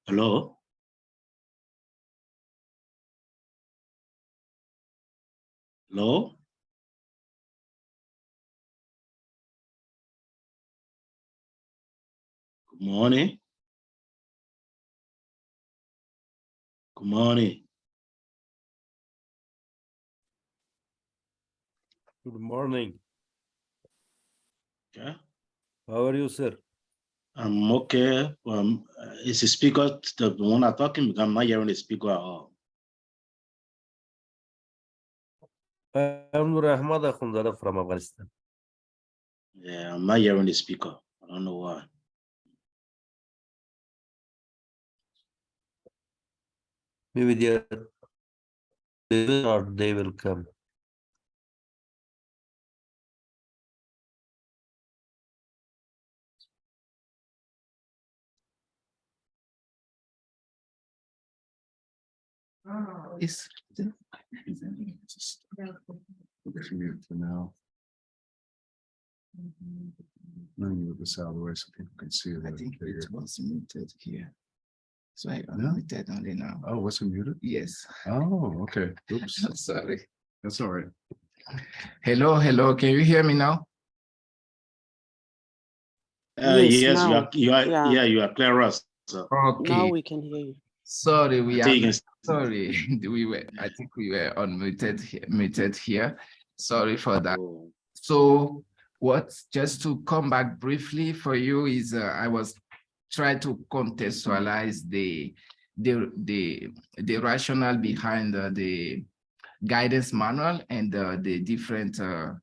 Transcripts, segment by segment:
Hello? Hello? Good morning. Good morning. Good morning. Okay. How are you, sir? I'm okay. Is the speaker the one I'm talking? I'm not hearing the speaker at all. I'm Nur Ahmad Akhundzada from Afghanistan. Yeah, I'm not hearing the speaker. I don't know why. Maybe they will or they will come. It's mute for now. Let me move this out of the way so people can see it. I think it was muted here. So I No? unmuted only now. Oh, what's it muted? Yes. Oh, okay. Oops. Sorry. That's all right. Hello, hello. Can you hear me now? Yes, now. you are clear. So Okay. Now we can hear you. Sorry, we I are think it's- sorry. I think we were muted here. Sorry for that. Oh, So just to come back briefly for you is I was trying to contextualize the rationale behind the guidance manual and the different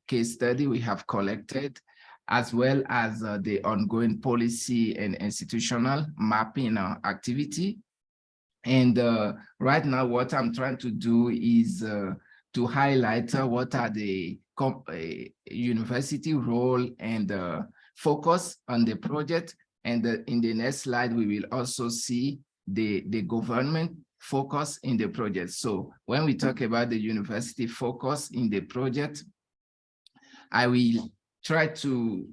case study we have collected, as well as the ongoing policy and institutional mapping activity. And right now, what I'm trying to do is to highlight what are the university role and focus on the project. And in the next slide, we will also see the government focus in the project. So when we talk about the university focus in the project, I will try to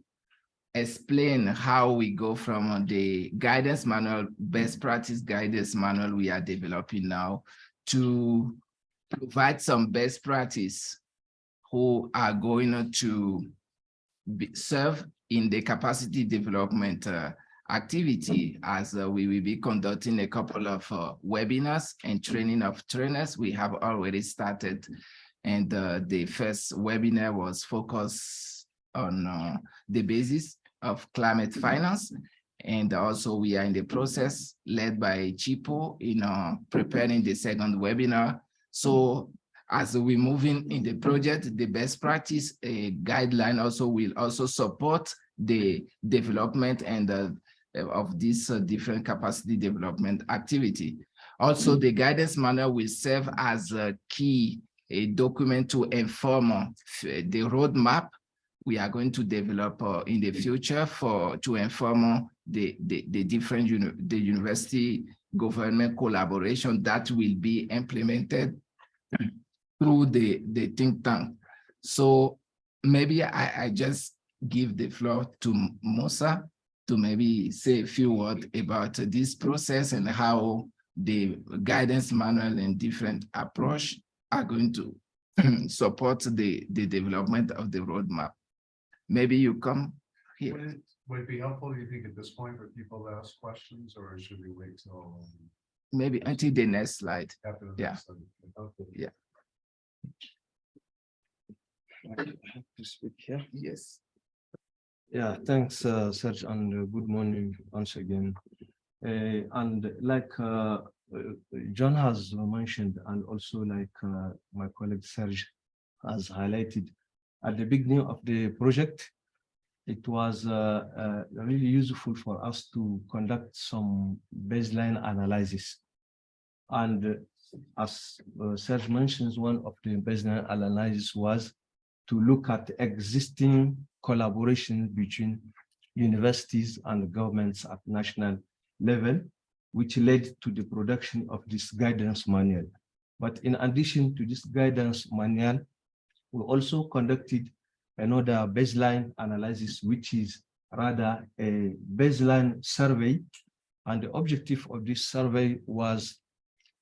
explain how we go from the guidance manual, best practice guidance manual we are developing now, to provide some best practice who are going to serve in the capacity development activity, as we will be conducting a couple of webinars and training of trainers. We have already started, and the first webinar was focused on the basis of climate finance. And also we are in the process, led by Chipo, in preparing the second webinar. So as we move in the project, the best practice guideline also will also support the development and of this different capacity development activity. Also, the guidance manual will serve as a key document to inform the roadmap we are going to develop in the future to inform the different university government collaboration that will be implemented through the think tank. So maybe I just give the floor to Musa to maybe say a few words about this process and how the guidance manual and different approach are going to support the development of the roadmap. Maybe you come here. Would it be helpful, you think, at this point for people to ask questions, or should we wait till Maybe until the next slide. after the Yeah. next study? Okay. Yeah. To speak here. Yes. Yeah, thanks, Serge, and good morning once again. And like John has mentioned, and also like my colleague Serge has highlighted, at the beginning of the project, it was really useful for us to conduct some baseline analysis. And as Serge mentions, one of the baseline analysis was to look at existing collaboration between universities and governments at national level, which led to the production of this guidance manual. But in addition to this guidance manual, we also conducted another baseline analysis, which is rather a baseline survey And the objective of this survey was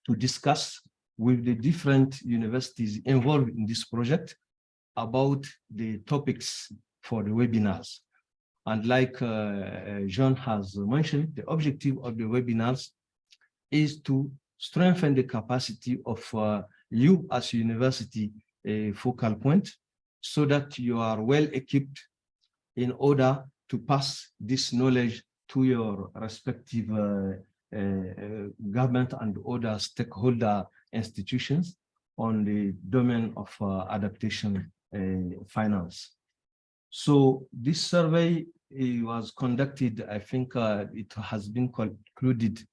to discuss with the different universities involved in this project about the topics for the webinars. And like John has mentioned, the objective of the webinars is to strengthen the capacity of you as a university focal point, so that you are well equipped in order to pass this knowledge to your respective government and other stakeholder institutions on the domain of adaptation finance. So this survey was conducted, I think it has been concluded,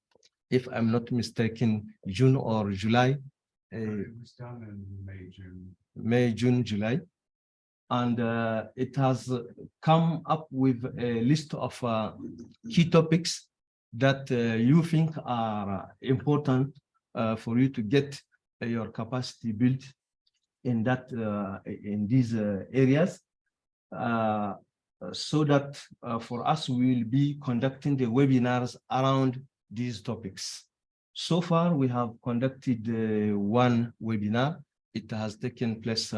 if I'm not mistaken, June or July. It was done in May, June. May, June, July. And it has come up with a list of key topics that you think are important for you to get your capacity built in that in these areas, so that for us we will be conducting the webinars around these topics. So far we have conducted one webinar. It has taken place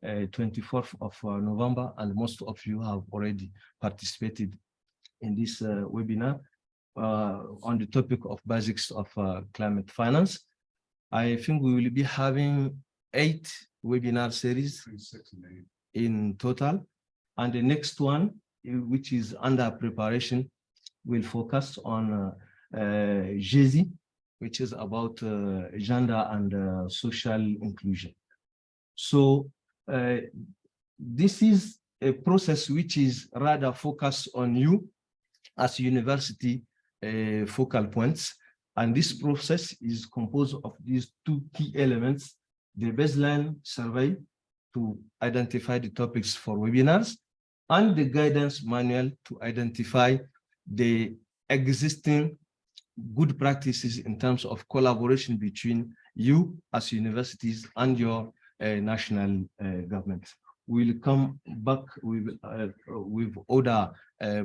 24th of November, and most of you have already participated in this webinar on the topic of basics of climate finance. I think we will be having 8 webinar series Between 6 and 8. in total, and the next one, which is under preparation, will focus on GESI, which is about gender and social inclusion. So this is a process which is rather focused on you as university focal points. And this process is composed of these 2 key elements: the baseline survey to identify the topics for webinars, and the guidance manual to identify the existing good practices in terms of collaboration between you as universities and your national government. We'll come back with other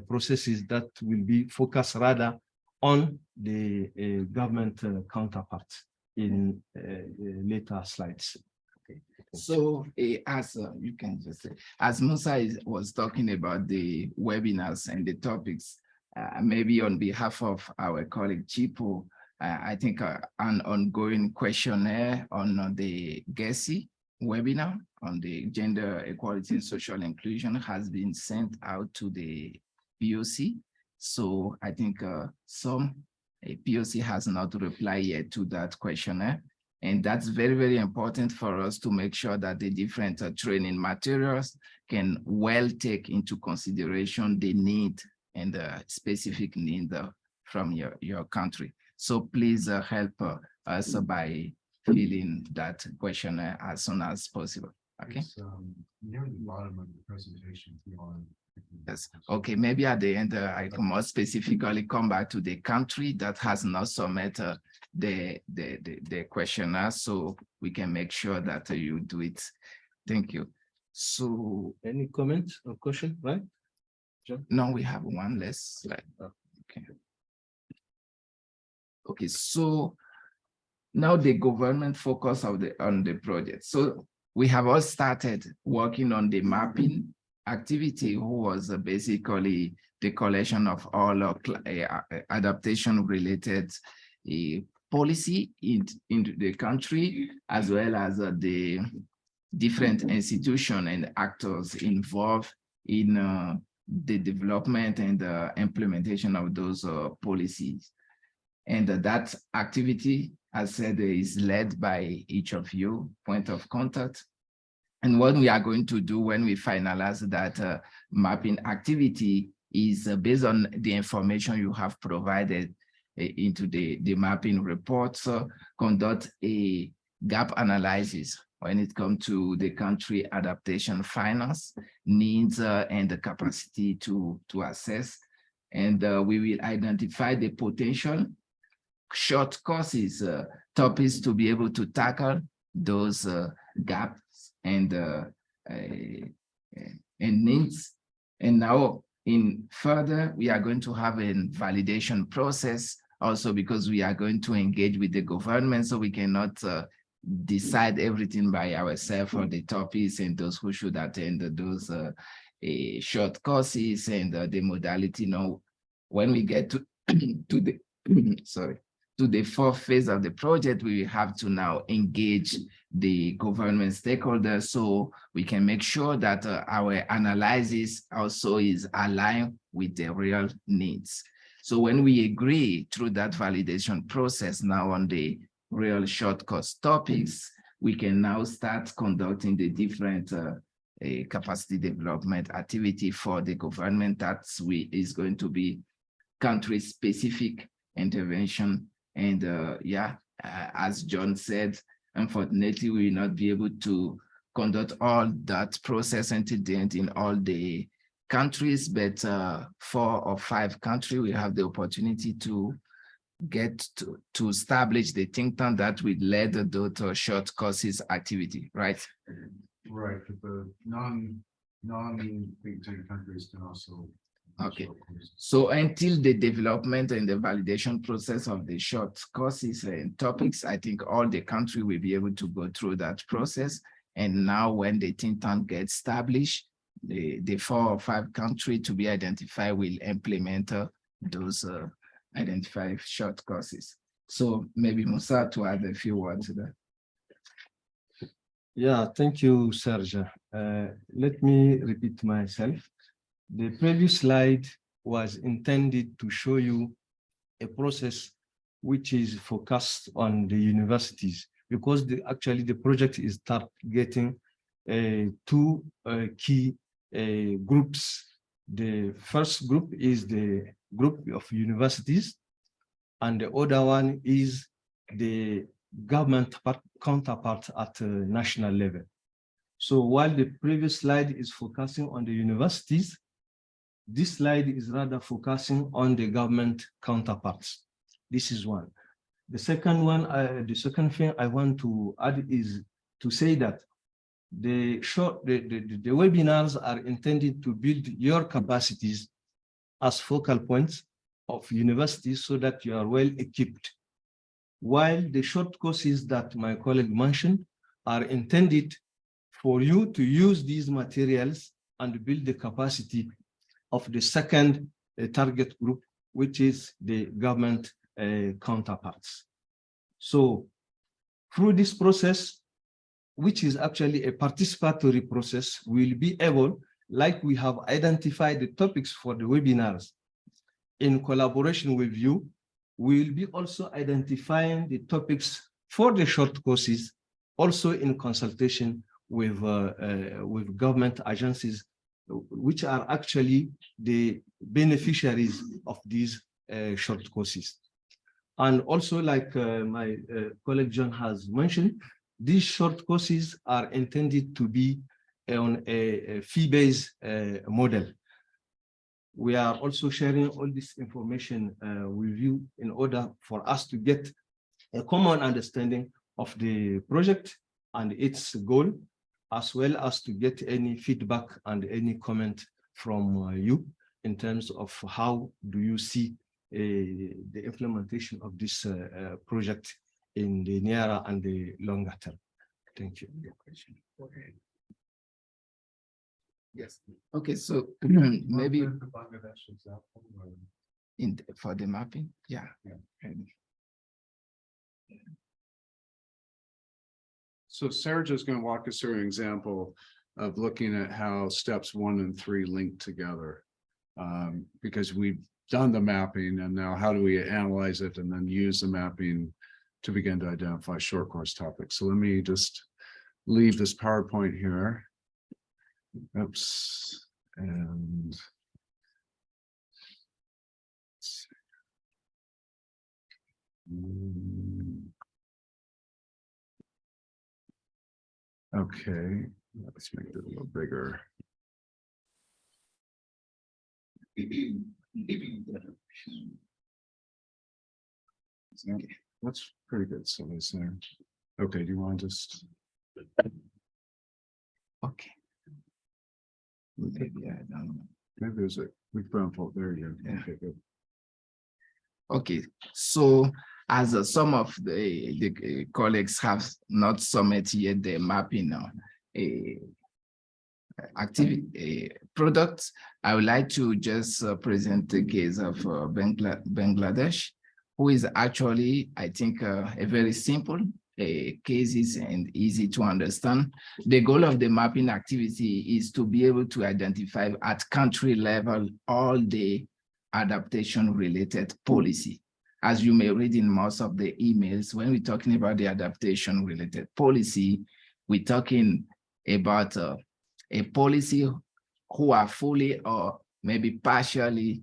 processes that will be focused rather on the government counterparts in later slides. Okay. So as you can just say, as Musa was talking about the webinars and the topics, maybe on behalf of our colleague Chipo, I think an ongoing questionnaire on the GESI webinar on the gender equality and social inclusion has been sent out to the PoC. So I think some PoC has not replied yet to that questionnaire. And that's very, very important for us to make sure that the different training materials can well take into consideration the need and the specific need from your country. So please help us by filling that questionnaire as soon as possible. Okay. It's near the bottom of the presentation. If you want. Yes. Okay. Maybe at the end, I can more specifically come back to the country that has not submitted the questionnaire, so we can make sure that you do it. Thank you. So, any comment or question, right? John? No, we have one less slide. Okay. Okay. So now the government focus on the project. So we have all started working on the mapping activity, who was basically the collection of all adaptation related policy in the country, as well as the different institutions and actors involved in the development and the implementation of those policies. And that activity, as said, is led by each of you, point of contact. And what we are going to do when we finalize that mapping activity is based on the information you have provided into the mapping reports, conduct a gap analysis when it comes to the country adaptation finance needs and the capacity to assess. And we will identify the potential short courses, topics to be able to tackle those gaps and needs. And now In further, we are going to have a validation process also because we are going to engage with the government, so we cannot decide everything by ourselves on the topics and those who should attend those short courses and the modality. Now, when we get to the to the fourth phase of the project, we have to now engage the government stakeholders so we can make sure that our analysis also is aligned with the real needs. So when we agree through that validation process now on the real short course topics, we can now start conducting the different capacity development activity for the government. Is going to be country-specific intervention. And as John said, unfortunately, we will not be able to conduct all that process until the end in all the countries, but 4 or 5 countries, we have the opportunity to get to establish the think tank that will lead the short courses activity, right? Right, but the non-think tank countries can also. Okay, so until the development and the validation process of the short courses and topics, I think all the country will be able to go through that process. And now when the think tank gets established, the 4 or 5 countries to be identified will implement those identified short courses. So maybe Musa to add a few words to that. Yeah, thank you, Serge. Let me repeat myself. The previous slide was intended to show you a process which is focused on the universities, because actually the project is targeting 2 key groups. The first group is the group of universities, and the other one is the government counterpart at national level. So while the previous slide is focusing on the universities, this slide is rather focusing on the government counterparts. This is one. The second one, the second thing I want to add is to say that the webinars are intended to build your capacities as focal points of universities so that you are well equipped. While the short courses that my colleague mentioned are intended for you to use these materials and build the capacity of the second target group, which is the government counterparts. So through this process, which is actually a participatory process, we'll be able, like we have identified the topics for the webinars, in collaboration with you, we'll be also identifying the topics for the short courses, also in consultation with government agencies, which are actually the beneficiaries of these short courses. And also, like my colleague John has mentioned, these short courses are intended to be on a fee-based model. We are also sharing all this information with you in order for us to get a common understanding of the project and its goal, as well as to get any feedback and any comment from you in terms of how do you see the implementation of this project in the nearer and the longer term. Thank you. Yes. Okay, so maybe The Bangladesh example, or- for the mapping, yeah. So Serge is going to walk us through an example of looking at how steps 1 and 3 link together. Because we've done the mapping, and now how do we analyze it and then use the mapping to begin to identify short course topics. So let me just leave this PowerPoint here. Oops. And okay, let's make it a little bigger. That's pretty good. So it's there. Okay, do you want to just? Okay. Maybe I don't know. Maybe there's a quick brown fault there. Yeah. Okay, good. Okay, so as some of the colleagues have not submitted yet the mapping activity products, I would like to just present the case of Bangladesh, who is actually, I think, a very simple cases and easy to understand. The goal of the mapping activity is to be able to identify at country level all the adaptation related policy. As you may read in most of the emails, when we're talking about the adaptation related policy, we're talking about a policy who are fully or maybe partially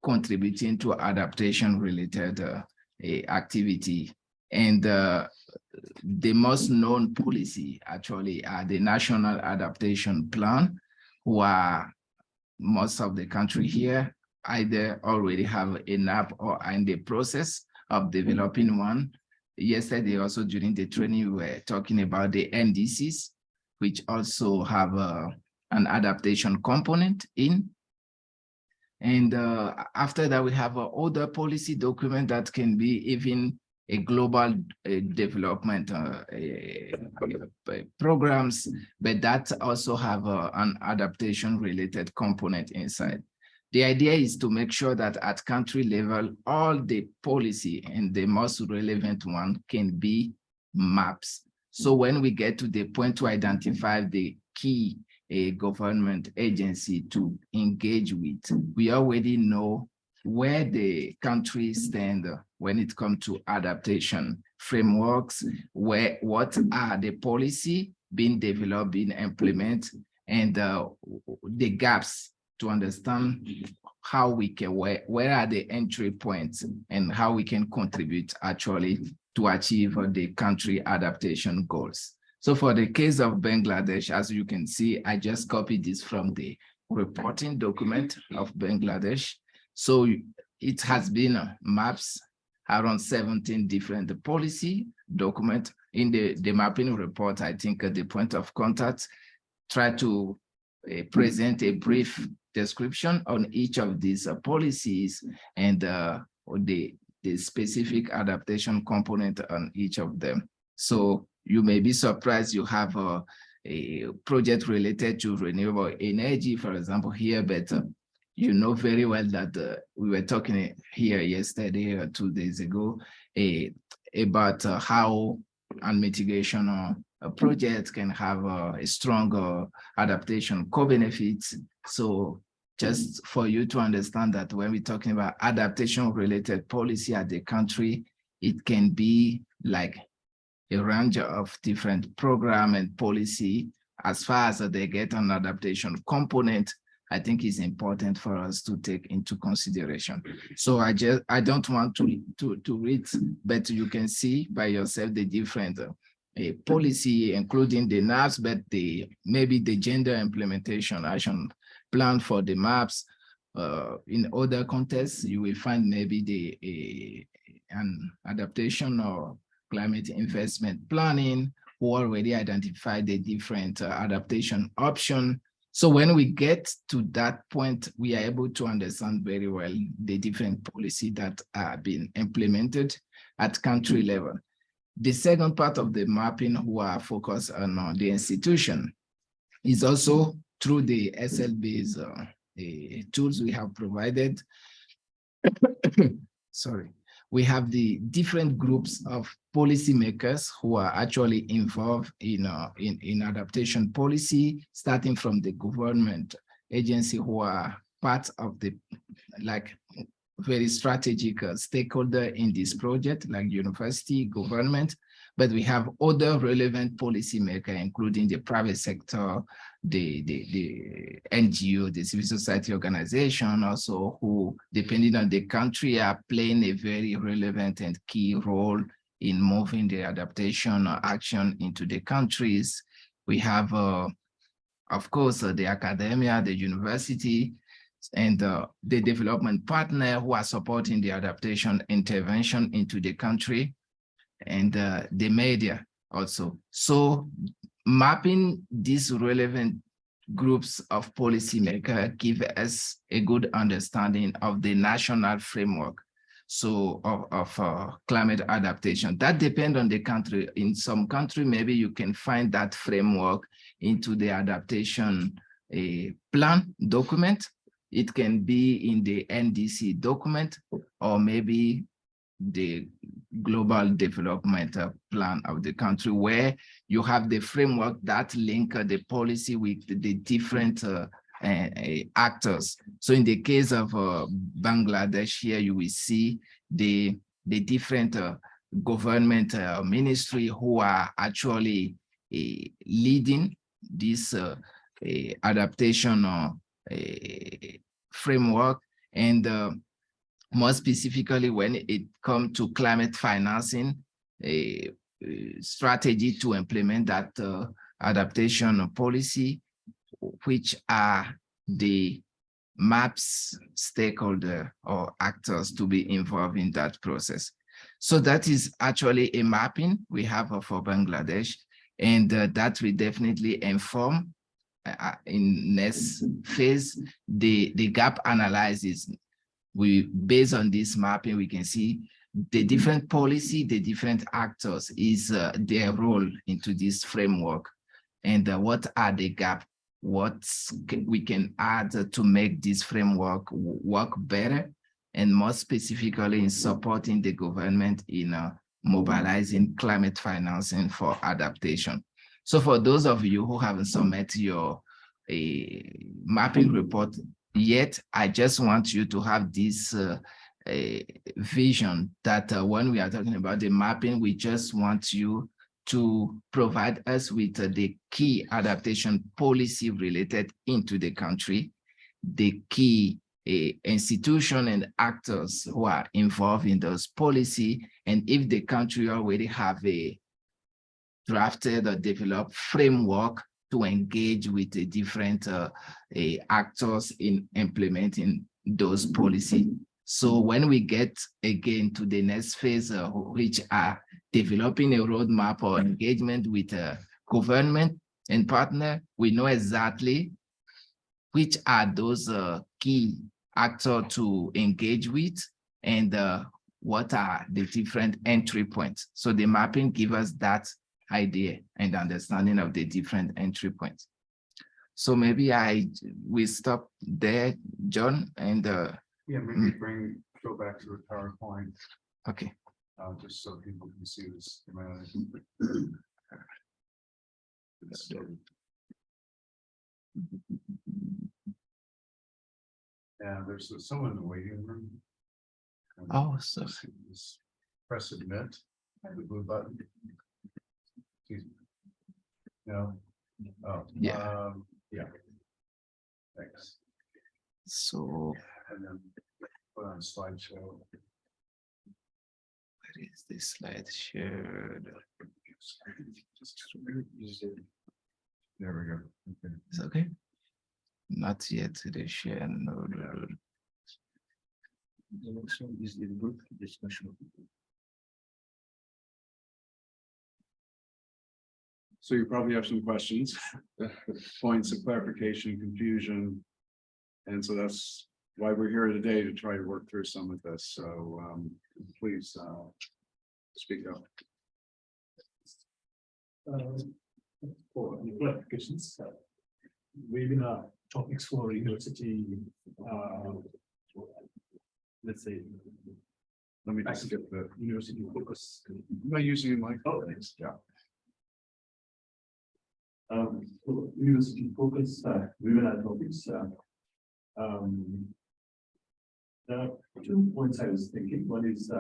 contributing to adaptation related activity. And the most known policy actually are the National Adaptation Plan, who are most of the country here either already have a NAP or are in the process of developing one. Yesterday also during the training, we were talking about the NDCs, which also have an adaptation component in. And after that, we have other policy document that can be even a global development programs, but that also have an adaptation related component inside. The idea is to make sure that at country level, all the policy and the most relevant one can be maps. So when we get to the point to identify the key government agency to engage with, we already know where the countries stand when it comes to adaptation frameworks, what are the policy being developed, being implemented, and the gaps to understand how we can, where are the entry points and how we can contribute actually to achieve the country adaptation goals. So for the case of Bangladesh, as you can see, I just copied this from the reporting document of Bangladesh. So it has been maps around 17 different policy documents. In the mapping report, I think the point of contact try to present a brief description on each of these policies and the specific adaptation component on each of them. So you may be surprised you have a project related to renewable energy, for example, here, but you know very well that we were talking here yesterday or 2 days ago about how and mitigation projects can have a stronger adaptation co-benefits. So just for you to understand that when we're talking about adaptation related policy at the country, it can be like a range of different program and policy. As far as they get an adaptation component, I think is important for us to take into consideration. So I don't want to read, but you can see by yourself the different policy, including the NAPs, but maybe the gender implementation action plan for the maps. In other contexts, you will find maybe an adaptation or climate investment planning, who already identified the different adaptation option. So when we get to that point, we are able to understand very well the different policy that are being implemented at country level. The second part of the mapping, who are focused on the institution, is also through the SL-based tools we have provided. Sorry. We have the different groups of policymakers who are actually involved in adaptation policy, starting from the government agency who are part of the very strategic stakeholder in this project, like university, government, but we have other relevant policymakers, including the private sector, the NGO, the civil society organization, also who, depending on the country, are playing a very relevant and key role in moving the adaptation action into the countries. We have, of course, the academia, the university, and the development partner who are supporting the adaptation intervention into the country, and the media also. So mapping these relevant groups of policymakers give us a good understanding of the national framework. So of climate adaptation. That depends on the country. In some country, maybe you can find that framework into the adaptation plan document. It can be in the NDC document, or maybe the global development plan of the country, where you have the framework that link the policy with the different actors. So in the case of Bangladesh here, you will see the different government ministry who are actually leading this adaptation framework, and more specifically when it comes to climate financing, a strategy to implement that adaptation policy, which are the MAPS stakeholder or actors to be involved in that process. So that is actually a mapping we have for Bangladesh, and that will definitely inform in next phase the gap analysis. Based on this mapping, we can see the different policy, the different actors is their role into this framework, and what are the gaps, what we can add to make this framework work better, and more specifically in supporting the government in mobilizing climate financing for adaptation. So for those of you who haven't submitted your mapping report yet, I just want you to have this vision that when we are talking about the mapping, we just want you to provide us with the key adaptation policy related into the country, the key institution and actors who are involved in those policy, and if the country already have a drafted or developed framework to engage with the different actors in implementing those policy. So when we get again to the next phase, which are developing a roadmap or engagement with government and partner, we know exactly which are those key actors to engage with, and what are the different entry points. So the mapping gives us that idea and understanding of the different entry points. So maybe we stop there, John, and yeah, maybe go back to the PowerPoint. Okay. Just so people can see this. Yeah, there's someone in the waiting room. Oh, so just press submit, the blue button. No. Oh, yeah. Yeah. Thanks. So And then put on slideshow. where is this slide shared? There we go. Okay. It's okay. Not yet the share. No. The next one is the group discussion. So you probably have some questions, points of clarification, confusion. And so that's why we're here today, to try to work through some of this. So please speak up. For any clarifications, webinar topics for university, let's say, Let me just get the, university focus. am I using my, oh, thanks, yeah. So university focus webinar topics. There are 2 points I was thinking. One is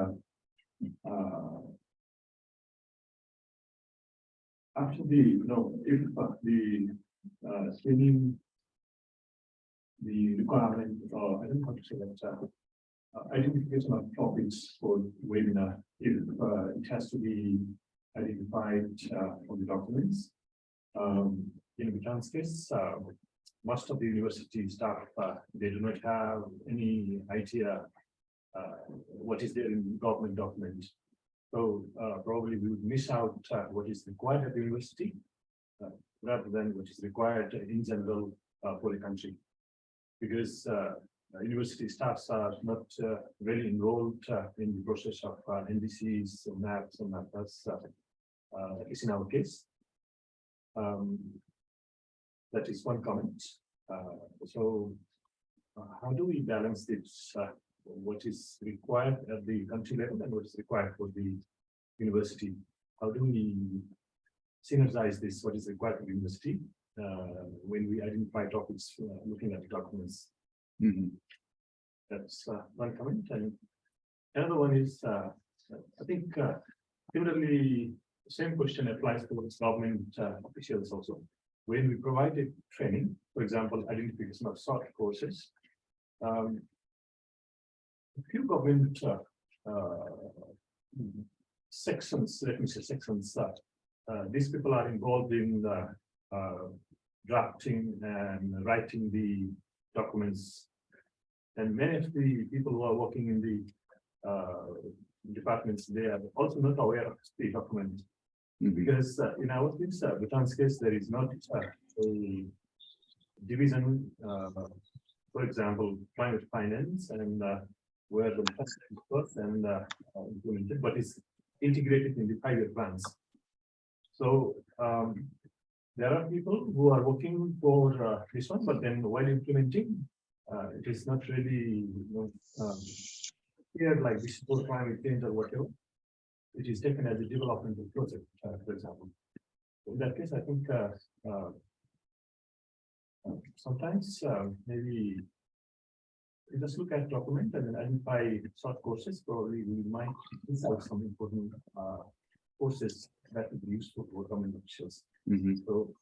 after the if the screening the requirement, or I don't know how to say that, identification of topics for webinar, if it has to be identified on the documents. In Bhutan's case, most of the university staff, they do not have any idea what is there in government document. So probably we would miss out what is required at the university. rather than what is required in general for the country. Because university staffs are not really enrolled in the process of NDCs, maps, and matters. Is in our case. That is one comment. How do we balance this? What is required at the country level and what is required for the university? How do we synergize this? What is required for the university when we identify topics looking at the documents? That's one comment. And another one is, I think similarly, the same question applies towards government officials also. When we provided training, for example, identification of short courses, a few government sections, let me say sections, these people are involved in drafting and writing the documents. And many of the people who are working in the departments, they are also not aware of the document. Because in our case, Bhutan's case, there is not a division, for example, climate finance and where the first and implemented, but it's integrated in the 5-year plans. So there are people who are working for this one, but then while implementing, it is not really clear like this for climate change or whatever. It is taken as a developmental project, for example. In that case, I think sometimes maybe we just look at document and then identify short courses. Probably we might miss out some important courses that would be useful for government officials. So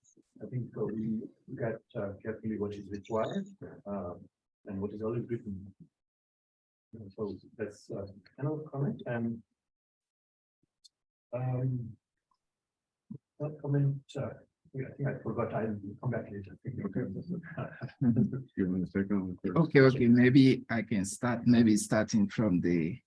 I think we look at carefully what is required and what is already written. So that's another comment. And that comment, I think I forgot. I'll come back later. Okay. Maybe I can start. Maybe starting from the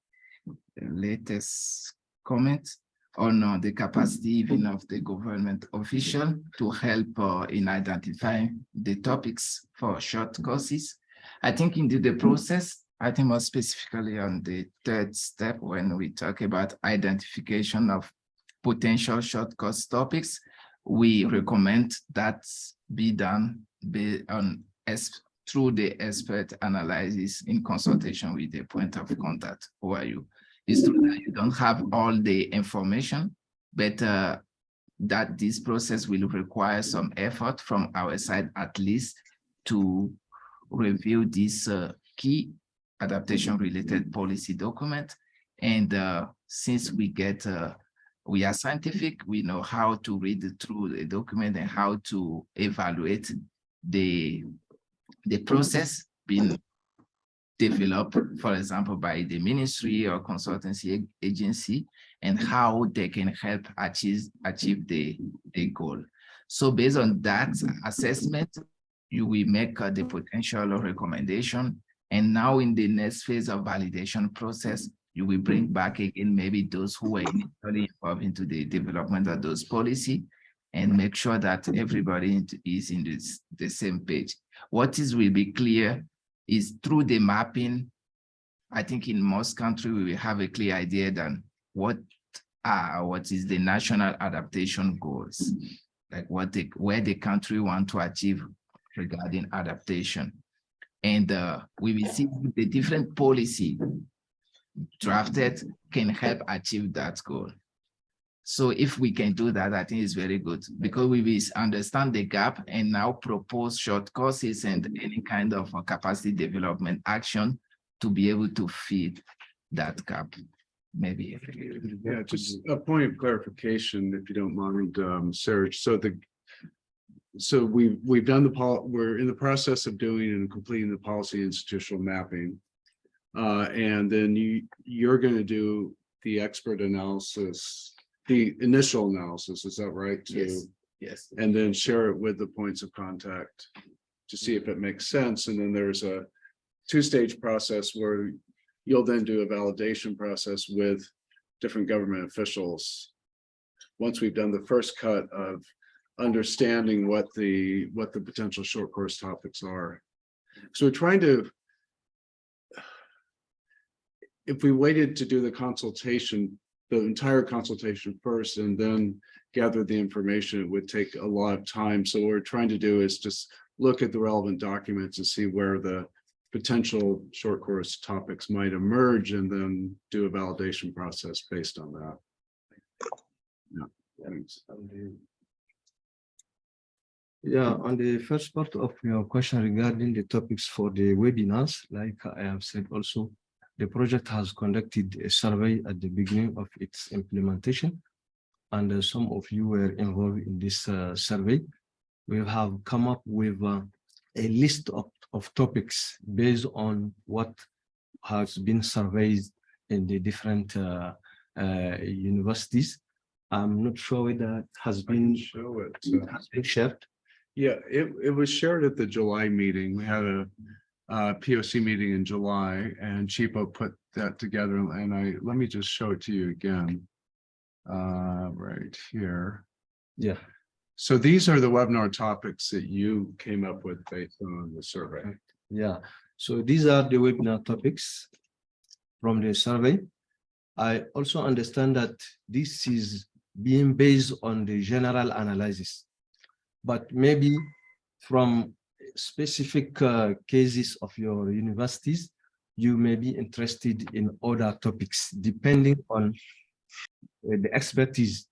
latest comment on the capacity even of the government official to help in identifying the topics for short courses. I think in the process, I think more specifically on the third step, when we talk about identification of potential short course topics, we recommend that be done through the expert analysis in consultation with the point of contact, who are you. It's true that you don't have all the information, but that this process will require some effort from our side, at least, to review this key adaptation related policy document. And since we are scientific, we know how to read through the document and how to evaluate the process being developed, for example, by the ministry or consultancy agency, and how they can help achieve the goal. So based on that assessment, you will make the potential recommendation. And now in the next phase of validation process, you will bring back again maybe those who were initially involved into the development of those policy and make sure that everybody is in the same page. What will be clear is through the mapping. I think in most countries, we will have a clear idea than what is the national adaptation goals, like where the country want to achieve regarding adaptation. And we will see the different policy drafted can help achieve that goal. So if we can do that, I think it's very good, because we will understand the gap and now propose short courses and any kind of capacity development action to be able to feed that gap. Maybe. Yeah, just a point of clarification, if you don't mind, Serge. So we've done we're in the process of doing and completing the policy institutional mapping. And then you're going to do the expert analysis, the initial analysis, is that right? Yes. And then share it with the points of contact to see if it makes sense. And then there's a two-stage process where you'll then do a validation process with different government officials. Once we've done the first cut understanding what the potential short course topics are. So we're trying to, if we waited to do the consultation, the entire consultation first, and then gather the information, it would take a lot of time. So what we're trying to do is just look at the relevant documents and see where the potential short course topics might emerge, and then do a validation process based on that. Yeah, thanks. Yeah, on the first part of your question regarding the topics for the webinars, like I have said also, the project has conducted a survey at the beginning of its implementation, and some of you were involved in this survey. We have come up with a list of topics based on what has been surveyed in the different universities. I'm not sure whether it has been shared. Yeah, it was shared at the July meeting. We had a POC meeting in July, and Chipo put that together, and let me just show it to you again. Right here. Yeah. So these are the webinar topics that you came up with based on the survey. Yeah, so these are the webinar topics from the survey. I also understand that this is being based on the general analysis, but maybe from specific cases of your universities, you may be interested in other topics depending on the expertise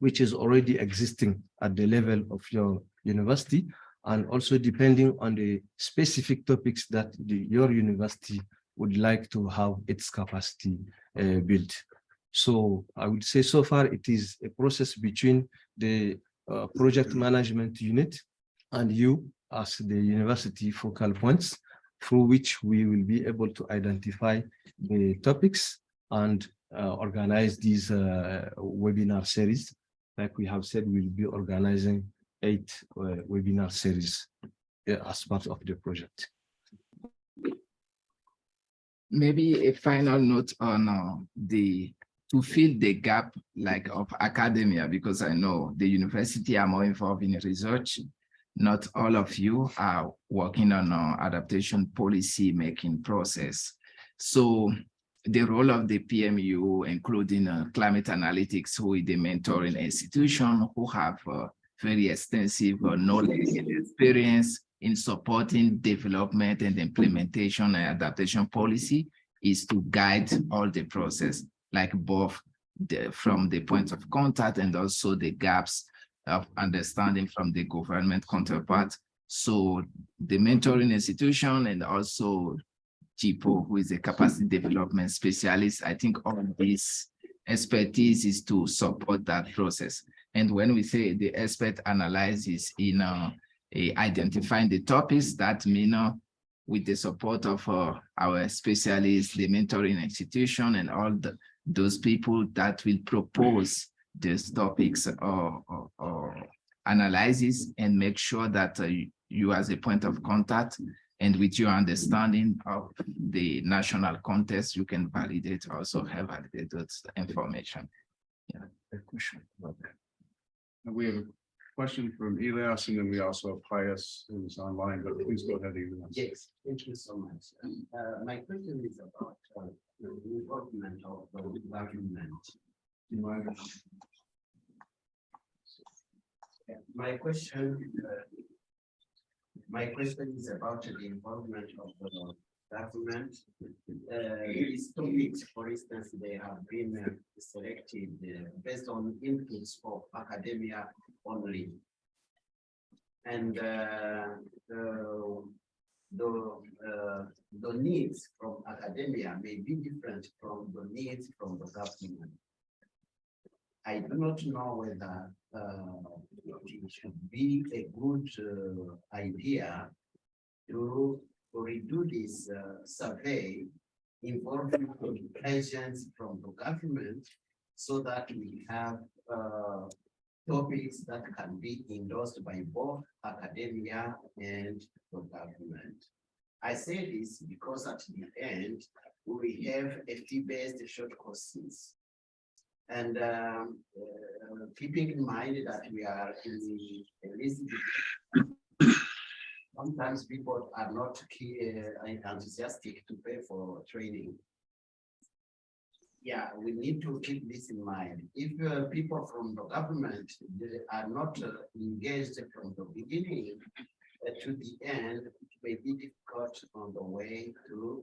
which is already existing at the level of your university, and also depending on the specific topics that your university would like to have its capacity built. So I would say so far it is a process between the project management unit and you as the university focal points, through which we will be able to identify the topics and organize these webinar series. Like we have said, we'll be organizing 8 webinar series as part of the project. Maybe a final note on to fill the gap like of academia, because I know the university are more involved in research. Not all of you are working on adaptation policy making process. So the role of the PMU, including climate analytics, who is the mentoring institution, who have very extensive knowledge and experience in supporting development and implementation and adaptation policy, is to guide all the process, like both from the point of contact and also the gaps of understanding from the government counterpart. So the mentoring institution and also Chipo, who is a capacity development specialist, I think all this expertise is to support that process. And when we say the expert analysis in identifying the topics, that means with the support of our specialists, the mentoring institution, and all those people that will propose these topics or analysis, and make sure that you as a point of contact and with your understanding of the national context, you can validate, also have validated those information. Yeah, a question. Okay. We have a question from Elias, and then we also have Pius, who's online, but please go ahead, Elias. Yes, thank you so much. My question is about the involvement of the government. My question is about the involvement of the government. These topics, for instance, they have been selected based on inputs of academia only. And the needs from academia may be different from the needs from the government. I do not know whether it should be a good idea to redo this survey involving presence from the government, so that we have topics that can be endorsed by both academia and the government. I say this because at the end, we have FT-based short courses. And keeping in mind that we are in the sometimes people are not enthusiastic to pay for training. Yeah, we need to keep this in mind. If people from the government they are not engaged from the beginning to the end, it may be difficult on the way to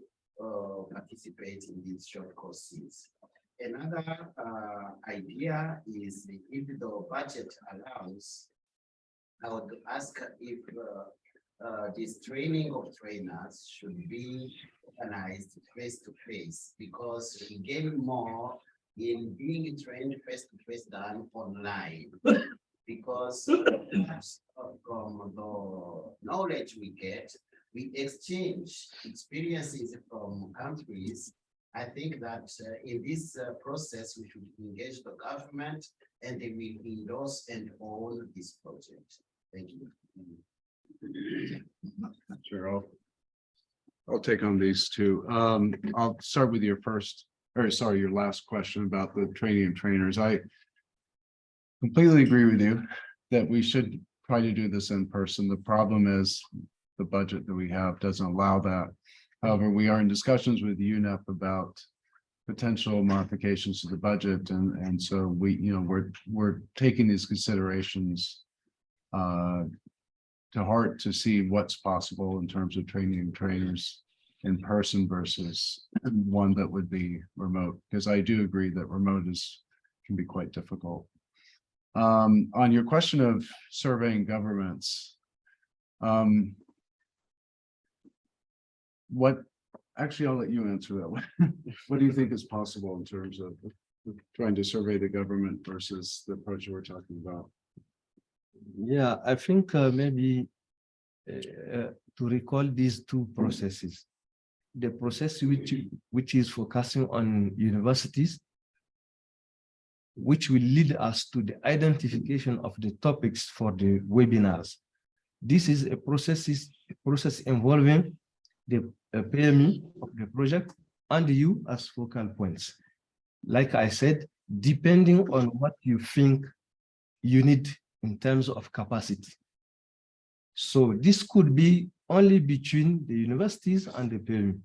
participate in these short courses. Another idea is if the budget allows, I would ask if this training of trainers should be organized face to face, because we gain more in being trained face to face than online. Because from the knowledge we get, we exchange experiences from countries. I think that in this process, we should engage the government and they will endorse and own this project. Thank you. Sure, I'll take on these two. I'll start with your your last question about the training of trainers. I completely agree with you that we should try to do this in person. The problem is the budget that we have doesn't allow that. However, we are in discussions with UNEP about potential modifications to the budget, and so we're taking these considerations to heart to see what's possible in terms of training trainers in person versus one that would be remote, because I do agree that remote can be quite difficult. On your question of surveying governments, actually, I'll let you answer that one. What do you think is possible in terms of trying to survey the government versus the approach we're talking about? Yeah, I think maybe to recall these two processes, the process which is focusing on universities, which will lead us to the identification of the topics for the webinars. This is a process involving the PME of the project and you as focal points. Like I said, depending on what you think you need in terms of capacity. So this could be only between the universities and the PME.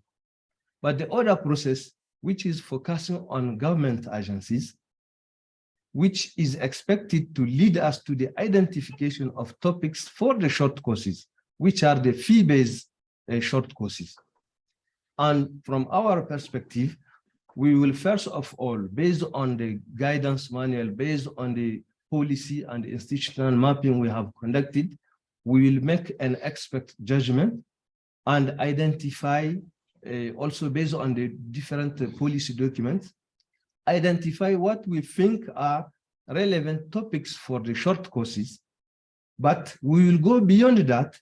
But the other process, which is focusing on government agencies, which is expected to lead us to the identification of topics for the short courses, which are the fee-based short courses. And from our perspective, we will first of all, based on the guidance manual, based on the policy and institutional mapping we have conducted, we will make an expert judgment and identify, also based on the different policy documents, identify what we think are relevant topics for the short courses. But we will go beyond that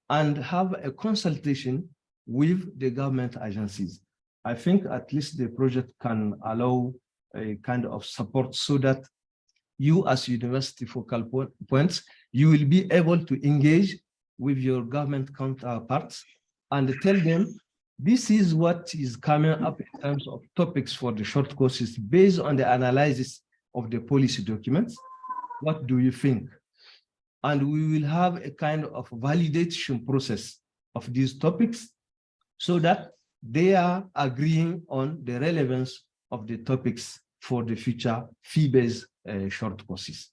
and have a consultation with the government agencies. I think at least the project can allow a kind of support so that you as university focal points, you will be able to engage with your government counterparts and tell them, this is what is coming up in terms of topics for the short courses based on the analysis of the policy documents. What do you think? And we will have a kind of validation process of these topics so that they are agreeing on the relevance of the topics for the future fee-based short courses.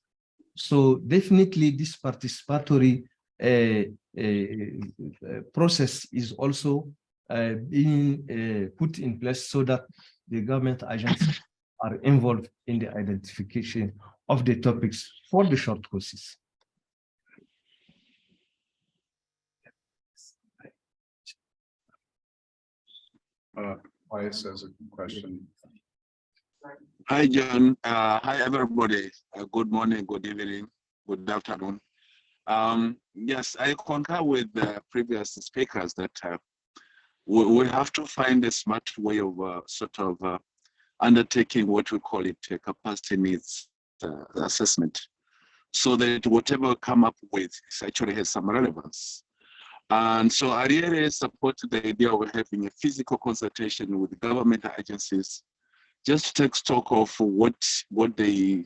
So definitely this participatory process is also being put in place so that the government agencies are involved in the identification of the topics for the short courses. Pius has a question. Hi, John. Hi, everybody. Good morning, good evening, good afternoon. Yes, I concur with the previous speakers that we have to find a smart way of undertaking what we call it a capacity needs assessment, so that whatever we come up with actually has some relevance. And so I really support the idea of having a physical consultation with government agencies just to take stock of what they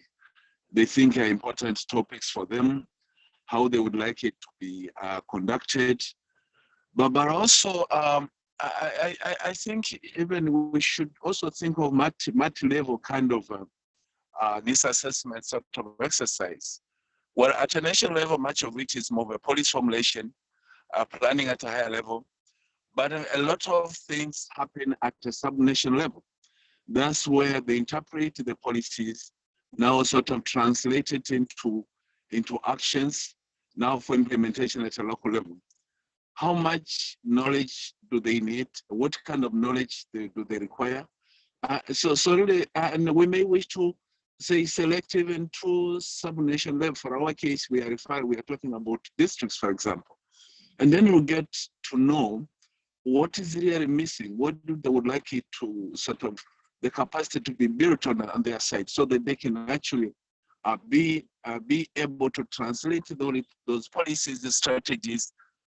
think are important topics for them, how they would like it to be conducted. But also, I think even we should also think of multi-level kind of this assessment sort of exercise. Well, at a national level, much of it is more of a policy formulation, planning at a higher level, but a lot of things happen at a sub-national level. That's where they interpret the policies, now sort of translate it into actions, now for implementation at a local level. How much knowledge do they need? What kind of knowledge do they require? So really, and we may wish to say selective and true sub-nation level. For our case, we are talking about districts, for example. And then we'll get to know what is really missing, what they would like it to sort of, the capacity to be built on their side, so that they can actually be able to translate those policies, the strategies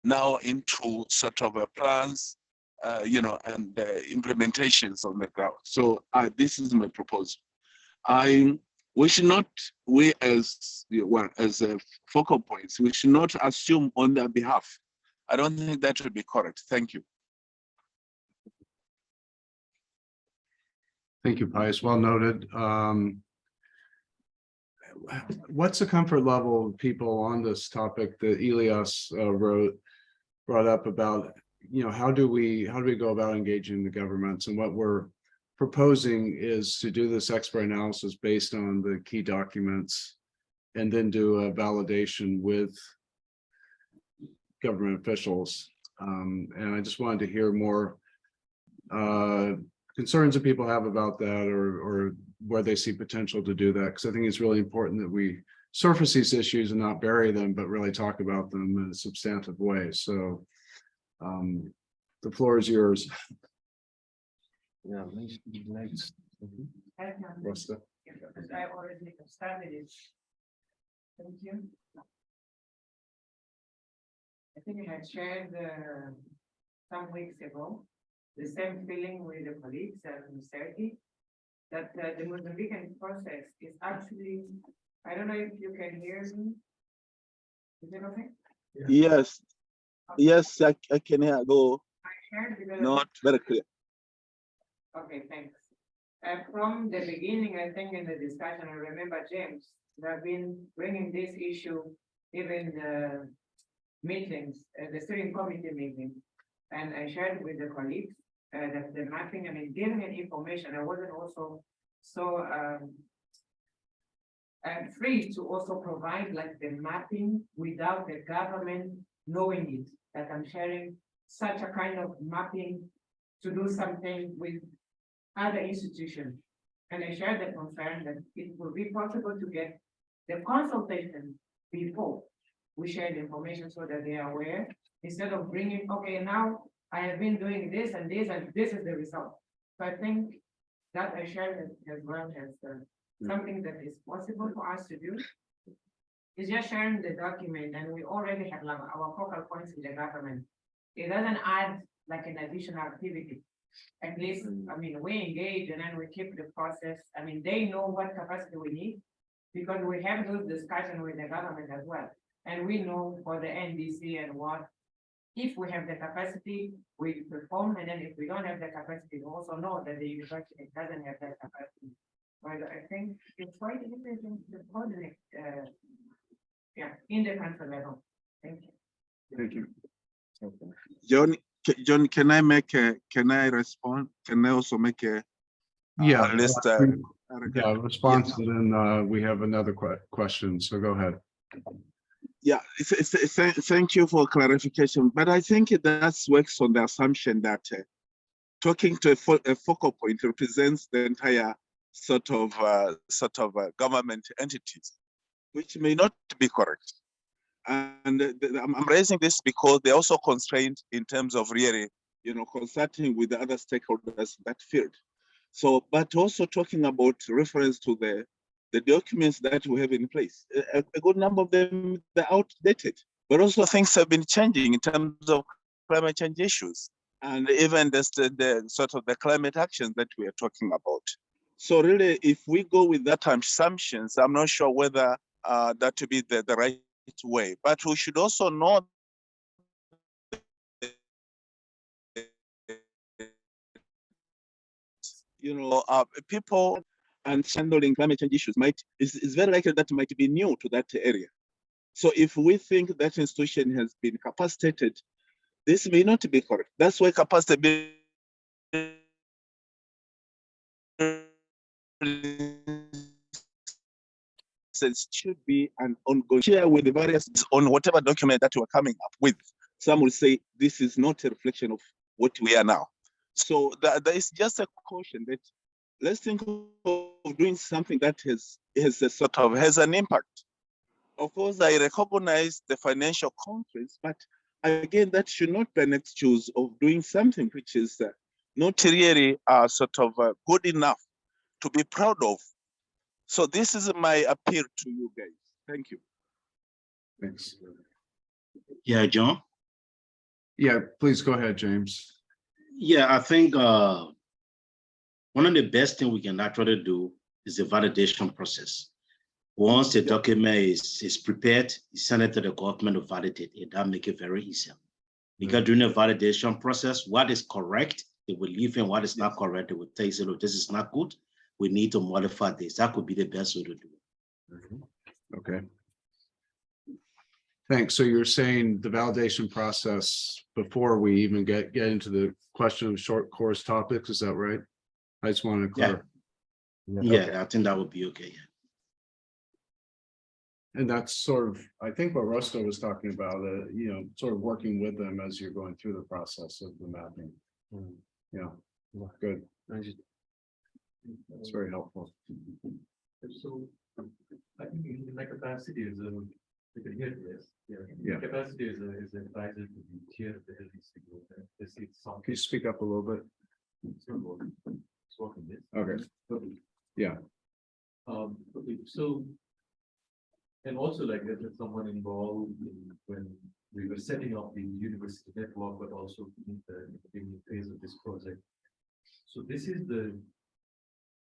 now into sort of plans, and implementations on the ground. So this is my proposal. We should not, as focal points, we should not assume on their behalf. I don't think that would be correct. Thank you. Thank you, Pius. Well noted. What's the comfort level of people on this topic that Elias brought up about, how do we go about engaging the governments? And what we're proposing is to do this expert analysis based on the key documents and then do a validation with government officials. And I just wanted to hear more concerns that people have about that, or where they see potential to do that, because I think it's really important that we surface these issues and not bury them, but really talk about them in a substantive way. So the floor is yours. Yeah, next. Rosta. Because I already started it. Thank you. I think I had shared some weeks ago the same feeling with the colleagues and Sergi, that the Mozambican process is actually, I don't know if you can hear me. Is it okay? Yes. Okay. Yes, I can hear. Go. I shared because Not very clear. okay, thanks. From the beginning, I think in the discussion, I remember James, we have been bringing this issue, even the meetings, the steering committee meeting. And I shared with the colleagues that the mapping, I mean, giving information, I wasn't also so free to also provide like the mapping without the government knowing it, that I'm sharing such a kind of mapping to do something with other institutions. And I shared the concern that it will be possible to get the consultation before we share the information so that they are aware, instead of bringing, okay, now I have been doing this and this, and this is the result. So I think that I shared it as well as something that is possible for us to do. Is just sharing the document, and we already have like our focal points with the government. It doesn't add like an additional activity. At least, I mean, we engage and then we keep the process. I mean, they know what capacity we need because we have those discussions with the government as well. And we know for the NDC and what, if we have the capacity, we perform, and then if we don't have the capacity, we also know that the university doesn't have that capacity. But I think it's quite interesting to coordinate, in the country level. Thank you. Thank you. John, can I respond? Can I also make a list? Response, and then we have another question, so go ahead. Yeah, thank you for clarification, but I think that works on the assumption that talking to a focal point represents the entire sort of government entities, which may not be correct. And I'm raising this because they're also constrained in terms of really, consulting with the other stakeholders in that field. So, but also talking about reference to the documents that we have in place. A good number of them, they're outdated, but also things have been changing in terms of climate change issues, and even the sort of the climate actions that we are talking about. So really, if we go with that assumptions, I'm not sure whether that to be the right way. But we should also know people and handling climate change issues is very likely that might be new to that area. So if we think that institution has been capacitated, this may not be correct. That's why capacity should be an ongoing share with the various on whatever document that we're coming up with. Some will say this is not a reflection of what we are now. So there is just a caution that let's think of doing something that has an impact. Of course, I recognize the financial constraints, but again, that should not be an excuse of doing something which is not really good enough to be proud of. So this is my appeal to you guys. Thank you. Thanks. Yeah, John. Yeah, please go ahead, James. Yeah, I think one of the best things we can actually do is the validation process. Once the document is prepared, you send it to the government to validate it. That make it very easy. Because during the validation process, what is correct, they will leave in. What is not correct, they will tell you, look, this is not good. We need to modify this. That could be the best way to do it. Okay. Thanks. So you're saying the validation process before we even get into the question of short course topics, is that right? I just want to clarify. Yeah, I think that would be okay. Yeah. And that's sort of, I think what Rusto was talking about, sort of working with them as you're going through the process of the mapping. Yeah, good. That's very helpful. So I think in my capacity is you can hear this. Yeah. Capacity is an advisor to the chair of the LDC group. This is something. Can you speak up a little bit? It's not working. It's working this. Okay. Yeah. Okay, so and also like there's someone involved when we were setting up the university network, but also in the beginning phase of this project. So this is the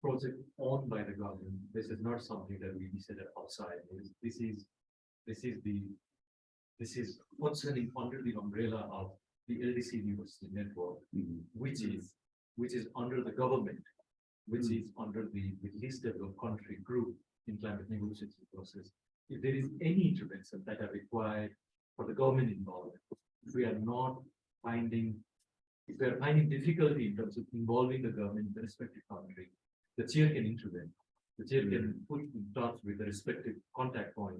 project owned by the government. This is not something that we decided outside. This is functioning under the umbrella of the LDC University Network, which is under the government, which is under the least developed country group in climate negotiation process. If there is any intervention that are required for the government involved, if we are finding difficulty in terms of involving the government in the respective country, the chair can intervene. The chair can put in touch with the respective contact point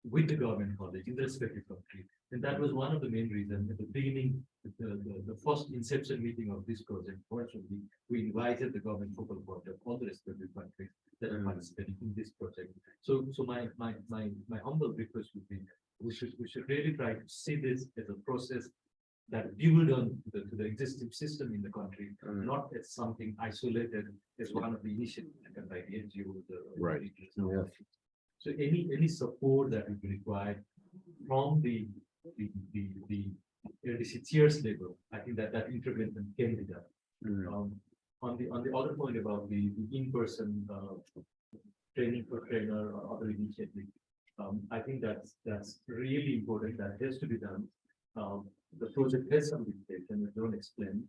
with the government college in the respective country. And that was one of the main reasons at the beginning, the first inception meeting of this project, fortunately, we invited the government focal point of all the respective countries that are participating in this project. So my humble request would be, we should really try to see this as a process that build on to the existing system in the country, not as something isolated as one of the initiatives taken by the NGO. Right. So any support that would be required from the LDC chairs level, I think that intervention can be done. On the other point about the in-person training for trainer or other initiatives, I think that's really important. That has to be done. The project has some limitation, I don't explain.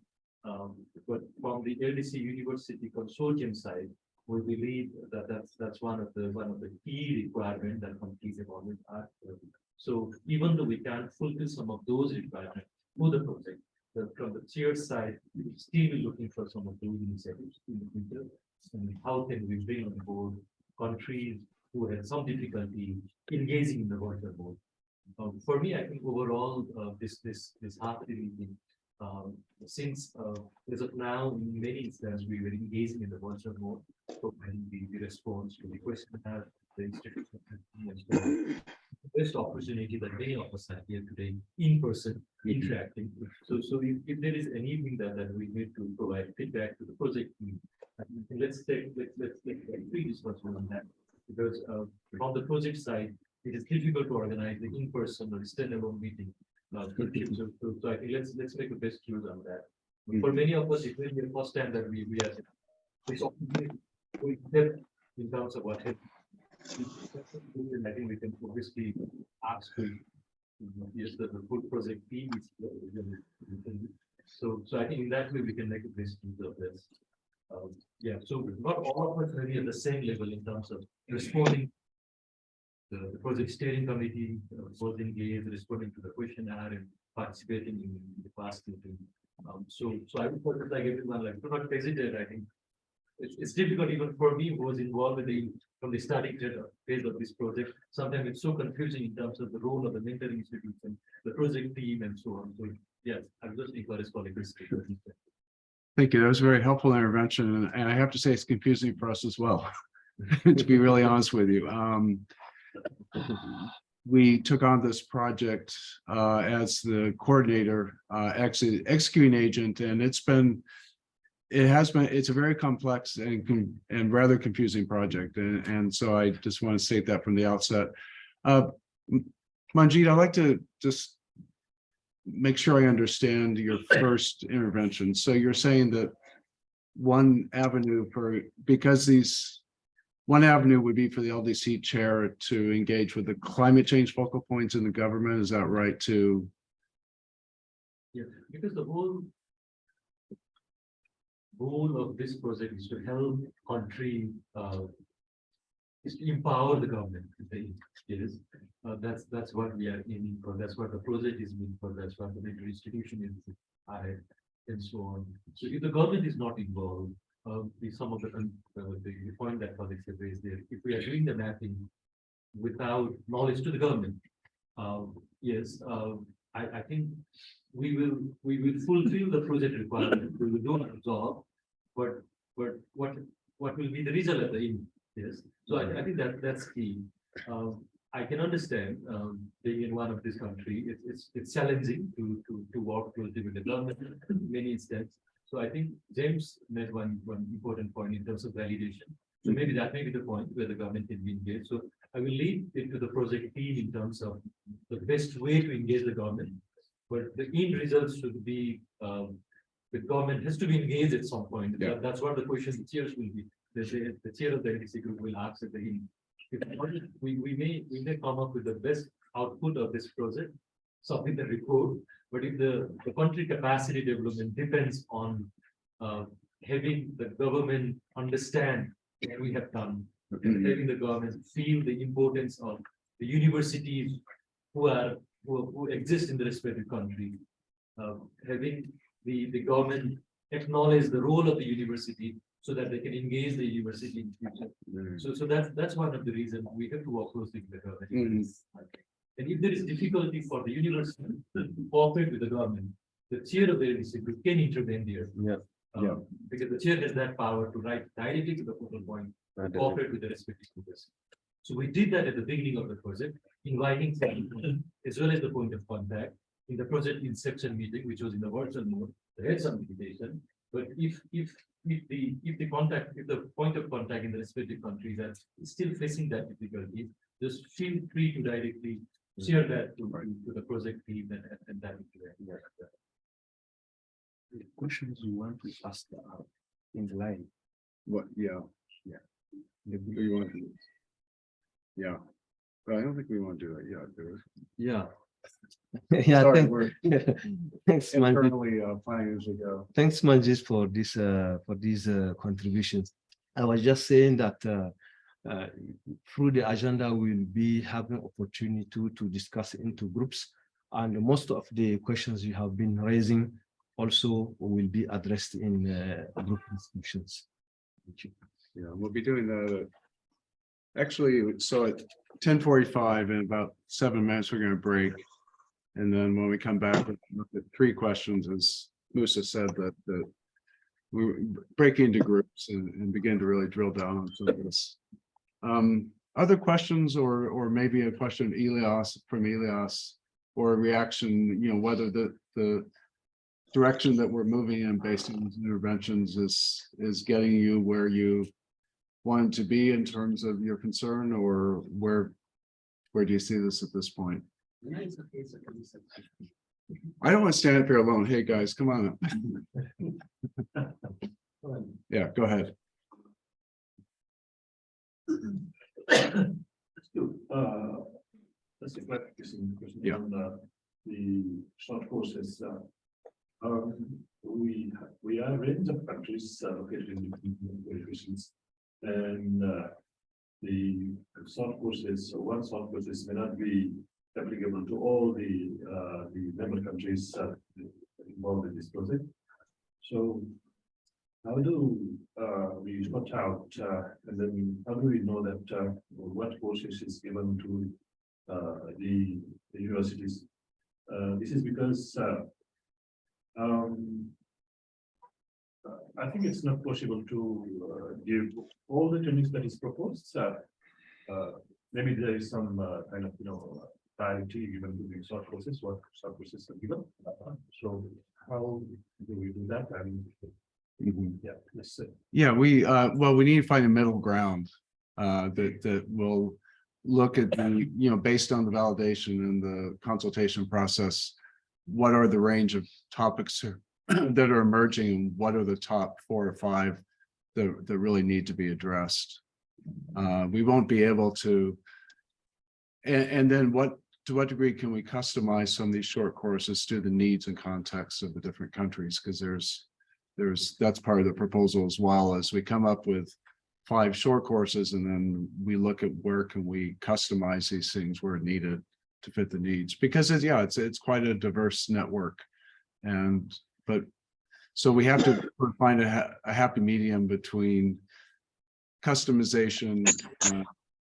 But from the LDC University Consortium side, we believe that that's one of the key requirements that countries have always asked for. So even though we can't fulfill some of those requirements for the project, from the chair side, we're still looking for some of those initiatives in the future. And how can we bring on board countries who have some difficulty engaging in the virtual mode? For me, I think overall, this half-day meeting, since as of now, in many instances, we were engaging in the virtual mode, providing the response to the questionnaire, the institutional the best opportunity that many of us have here today, in person, interacting. So if there is anything that we need to provide feedback to the project team, let's take free discussion on that, because from the project side, it is difficult to organize the in-person or standalone meeting. So I think let's make the best use of that. For many of us, it will be the first time that we are this opportunity we did in terms of what it. I think we can obviously ask to, yes, the full project team is. So I think in that way we can make a best use of this. Yeah, so not all of us really at the same level in terms of responding. The project steering committee was engaged, responding to the questionnaire and participating in the past meeting. So I would put it like everyone, like, do not hesitate. I think it's difficult even for me who was involved from the starting phase of this project. Sometimes it's so confusing in terms of the role of the mentoring institution, the project team, and so on. So yes, I'm just encouraged colleagues. Thank you. That was a very helpful intervention. And I have to say it's confusing for us as well, to be really honest with you. We took on this project as the coordinator, executing agent, and it's a very complex and rather confusing project. And so I just want to state that from the outset. Manjeet, I'd like to just make sure I understand your first intervention. So you're saying that one avenue would be for the LDC chair to engage with the climate change focal points in the government. Is that right? Yeah, because the whole goal of this project is to help country, is to empower the government. Yes, that's what we are aiming for. That's what the project is meant for. That's what the mentor institution is, and so on. So if the government is not involved, some of the point that colleagues have raised there, if we are doing the mapping without knowledge to the government, yes, I think we will fulfill the project requirement. We will do our job, but what will be the result at the end? Yes, so I think that's key. I can understand being in one of this country, it's challenging to work closely with the government in many instances. So I think James made one important point in terms of validation. So maybe that may be the point where the government can be engaged. So I will lead it to the project team in terms of the best way to engage the government. But the end results should be the government has to be engaged at some point. Yeah. That's what the question the chairs will be. The chair of the LDC group will ask at the end. We may come up with the best output of this project, something that report. But if the country capacity development depends on having the government understand what we have done, and having the government feel the importance of the universities who exist in the respective country, having the government acknowledge the role of the university so that they can engage the university in future. So that's one of the reasons we have to work closely with the government. And if there is difficulty for the university to cooperate with the government, the chair of the LDC group can intervene there. Because the chair has that power to write directly to the focal point, cooperate with the respective groups. So we did that at the beginning of the project, inviting as well as the point of contact in the project inception meeting, which was in the virtual mode. There had some limitation, but if the point of contact in the respective countries are still facing that difficulty, just feel free to directly share that to the project team and that. The questions you want to ask in the line. What? Yeah. You want to? Yeah, but I don't think we want to do that yet, do we? Yeah. Yeah. Sorry, Thanks, internally planning as we go. Thanks, Manjeet, for these contributions. I was just saying that through the agenda, we'll be having opportunity to discuss into groups, and most of the questions you have been raising also will be addressed in group discussions. Thank you. Yeah, we'll be doing that. Actually, so at 10:45 in about 7 minutes, we're going to break. And then when we come back, we'll look at 3 questions, as Musa said, that we break into groups and begin to really drill down on some of this. Other questions, or maybe a question from Elias, or a reaction, whether the direction that we're moving in based on these interventions is getting you where you want to be in terms of your concern, or where do you see this at this point? I don't want to stand up here alone. Hey guys, come on up. Yeah, go ahead. Let's do, let's see, question Yeah. on the short courses. We are a range of countries located in different locations, and the short courses, one short courses may not be applicable to all the member countries involved in this project. So how do we sort out, and then how do we know that what courses is given to the universities? This is because I think it's not possible to give all the trainings that is proposed. Maybe there is some kind of priority given to the short courses, what short courses are given. So how do we do that? Yeah, let's see. Yeah, well, we need to find a middle ground that will look at the, based on the validation and the consultation process, what are the range of topics that are emerging, and what are the top 4 or 5 that really need to be addressed. We won't be able to, and then to what degree can we customize some of these short courses to the needs and context of the different countries? Because that's part of the proposal as well, as we come up with 5 short courses, and then we look at where can we customize these things where needed to fit the needs, because it's quite a diverse network. But so we have to find a happy medium between customization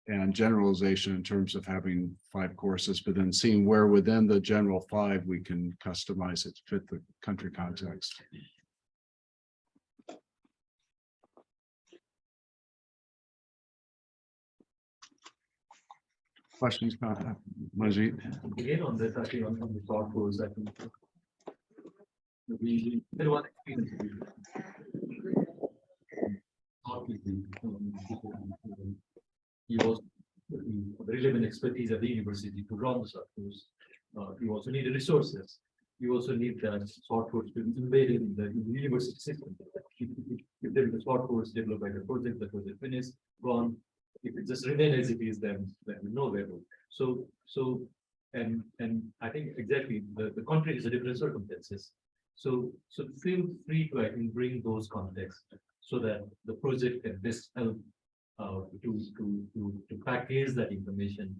and generalization in terms of having 5 courses, but then seeing where within the general 5 we can customize it to fit the country context. Questions, Majid? Again, on this, I think on the short course, I think we had one experience. He was relevant expertise at the university to run the short course. You also need the resources. You also need the short course to be embedded in the university system. If there is a short course developed by the project finished, gone. If it just remains as it is, then we know where. So and I think exactly the country is a different circumstances. So feel free to, I think, bring those contexts so that the project can best help to package that information.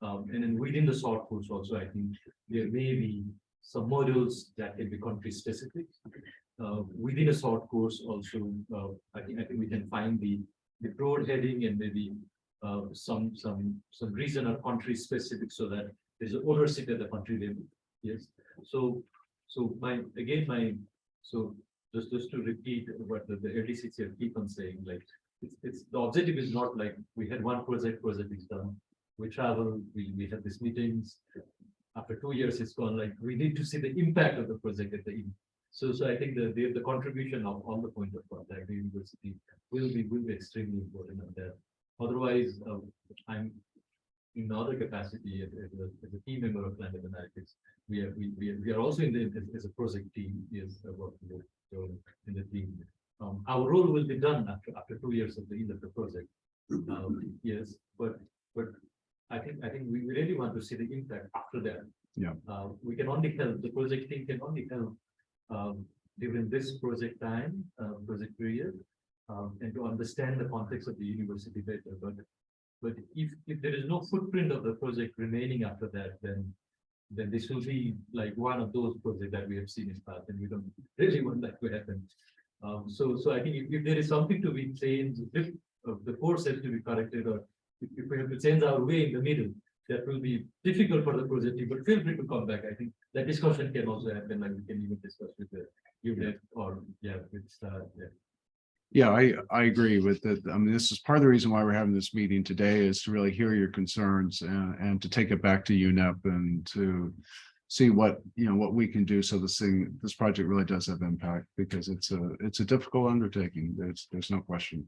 And then within the short course also, I think there may be some modules that can be country specific. Within a short course also, I think we can find the broad heading and maybe some region or country specific, so that there's an oversight at the country level. Yes. So just to repeat what the LDCC keep on saying, like it's the objective is not like we had one project is done, we travel, we have these meetings, after 2 years it's gone. Like we need to see the impact of the project at the end. So I think the contribution of on the point of contact, the university will be extremely important on that. Otherwise, I'm in another capacity as a team member of Climate Analytics. We are also as a project team is working in the team. Our role will be done after 2 years of the end of the project. Yes, but I think we really want to see the impact after that. Yeah. We can only help, the project team can only help during this project time, project period, and to understand the context of the university better. But if there is no footprint of the project remaining after that, then this will be like one of those projects that we have seen in past, and we don't really want that to happen. So I think if there is something to be changed, if the course has to be corrected, or if we have to change our way in the middle, that will be difficult for the project team, but feel free to come back. I think that discussion can also happen, like we can even discuss with the UNEP or Yeah, I agree with that. I mean, this is part of the reason why we're having this meeting today, is to really hear your concerns and to take it back to UNEP and to see what we can do so this project really does have impact, because it's a difficult undertaking. There's no question.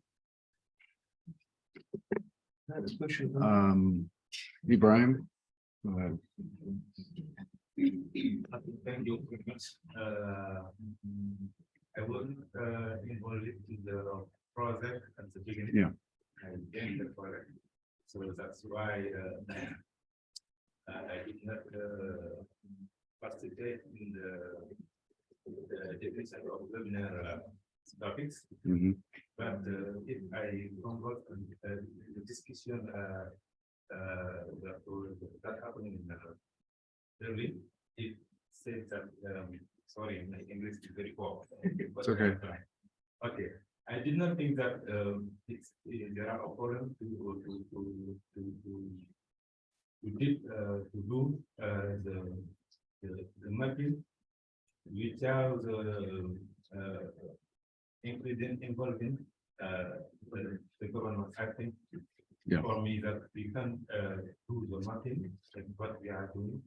Ibrahim, go ahead. Thank you very much. I was involved in the project at the beginning. Yeah. And then the project. that's why I did not participate in the definition of webinar topics. But if I convert the discussion that happened in Berlin, it says that sorry, my English is very poor. It's okay. Okay, I did not think that there are opponents to do the mapping without involving the government. I think for me that we can do the mapping and what we are doing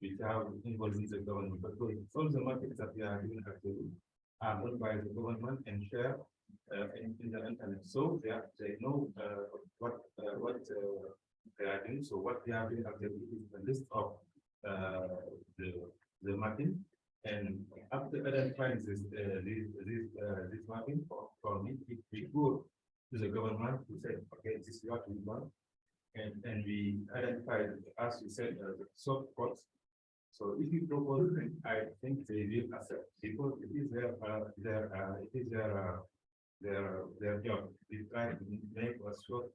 without involving the government. But all the mappings that we are doing actually are done by the government and share in the internet. So they know what they are doing. So what they are doing actually is a list of the mapping. And after identifying this mapping for me, if we go to the government to say, okay, this is what we want, and we identify, as you said, the soft spots. So if you propose, I think they will accept because it is their job. We try to make a short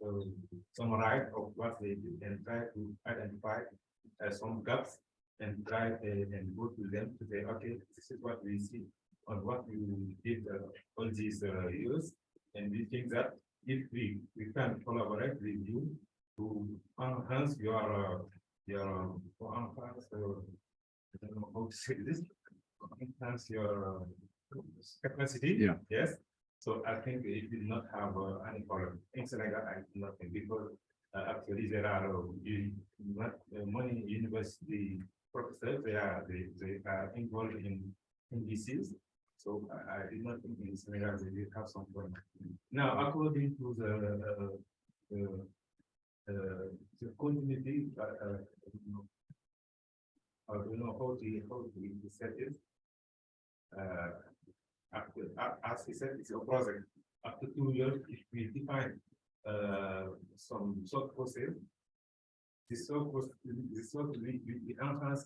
summary of what they do and try to identify some gaps and try and go to them to say, okay, this is what we see on what you did all these years, and we think that if we can collaborate with you to enhance your I don't know how to say this, enhance your capacity. Yeah. Yes. So I think it will not have any problem. Things like that I do not think because actually there are many university professors, they are involved in disease. So I did not think in Senegal they will have some problem. Now, according to the continuity, I don't know how to set it. As he said, it's a project. After 2 years, if we define some short process, this we enhance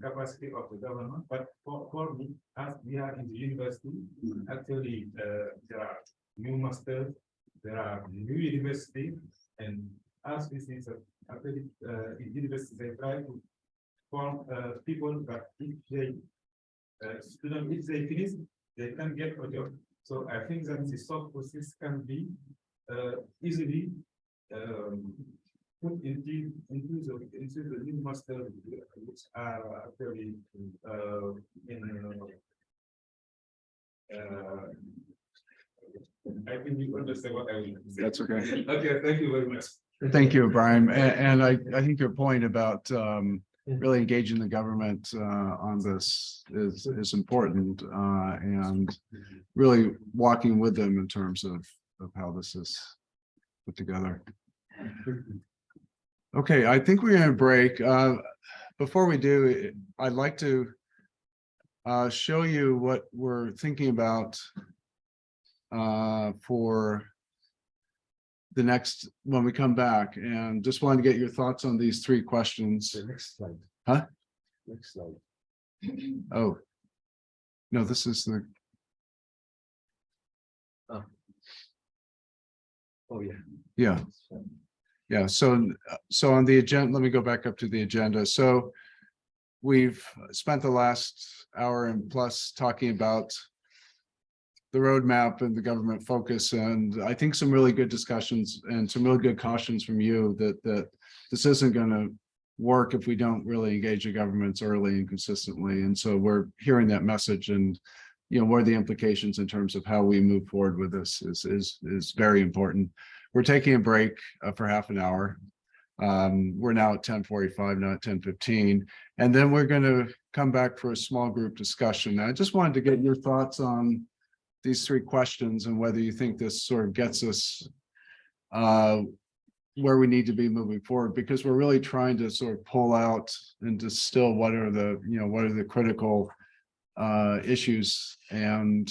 capacity of the government. But for me, as we are in the university, actually there are new masters, there are new universities, and as we see, actually in university they try to form people that if they if they finish, they can get a job. So I think that the soft process can be easily put into the new master, which are actually I think you understand what I mean. That's okay. Okay, thank you very much. Thank you, Brian. And I think your point about really engaging the government on this is important and really walking with them in terms of how this is put together. Okay, I think we're going to break. Before we do, I'd like to show you what we're thinking about for the next, when we come back, and just wanted to get your thoughts on these 3 questions. The next slide. Huh? Next slide. Oh, no, this is the. Oh, yeah. Yeah. Yeah. So on the agenda, let me go back up to the agenda. So we've spent the last hour and plus talking about the roadmap and the government focus, and I think some really good discussions and some really good cautions from you that this isn't going to work if we don't really engage the governments early and consistently. And so we're hearing that message, and what are the implications in terms of how we move forward with this is very important. We're taking a break for half an hour. We're now at 10:45, not 10:15, and then we're going to come back for a small group discussion. I just wanted to get your thoughts on these 3 questions and whether you think this sort of gets us where we need to be moving forward, because we're really trying to sort of pull out and distill what are the critical issues and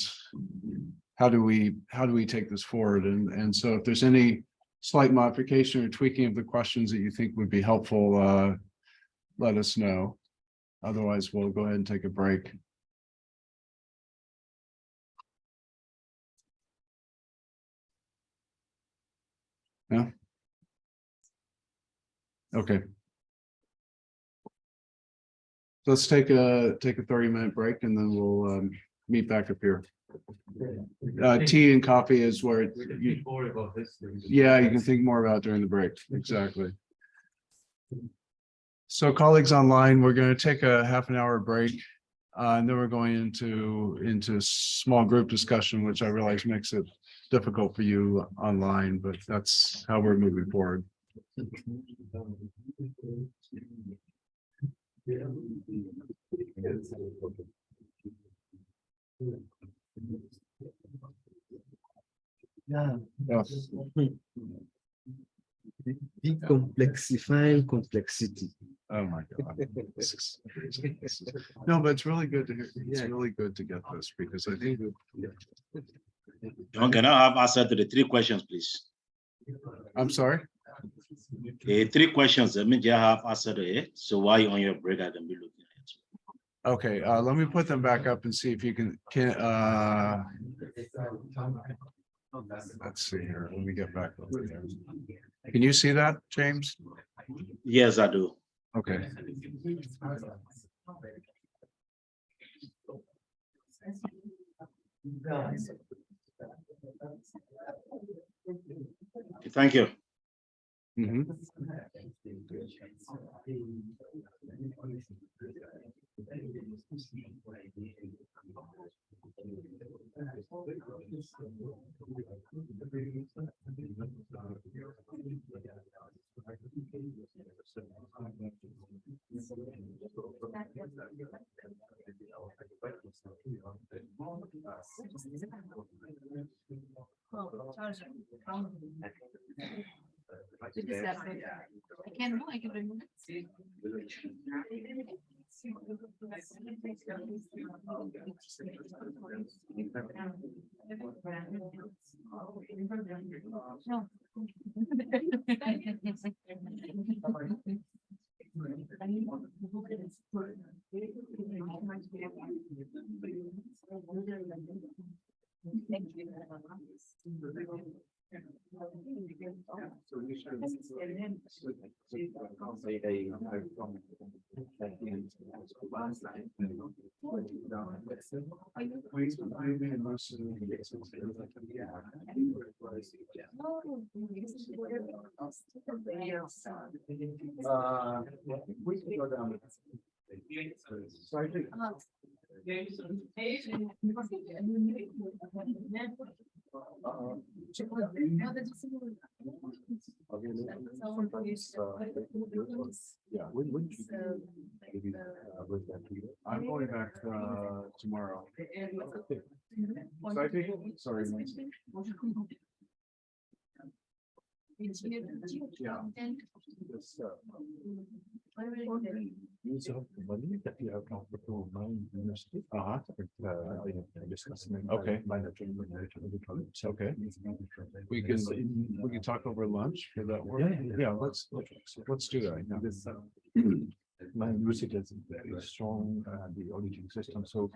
how do we take this forward. And so if there's any slight modification or tweaking of the questions that you think would be helpful, let us know. Otherwise, we'll go ahead and take a break. Yeah. Okay. Let's take a 30-minute break and then we'll meet back up here. Tea and coffee is where you, More about this. yeah, you can think more about during the break. Exactly. So colleagues online, we're going to take a half an hour break. And then we're going into small group discussion, which I realize makes it difficult for you online, but that's how we're moving forward. Yeah. Yes. Decomplexifying complexity. Oh my God. No, but it's really good to hear. It's really good to get this because I think. John, can I have answer to the 3 questions, please? I'm sorry. 3 questions. I mean, you have answer to it. So while you're on your break, I can be looking at it. Okay, let me put them back up and see if you can let's see here. Let me get back over there. Can you see that, James? Yes, I do. Okay. Thank you. Mhm. I can remove it. No. I'm going back tomorrow. So I think, sorry. Yeah. Use of the money that you have now put to my university. Discussing. Okay. Okay. We can talk over lunch for that work. Yeah. Let's do that. Yeah. This, my university has a very strong the auditing system, so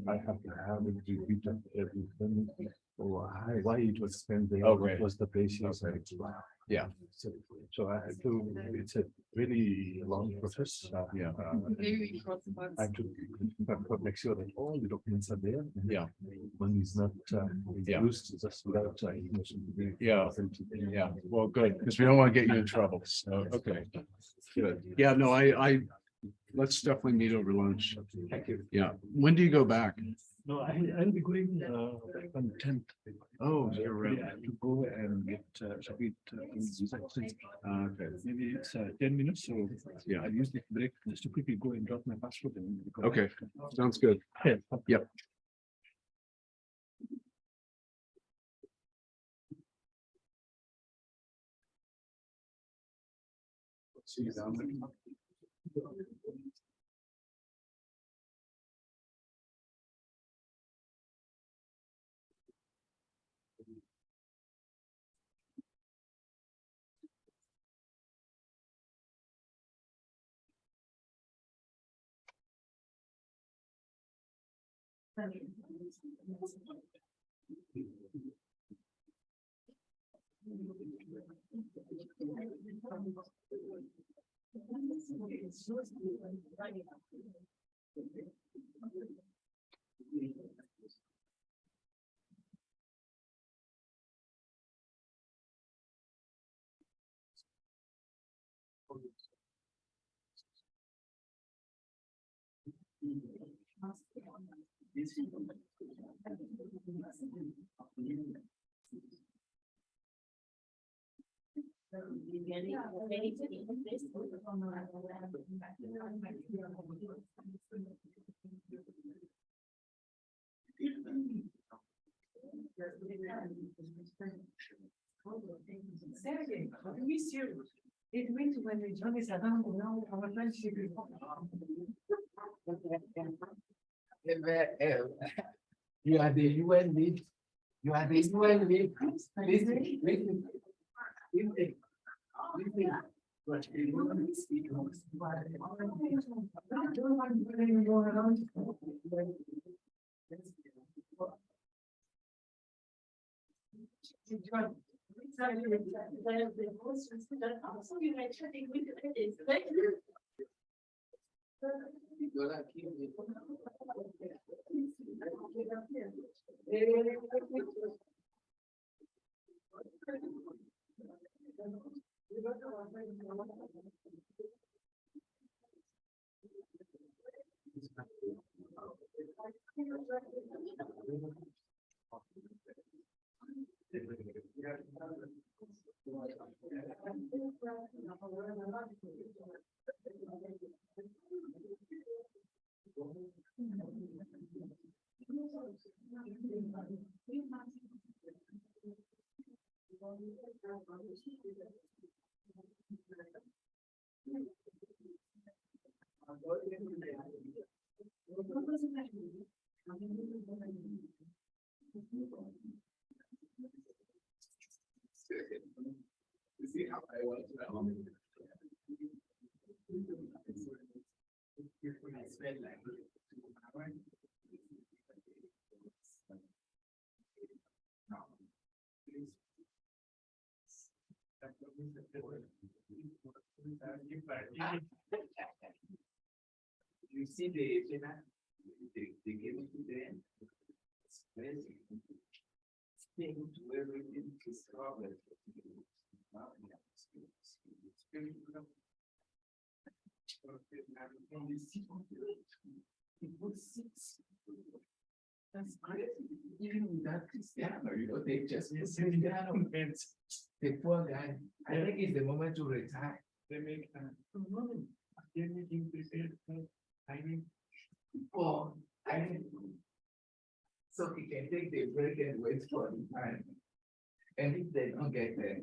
I have to have it to read everything. Why it was spent there, Okay. what was the basis. Yeah. So I had to, it's a really long process. Yeah. I have to make sure that all the documents are there. Yeah. One is not used just without Yeah. Yeah. Well, good, because we don't want to get you in trouble. So, okay. Good. Yeah, no, let's definitely meet over lunch. Thank you. Yeah. When do you go back? No, I'll be going on 10th. Oh, you're right. To go and get submit Okay. maybe it's 10 minutes, so Yeah. I use the break just to quickly go and drop my passport and go Okay. back. Sounds good. Yep. See you down there. Sergey, I miss you. It means when we join this around now, our friendship is. You are the UN lead. You are the UN lead. Listen, listen. Listen. Listen. But you don't speak. You see how I want to I spend like you see the they gave it to them. It's crazy. Staying to everything is covered. That's crazy. Even without Cristiano, you know, they just miss Cristiano. The poor guy. I think it's the moment to retire. They make they're making prepared timing. Oh, so he can take the break and wait for the time. And if they don't get there.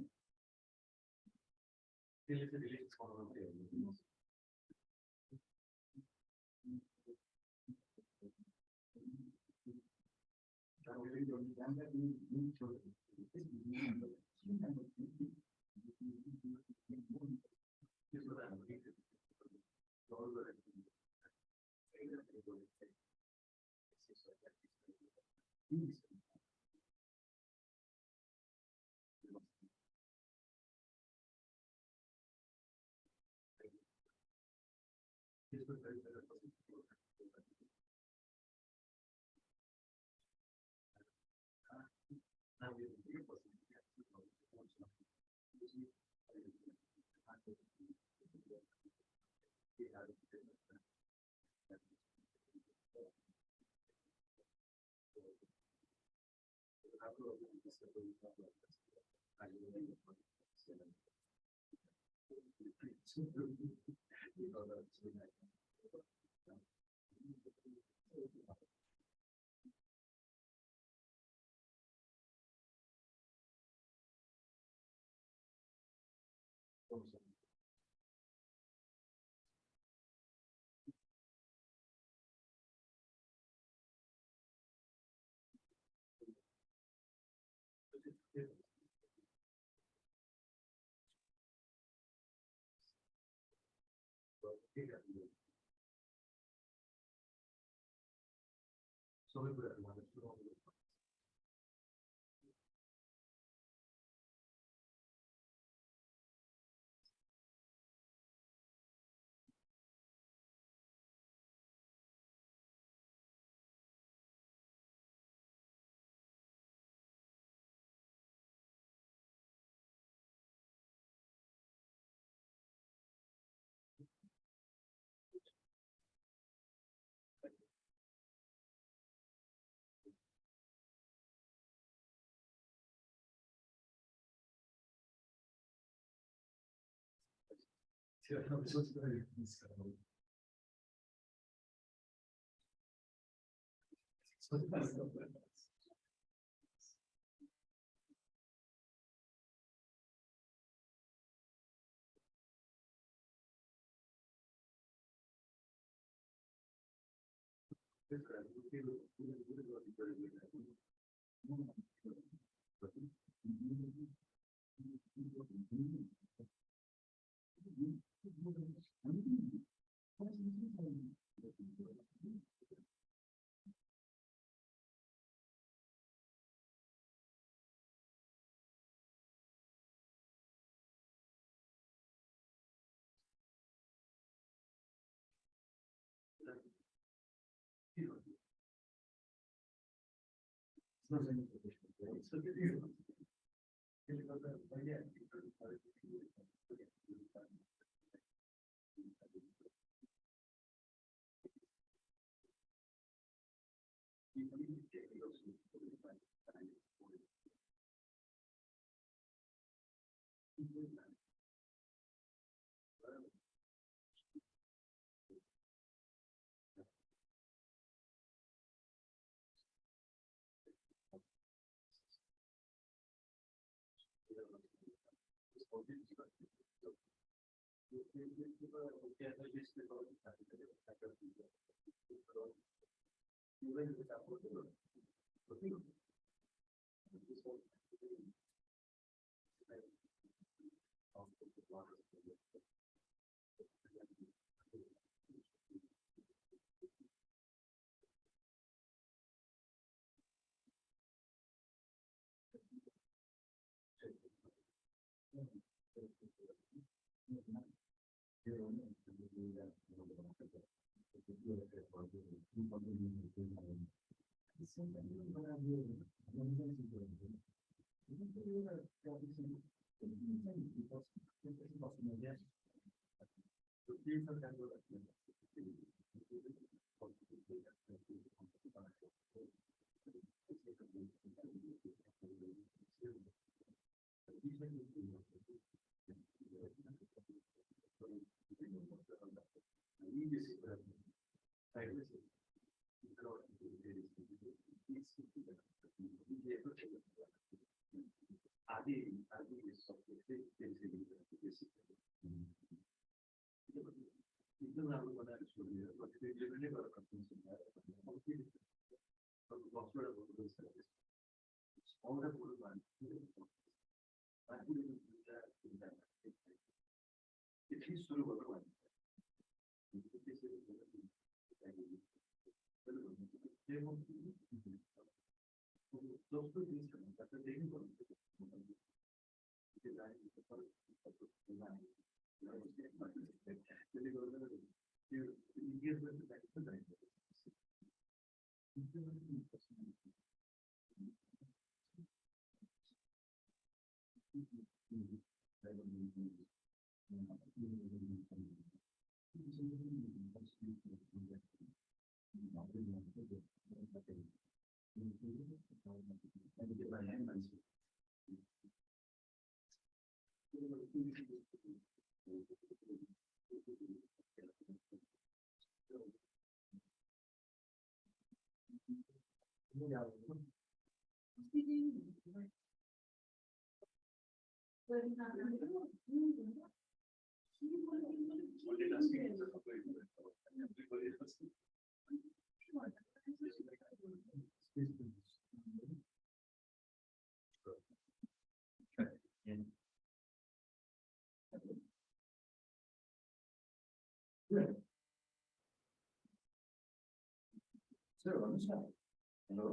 Hello?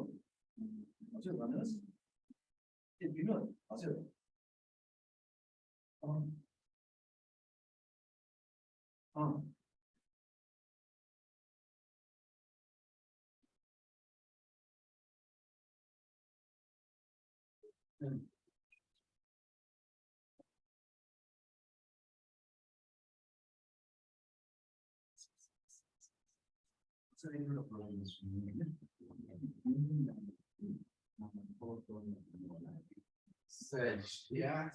हजुर भन्नुहोस् ए विनोद हजुर Yeah,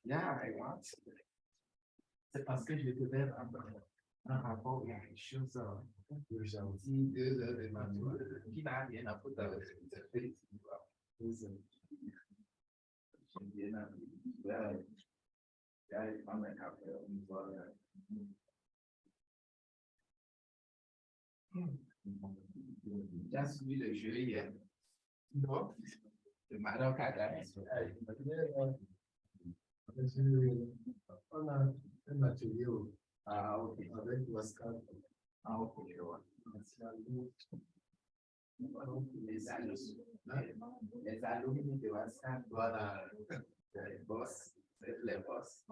yeah, I want. C'est parce que je devais avoir un rapport et quelque chose aujourd'hui de manuel qui n'a rien à foutre avec ce que tu as fait. J'ai suivi le jeu hier. Non, le Maroc a gagné. On a un atelier avec Pascal. Ah, ok, les alumni de Pascal, voilà, les boss, les boss.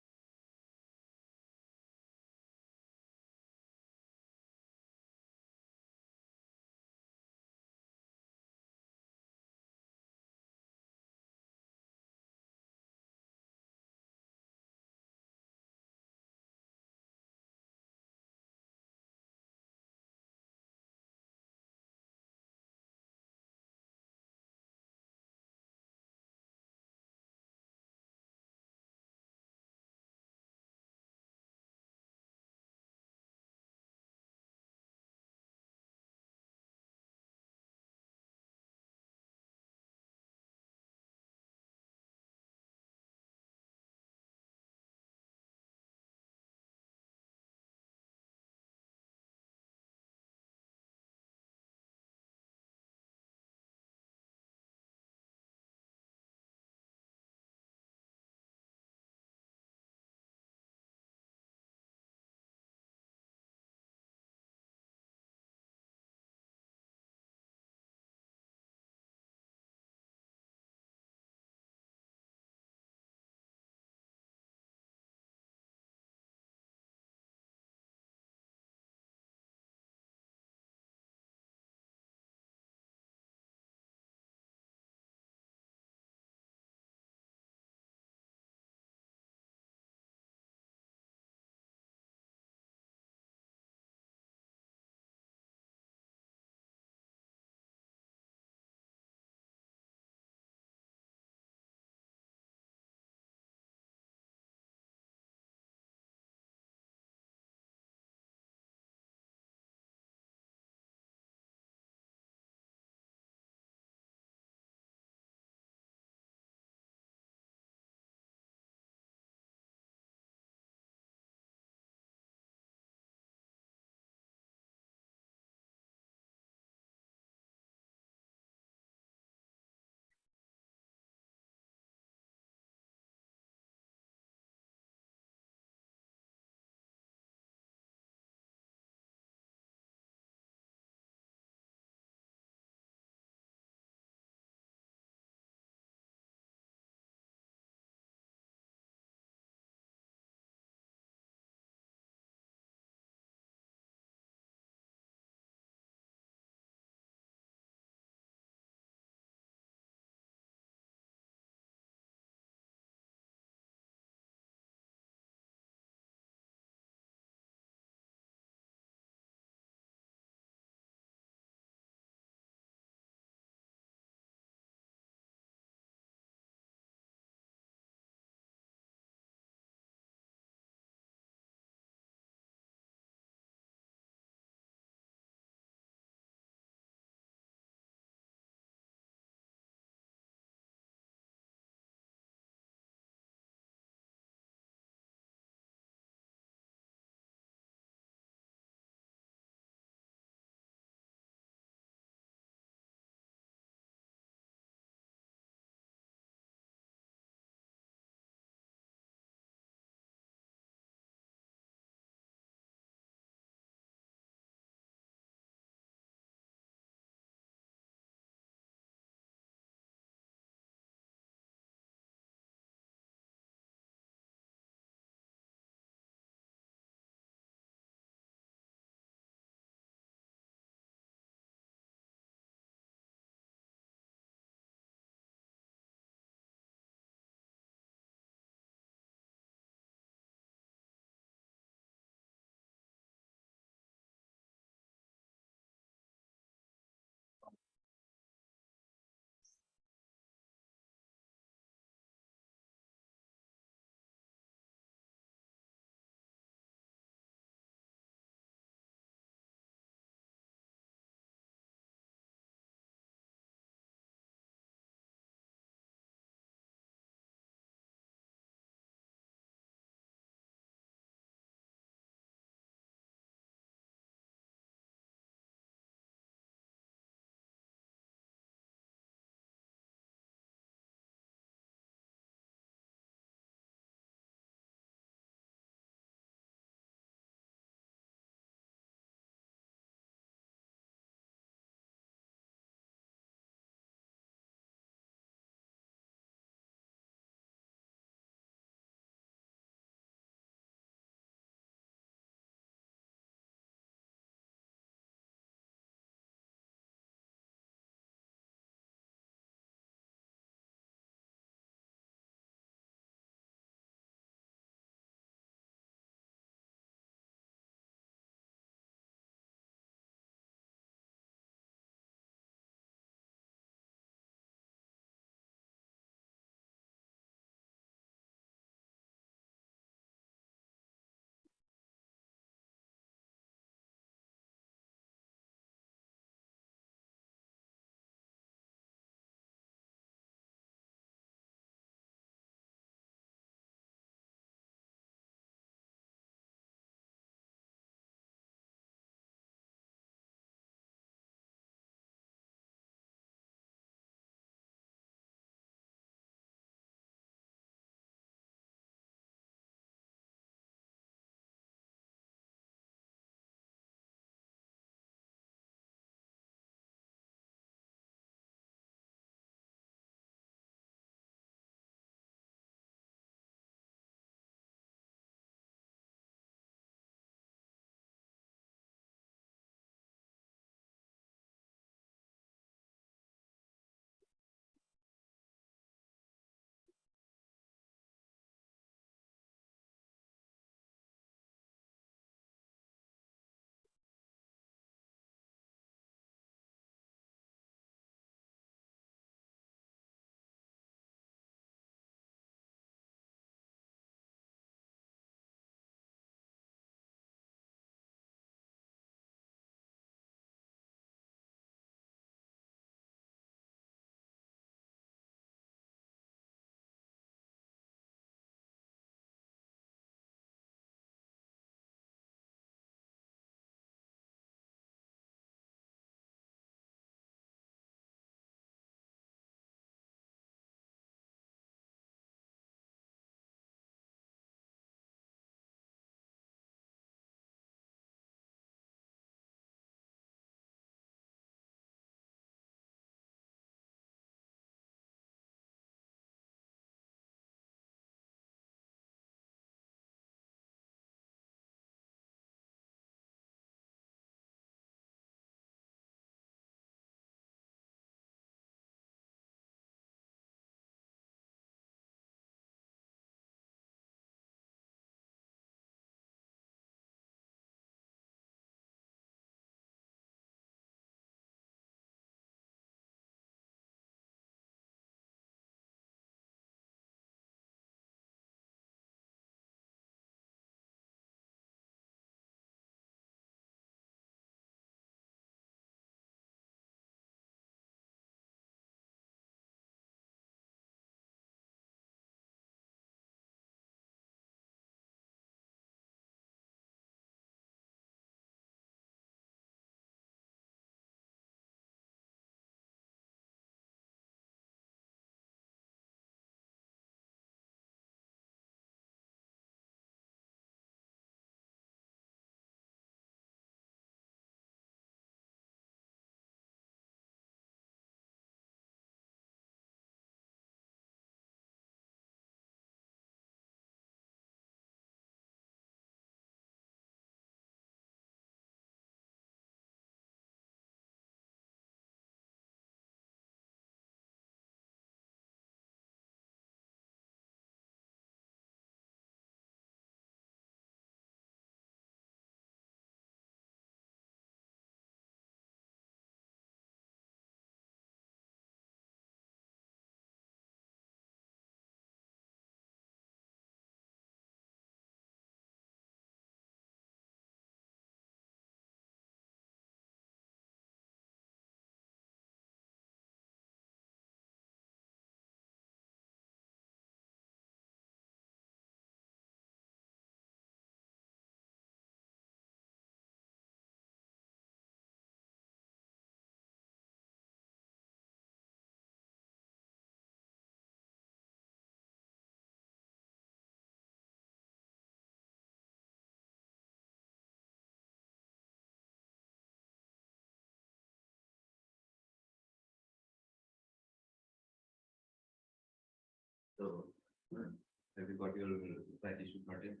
So, have you got your validation project?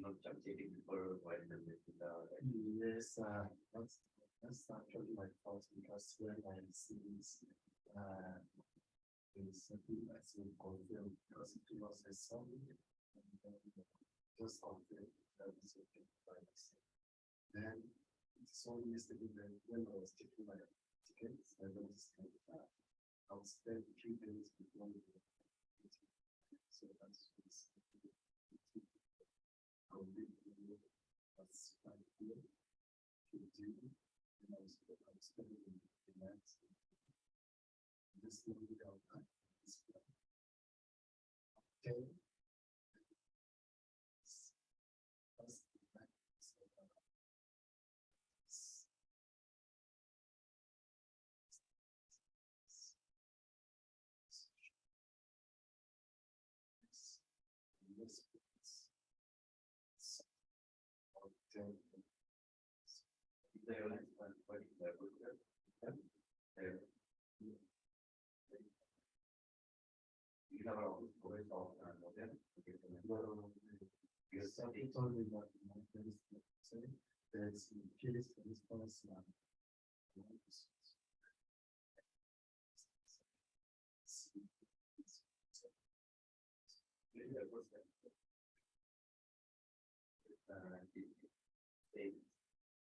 Not subjecting before while the Yes, that's actually my fault because when I see this, it's something that's so confirmed because it was a song. And then just confirmed that it's okay by myself. Then it's so yesterday when I was taking my tickets, I noticed that I was spend 3 days before the meeting. So that's just I'll be that's 5 here. And I was spending the night. Just look out that. Okay. That's the night. You have always off and model. Yes, I told you that there is there's curious response now.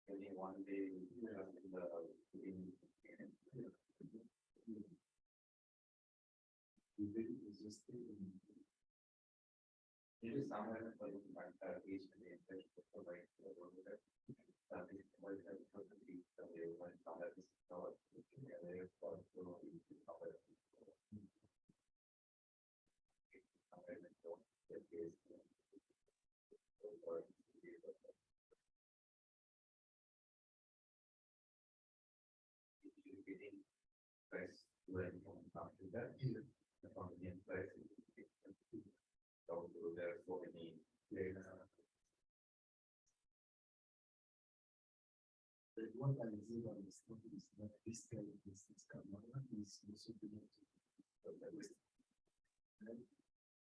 Only one day It's just it is somewhere like each of the intention for like what I did on this topic is that this guy is Kathmandu is also belong to the West. And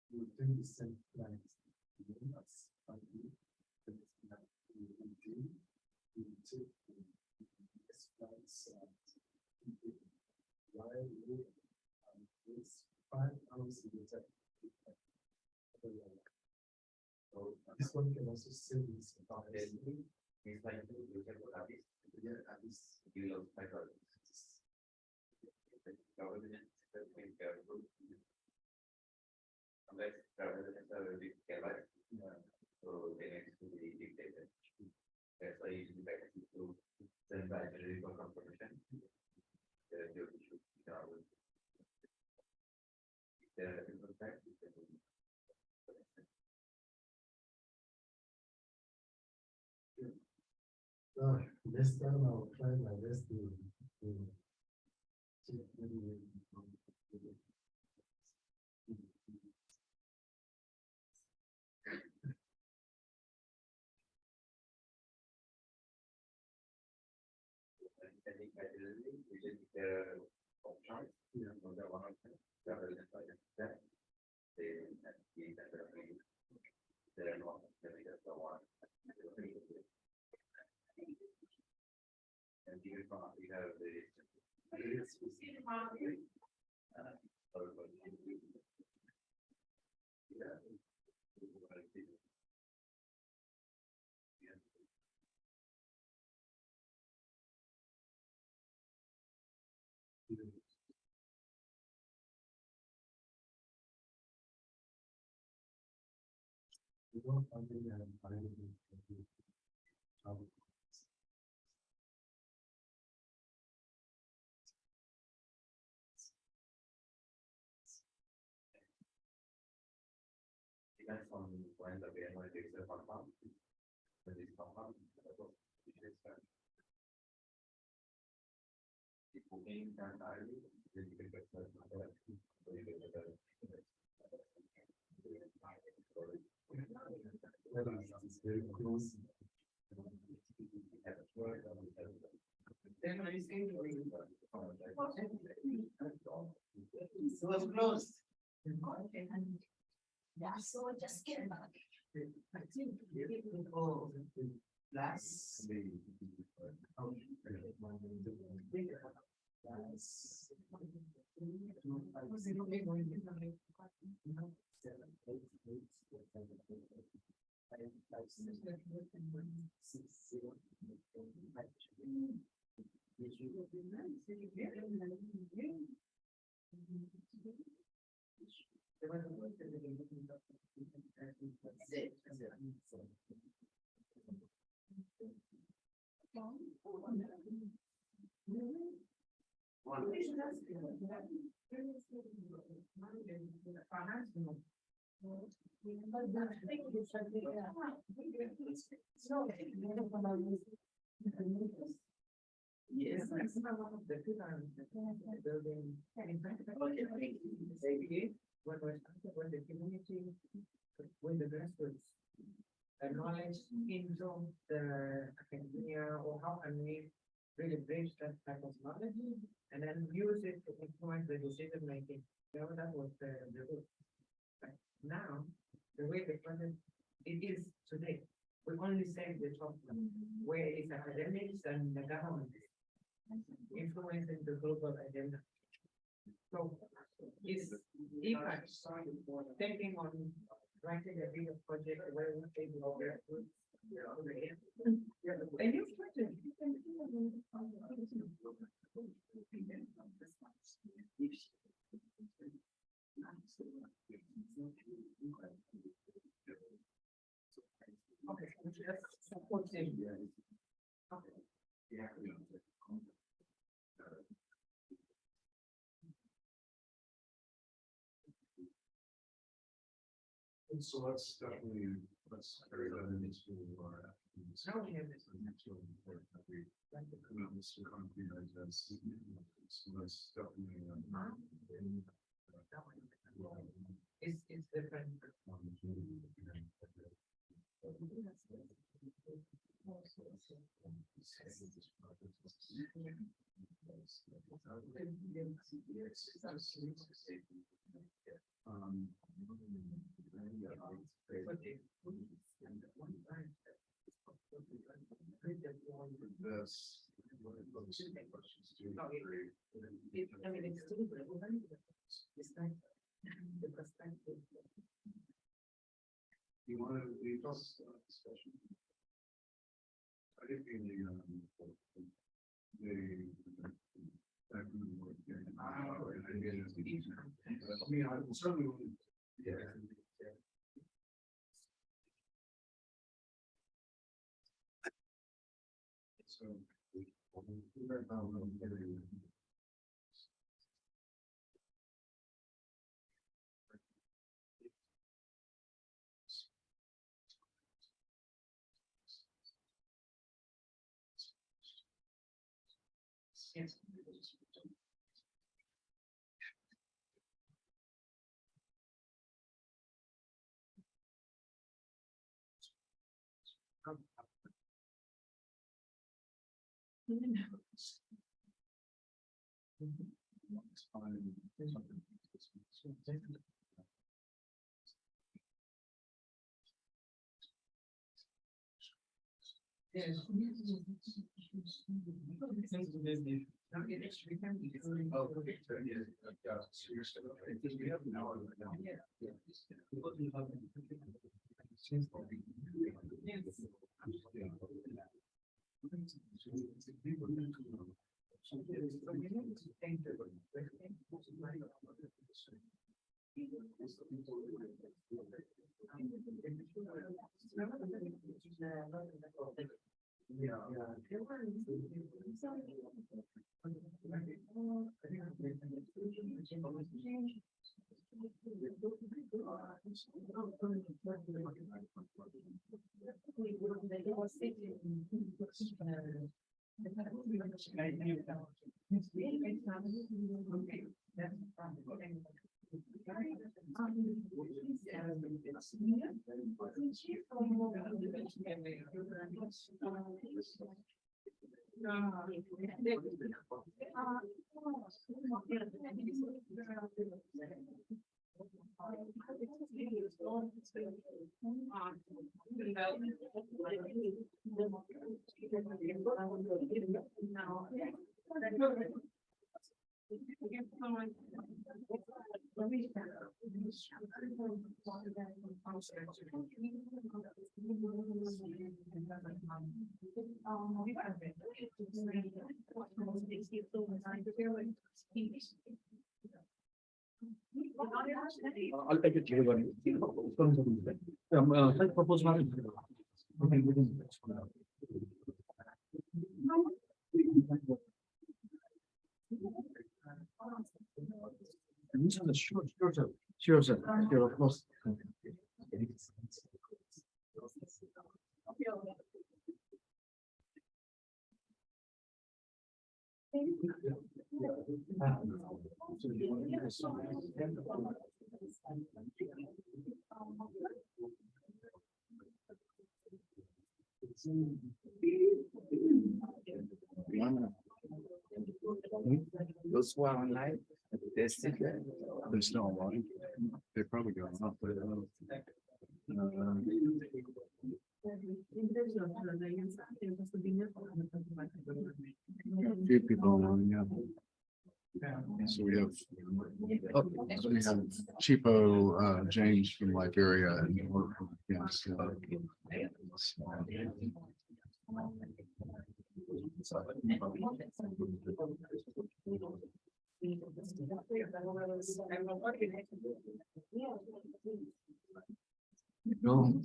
we do the same plans as family, but now we take the next plans while we it's 5 hours in the time. So this one can also save this about it's like you can put this. yeah, at least You love my brother. Government, careful. Unless government are big careless. So they need to be dictated. That's why you should back to send by the for confirmation. There this time I'll try my best to check we don't find any depends on when the BMI takes the compound. When this compound, the cooking and early, then you can get the it's very close. Then I think It was closed. Yeah, so just get back. Oh, plus. Yes. When the community, when the grassroots acknowledge into the academia, or how can we really bridge that type of knowledge and then use it to influence the decision making. You know, that was the root. But now, the way the project it is today, we only say the top one, where it's academics and the government influencing the global agenda. So it's if I thinking on writing a bigger project where we take over a new project. Okay, just supporting. Okay. Yeah. So let's definitely, let's carry that into our. Now we have this. Next one, important that we come out with some concrete ideas. So that's definitely. It's different. This. I mean, it's still relevant. It's like the perspective. You want to leave us discussion? I think in the. I mean, I certainly. Yeah. So. Yes. Yes. I'll take it. I propose one. Sure, sir. Sure, sir. Sure, of course. Those who are online, they still there. They're still online. They're probably going up. But, a few people online, yeah. So we have Cheapo James from Liberia and yes. No.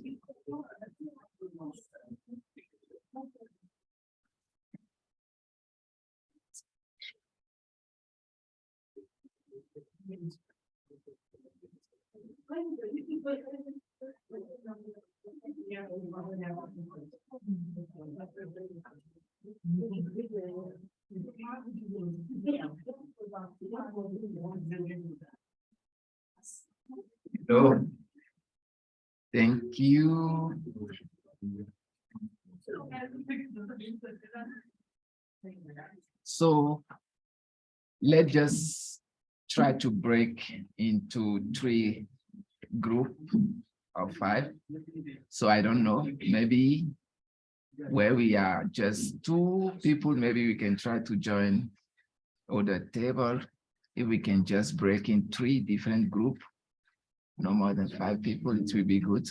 No. Thank you. So let's just try to break into 3 groups of 5. So I don't know, maybe where we are just 2 people, maybe we can try to join other table. If we can just break in 3 different groups, no more than 5 people, it will be good.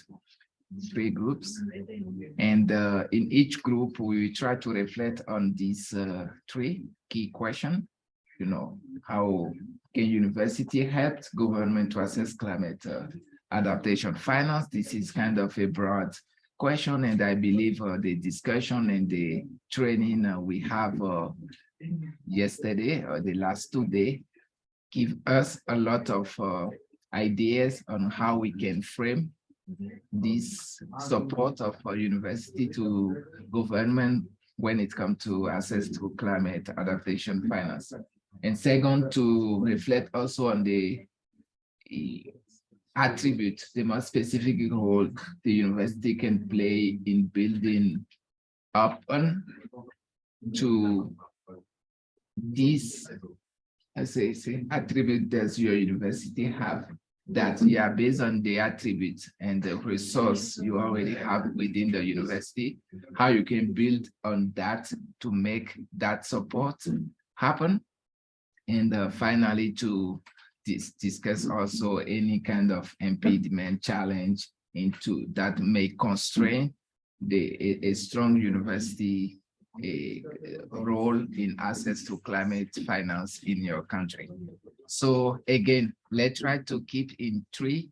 3 groups. And in each group, we will try to reflect on these 3 key questions. You know, how can university help government to assess climate adaptation finance? This is kind of a broad question, and I believe the discussion and the training we have yesterday or the last 2 days give us a lot of ideas on how we can frame this support of our university to government when it comes to access to climate adaptation finance. And second, to reflect also on the attribute, the more specific role the university can play in building up on to this, as I say, attribute that your university have, that you are based on the attributes and the resource you already have within the university, how you can build on that to make that support happen. And finally, to discuss also any kind of impediment, challenge into that may constrain a strong university role in access to climate finance in your country. So again, let's try to keep in 3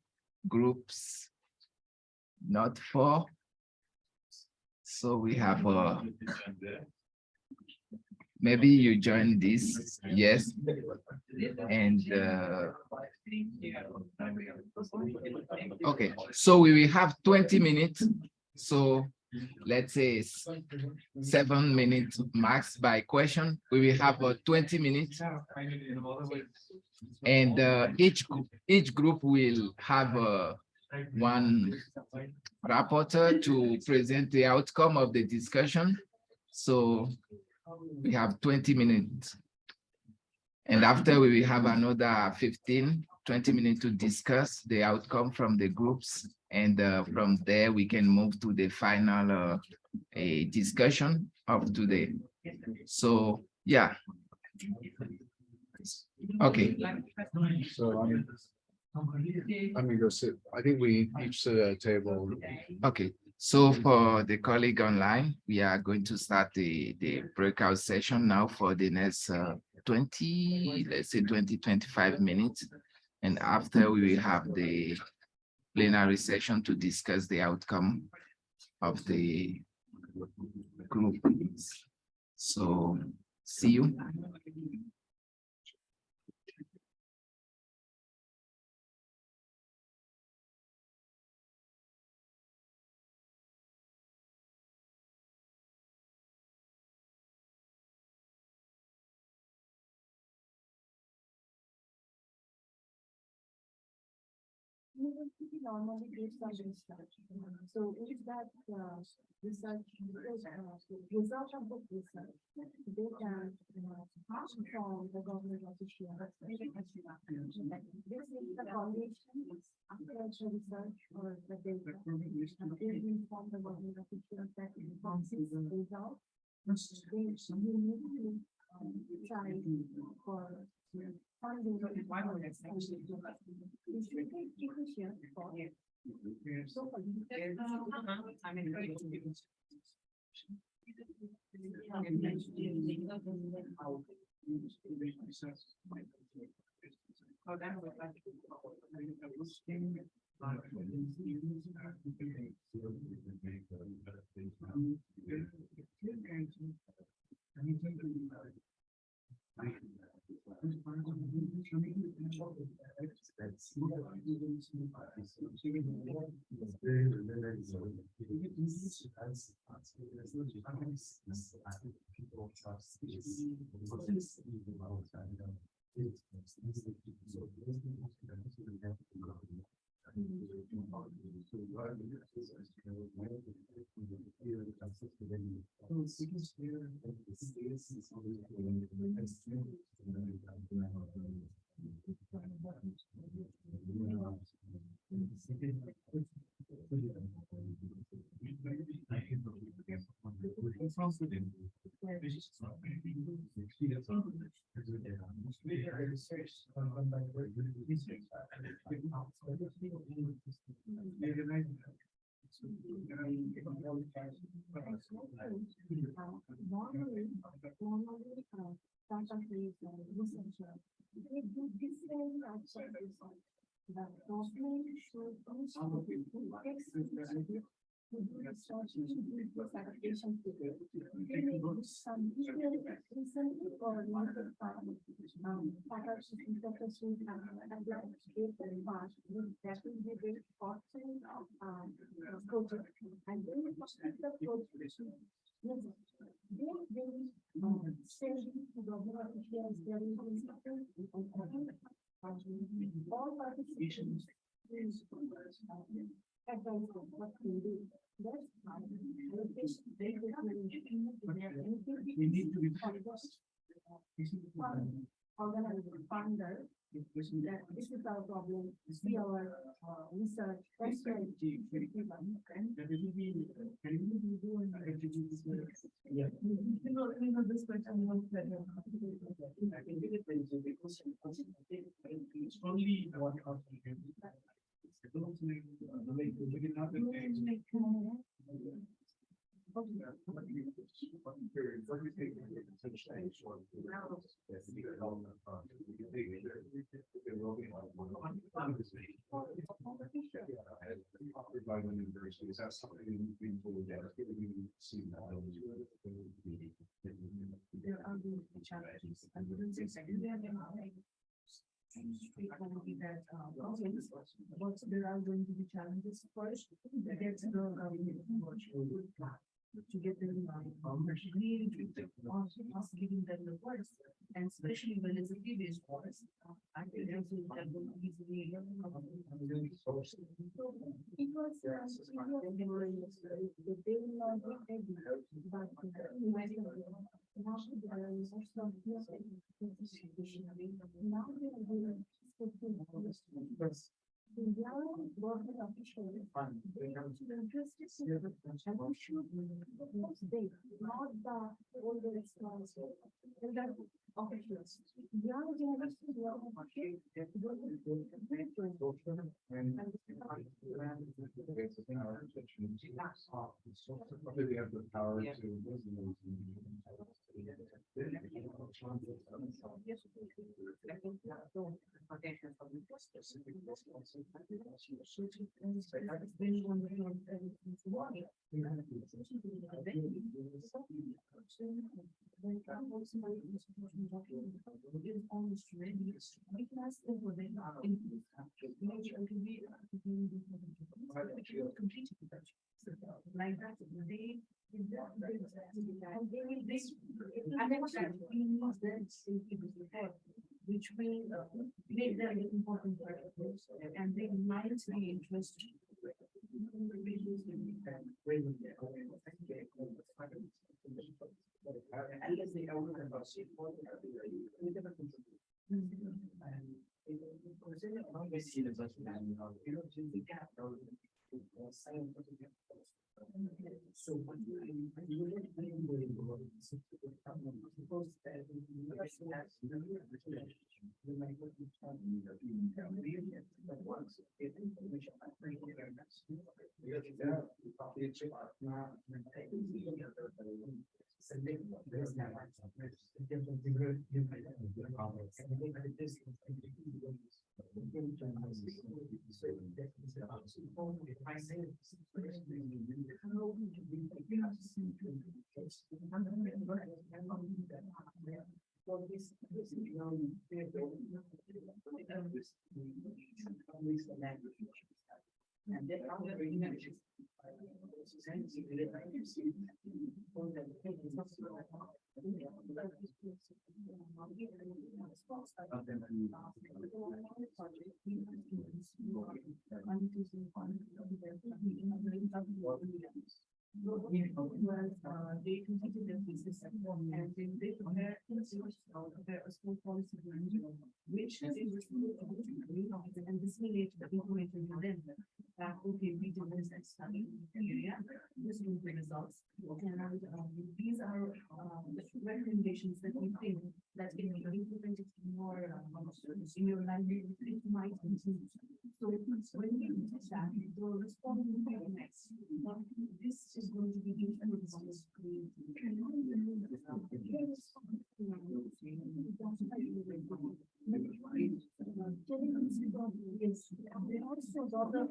groups, not 4. So we have maybe you join this, yes, and okay, so we will have 20 minutes. So let's say 7 minutes max by question. We will have 20 minutes, and each group will have one rapporteur to present the outcome of the discussion. So we have 20 minutes. And after we will have another 15, 20 minutes to discuss the outcome from the groups. And from there, we can move to the final discussion of today. So, yeah. Okay. So I'm gonna go sit. I think we each sit at a table. Okay. So for the colleague online, we are going to start the breakout session now for the next 20, let's say 20, 25 minutes. And after we will have the plenary session to discuss the outcome of the group. So see you. University normally gives some research. So if that research, result of the research, they can from the government official. This is the foundation after research or the data. They inform the government officials that from this result, you need to try for funding. All participants what we do. That's founder. This is our problem. See our research. That's right. This Only one that's something we've been there are the challenges. I wouldn't say secondary. But there are going to be challenges first to get the government to get them really us giving them the voice, and especially when it's a fee-based voice, I think that will easily. It was the day not but Now we are doing government officials interested not the older officials. Young generation, Probably we have the power to. Like that, they which will make them important and they might be interested. Unless they are so and then they completed their thesis and then they prepared their school policy which is and disseminate the information to them that okay, we did this and study area, this is the results. And these are the recommendations that we think that can be implemented more in your language, it might continue. So when we do that, the response will be next. This is going to be different on the screen. Yes, they also got the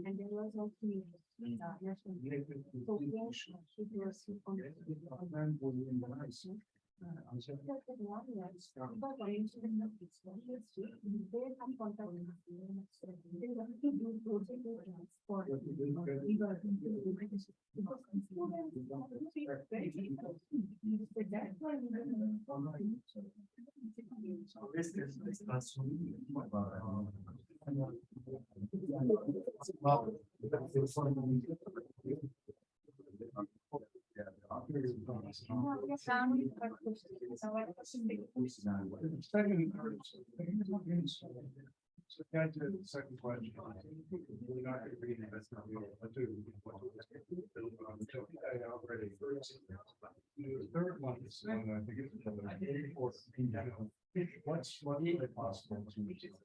And there was also So can I do the second question? We're not going to read it, that's not real. I'll do I already. The third one is, I think it's what's really possible to short.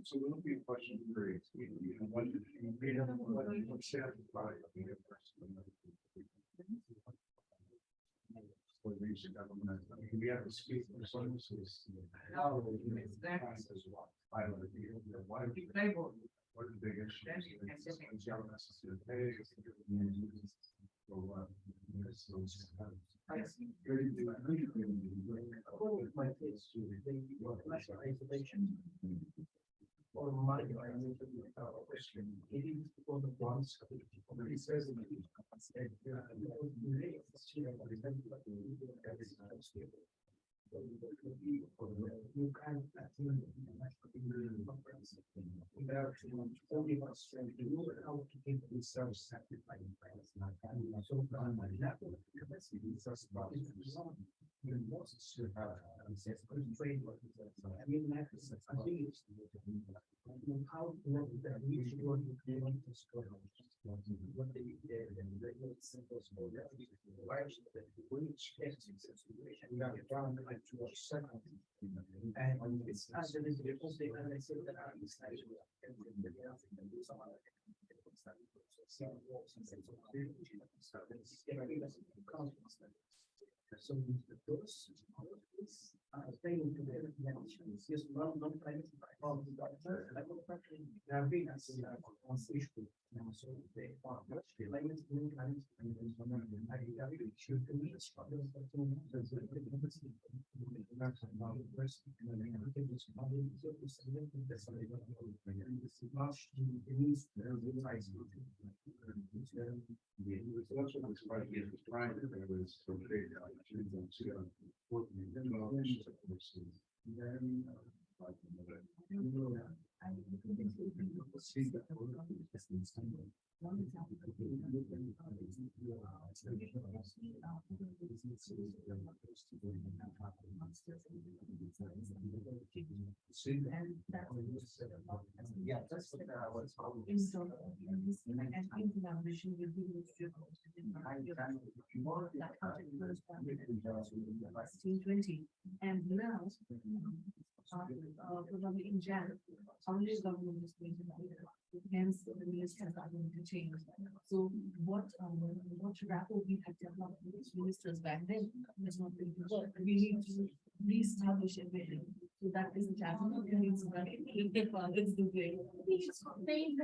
So it'll be a question three. We have to speak for services. What are the big issues? So those staying to the dimensions, just one kind of there been as on issue. So they are much alignment new kinds and I should be yeah, that's what I was and now, probably in Jan, only government is going to, hence the ministers are going to change. So what rapport we had developed with ministers back then is not going to work. We need to reestablish everything. So that isn't happening. We need to run it. It's the way. Against something.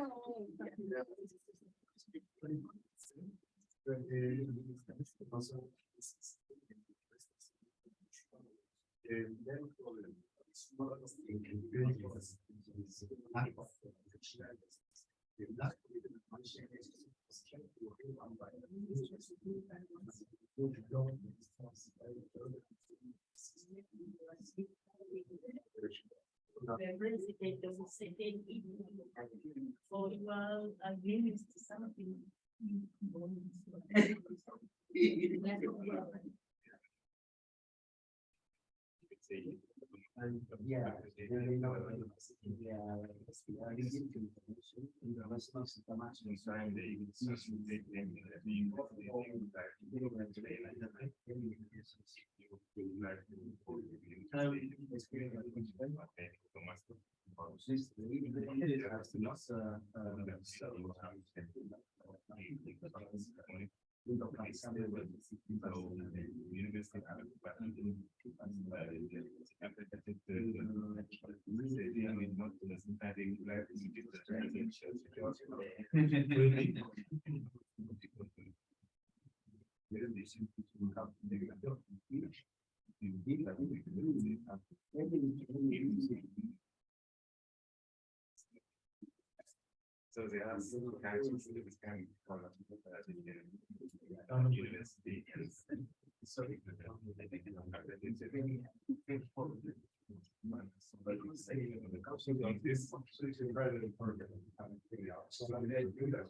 So there are several kinds of students coming from university. Sorry. But you say the council of this president program. So they do that.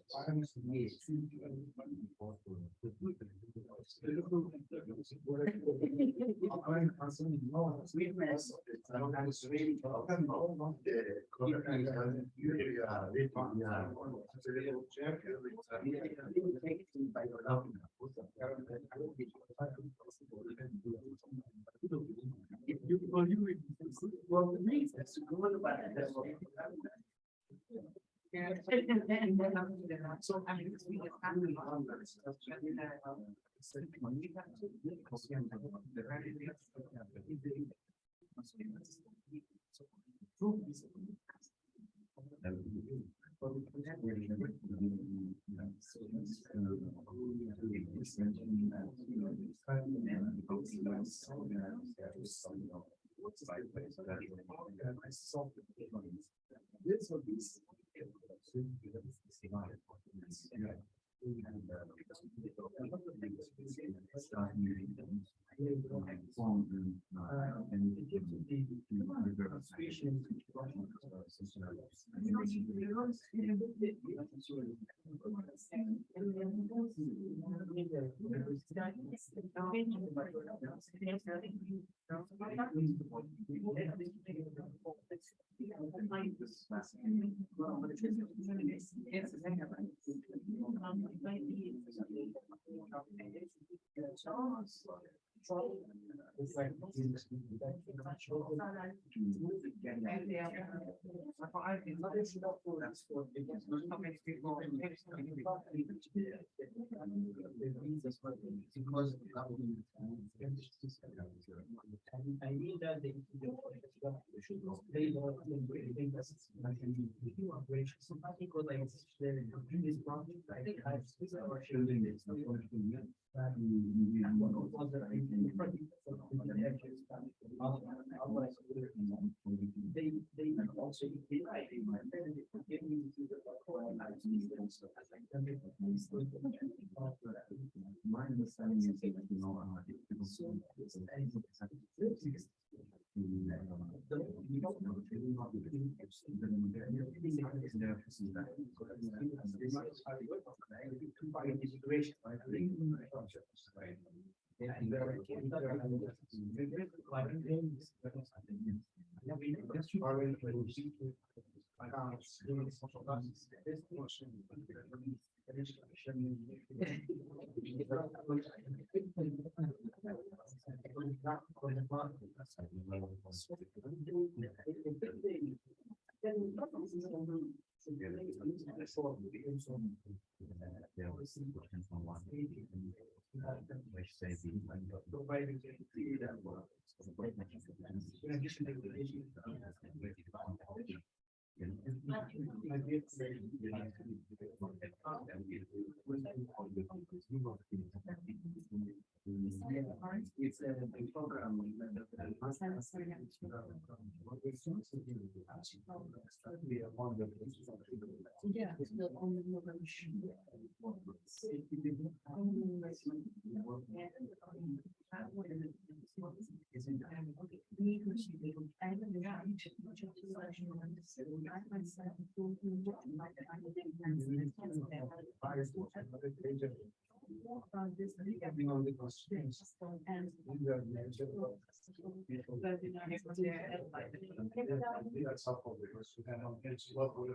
So I mean, we have family That's helpful because we kind of it's what we.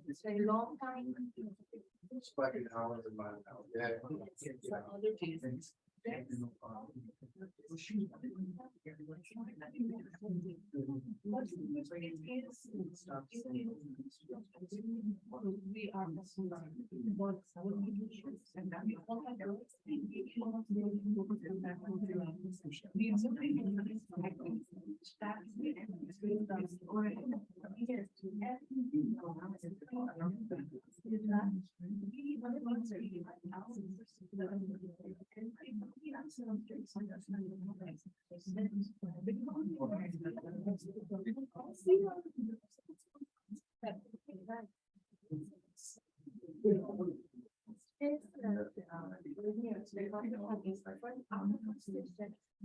It's a long time. It's like an hour in my house. Yeah. Other reasons. We are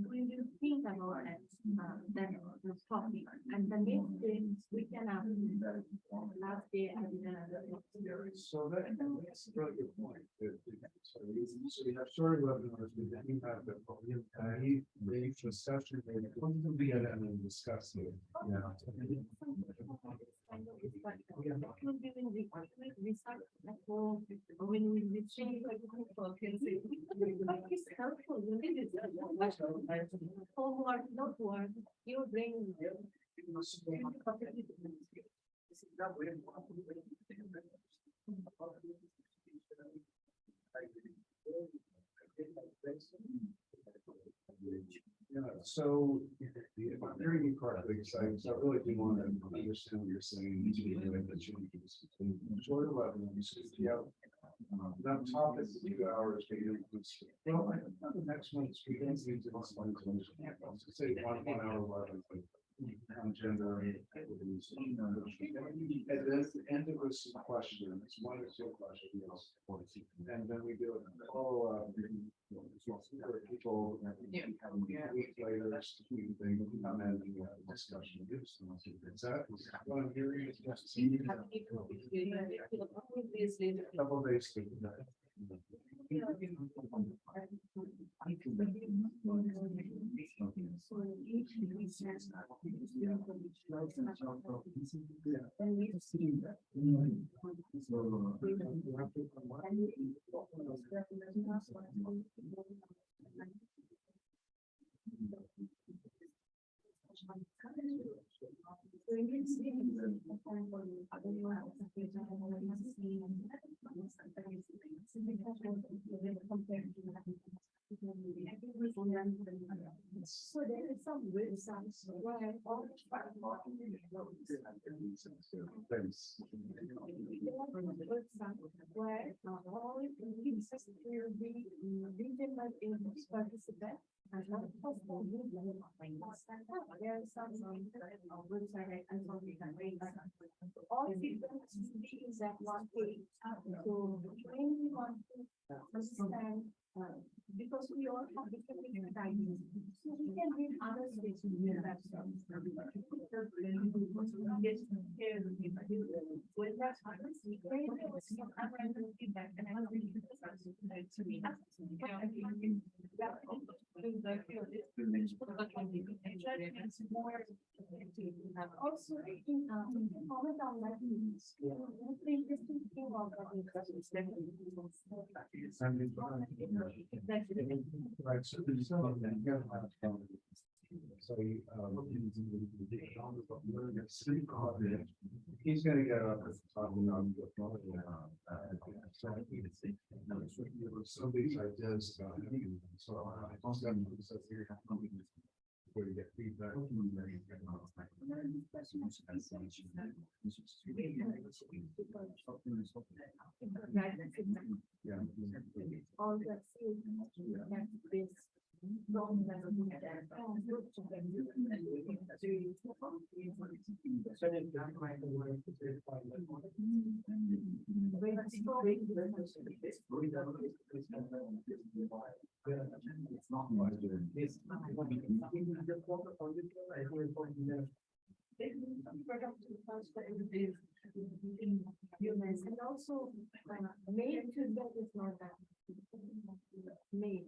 we will think about it, that topic, and the next day we can have last day and So that's a really good point. So we have short webinars, but then you have the, the session, and we'll be at it and then discuss it. Yeah. When we change like it's helpful. Homework, not work, you bring. Yeah, so if I'm hearing you correctly, because I really do want to understand what you're saying. Short webinars, you have that topic is 2 hours. Well, I think the next one is we can see say 1 hour webinar on gender. And then at the end of this question, it's 1 or 2 questions. And then we do a follow-up. People a week later, they come in and we have a discussion. Is that what I'm hearing? Couple of days. So each research. And we've seen that. So there is some websites where all where all users will be regional participants. And not possible. There are some website and some we can read. All people speak that one way. So when we want to understand, because we all have different ideas, so we can read other ways to hear that stuff. When that happens, we create feedback and I will to me. Also, comment on that. Interesting thing about that. Right, so he's gonna get up and talk about some of these ideas about having, so I also have where you get feedback. Yeah. All that this. And also, made to that is not that made.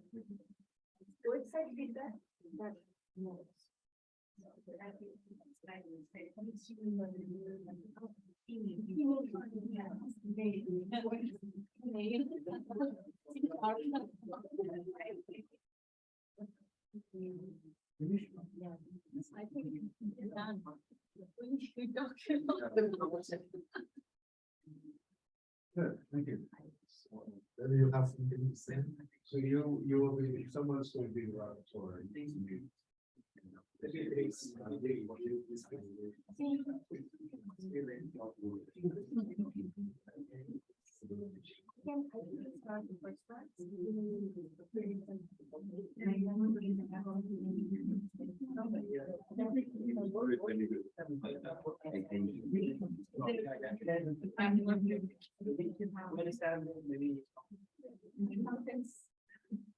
Website feedback that knows. I think it's done. We Good, thank you. Then you have something to say. So you will be, someone's going to be the laboratory.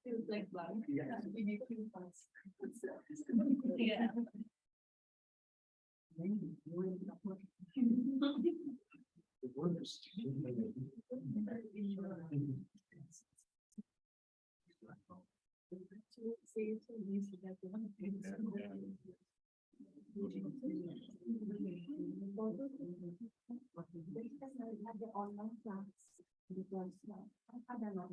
Feels like blood. Yeah. Yeah. The online class because I don't know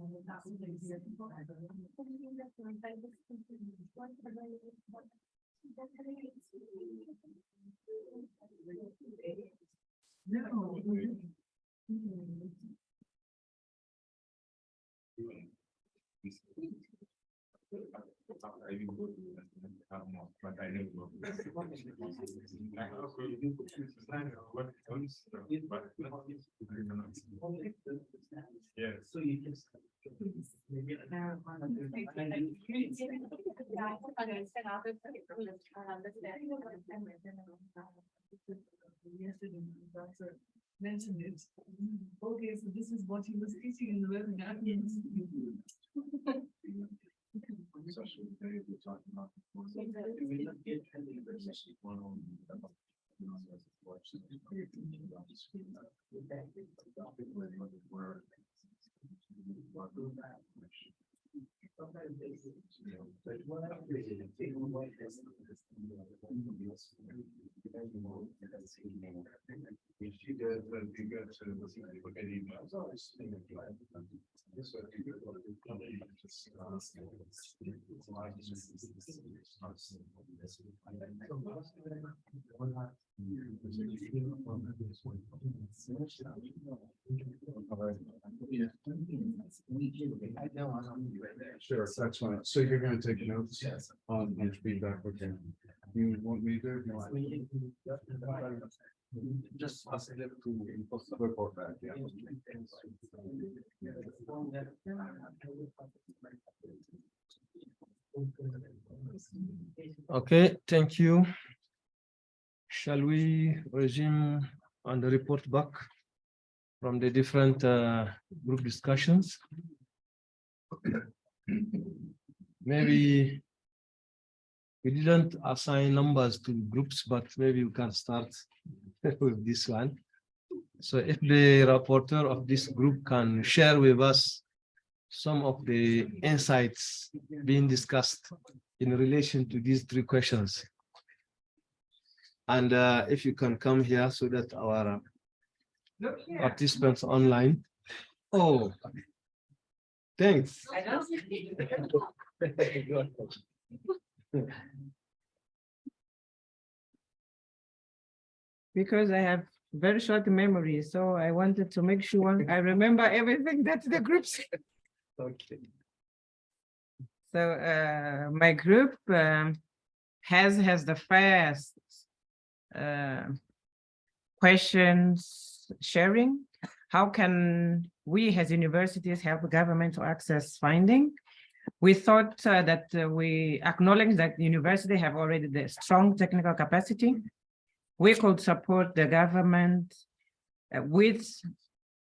But I never go. Yeah. So you can. Mentioned it. Okay, so this is what he was teaching in the webinar. Sure, that's fine. So you're gonna take notes on feedback, okay? You want me to? No, Just ask them to report back, yeah. Okay, thank you. Shall we resume on the report back from the different group discussions? Maybe we didn't assign numbers to groups, but maybe we can start with this one. So if the rapporteur of this group can share with us some of the insights being discussed in relation to these three questions. And if you can come here so that our participants online. Oh, thanks. Because I have very short memory, so I wanted to make sure I remember everything that the group said. Okay. So my group has the first questions sharing. How can we as universities help government to access funding? We thought that we acknowledge that the university have already the strong technical capacity. We could support the government with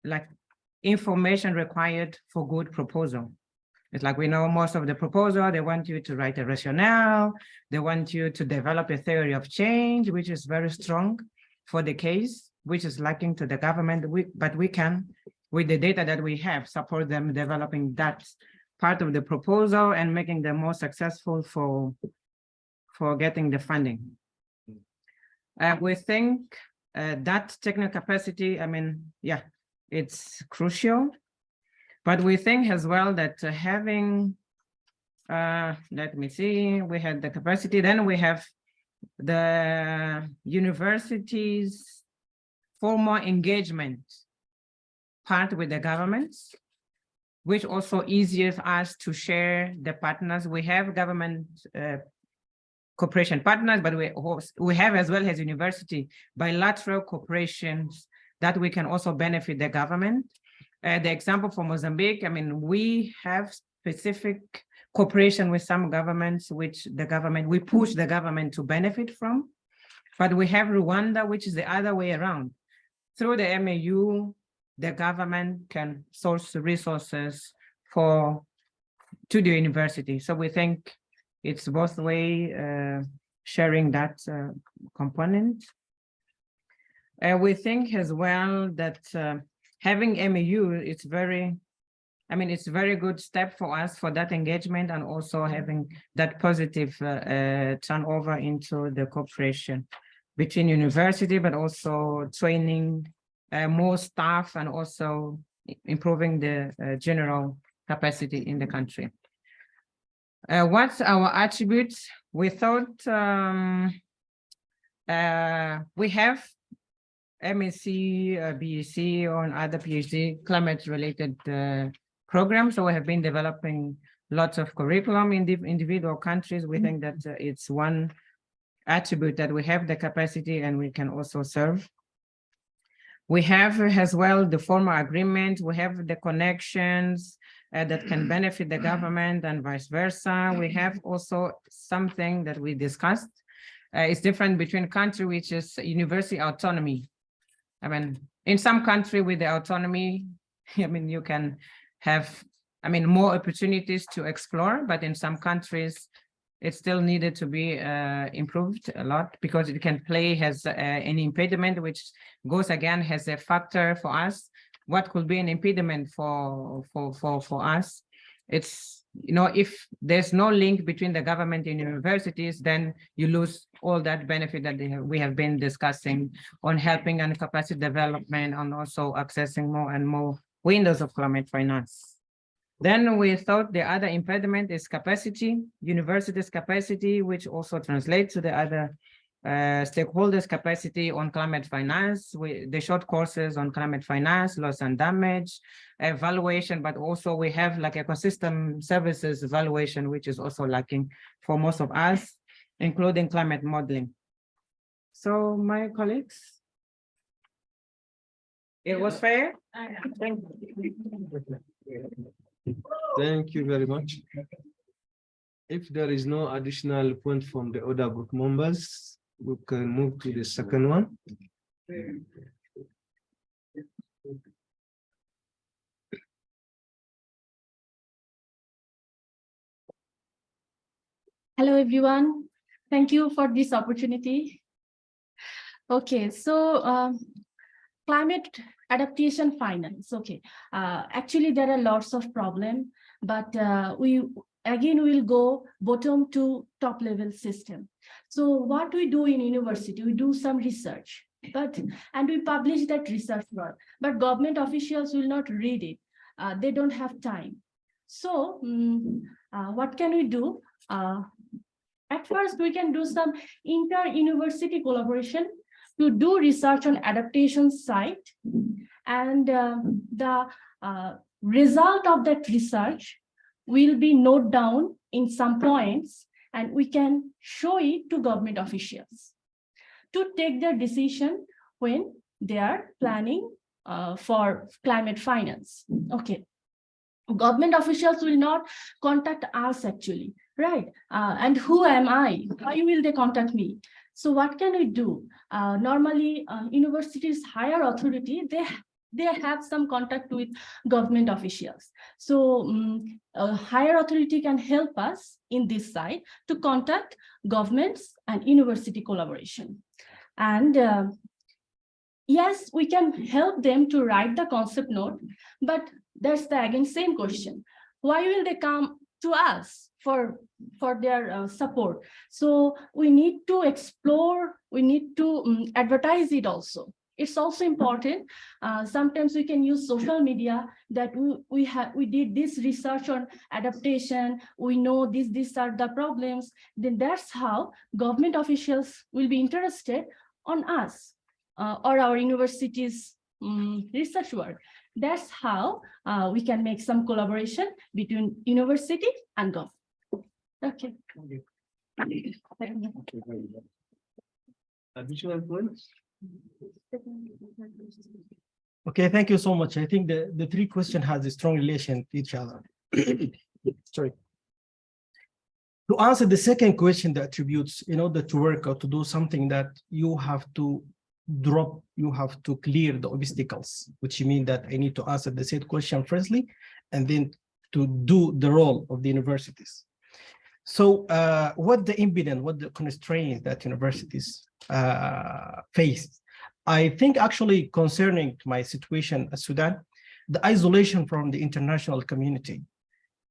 like information required for good proposal. It's like we know most of the proposal, they want you to write a rationale, they want you to develop a theory of change, which is very strong for the case, which is lacking to the government. But we can, with the data that we have, support them developing that part of the proposal and making them more successful for getting the funding. We think that technical capacity, I mean, yeah, it's crucial. But we think as well that having, let me see, we had the capacity, then we have the universities formal engagement part with the governments, which also eases us to share the partners. We have government cooperation partners, but we have as well as university bilateral cooperations that we can also benefit the government. The example for Mozambique, I mean, we have specific cooperation with some governments, which we push the government to benefit from. But we have Rwanda, which is the other way around. Through the MAU, the government can source resources to the university. So we think it's both way sharing that component. We think as well that having MAU, it's very good step for us for that engagement and also having that positive turnover into the cooperation between university, but also training more staff and also improving the general capacity in the country. What's our attributes? We thought we have MSc, BSc, or other PhD climate-related programs. So we have been developing lots of curriculum in the individual countries. We think that it's one attribute that we have the capacity and we can also serve. We have as well the formal agreement. We have the connections that can benefit the government and vice versa. We have also something that we discussed. It's different between country, which is university autonomy. I mean, in some country with the autonomy, I mean, you can have, I mean, more opportunities to explore, but in some countries, it still needed to be improved a lot because it can play as an impediment, which goes again as a factor for us. What could be an impediment for us? It's if there's no link between the government and universities, then you lose all that benefit that we have been discussing on helping and capacity development and also accessing more and more windows of climate finance. Then we thought the other impediment is capacity, universities' capacity, which also translates to the other stakeholders' capacity on climate finance, the short courses on climate finance, loss and damage, evaluation, but also we have like ecosystem services evaluation, which is also lacking for most of us, including climate modeling. So my colleagues, it was fair? Thank you. Thank you very much. If there is no additional point from the other group members, we can move to the second one. Hello, everyone. Thank you for this opportunity. Okay, so climate adaptation finance. Okay, actually there are lots of problems, but we will go bottom to top level system. So what we do in university, we do some research, and we publish that research work, but government officials will not read it. They don't have time. So what can we do? At first, we can do some inter-university collaboration to do research on adaptation site, and the result of that research will be noted down in some points, and we can show it to government officials to take their decision when they are planning for climate finance. Okay, government officials will not contact us actually, right? And who am I? Why will they contact me? So what can we do? Normally, universities higher authority, they have some contact with government officials. So a higher authority can help us in this side to contact governments and university collaboration. And yes, we can help them to write the concept note, but that's the again same question. Why will they come to us for their support? So we need to explore, we need to advertise it also. It's also important. Sometimes we can use social media that we did this research on adaptation. We know these are the problems. Then that's how government officials will be interested on us or our university's research work. That's how we can make some collaboration between university and government. Okay. Additional points? Okay, thank you so much. I think the three questions has a strong relation to each other. Sorry. To answer the second question, the attributes, in order to work or to do something, that you have to drop, you have to clear the obstacles, which means that I need to answer the said question firstly, and then to do the role of the universities. So what the impediment, what the constraints that universities face? I think actually concerning my situation in Sudan, the isolation from the international community,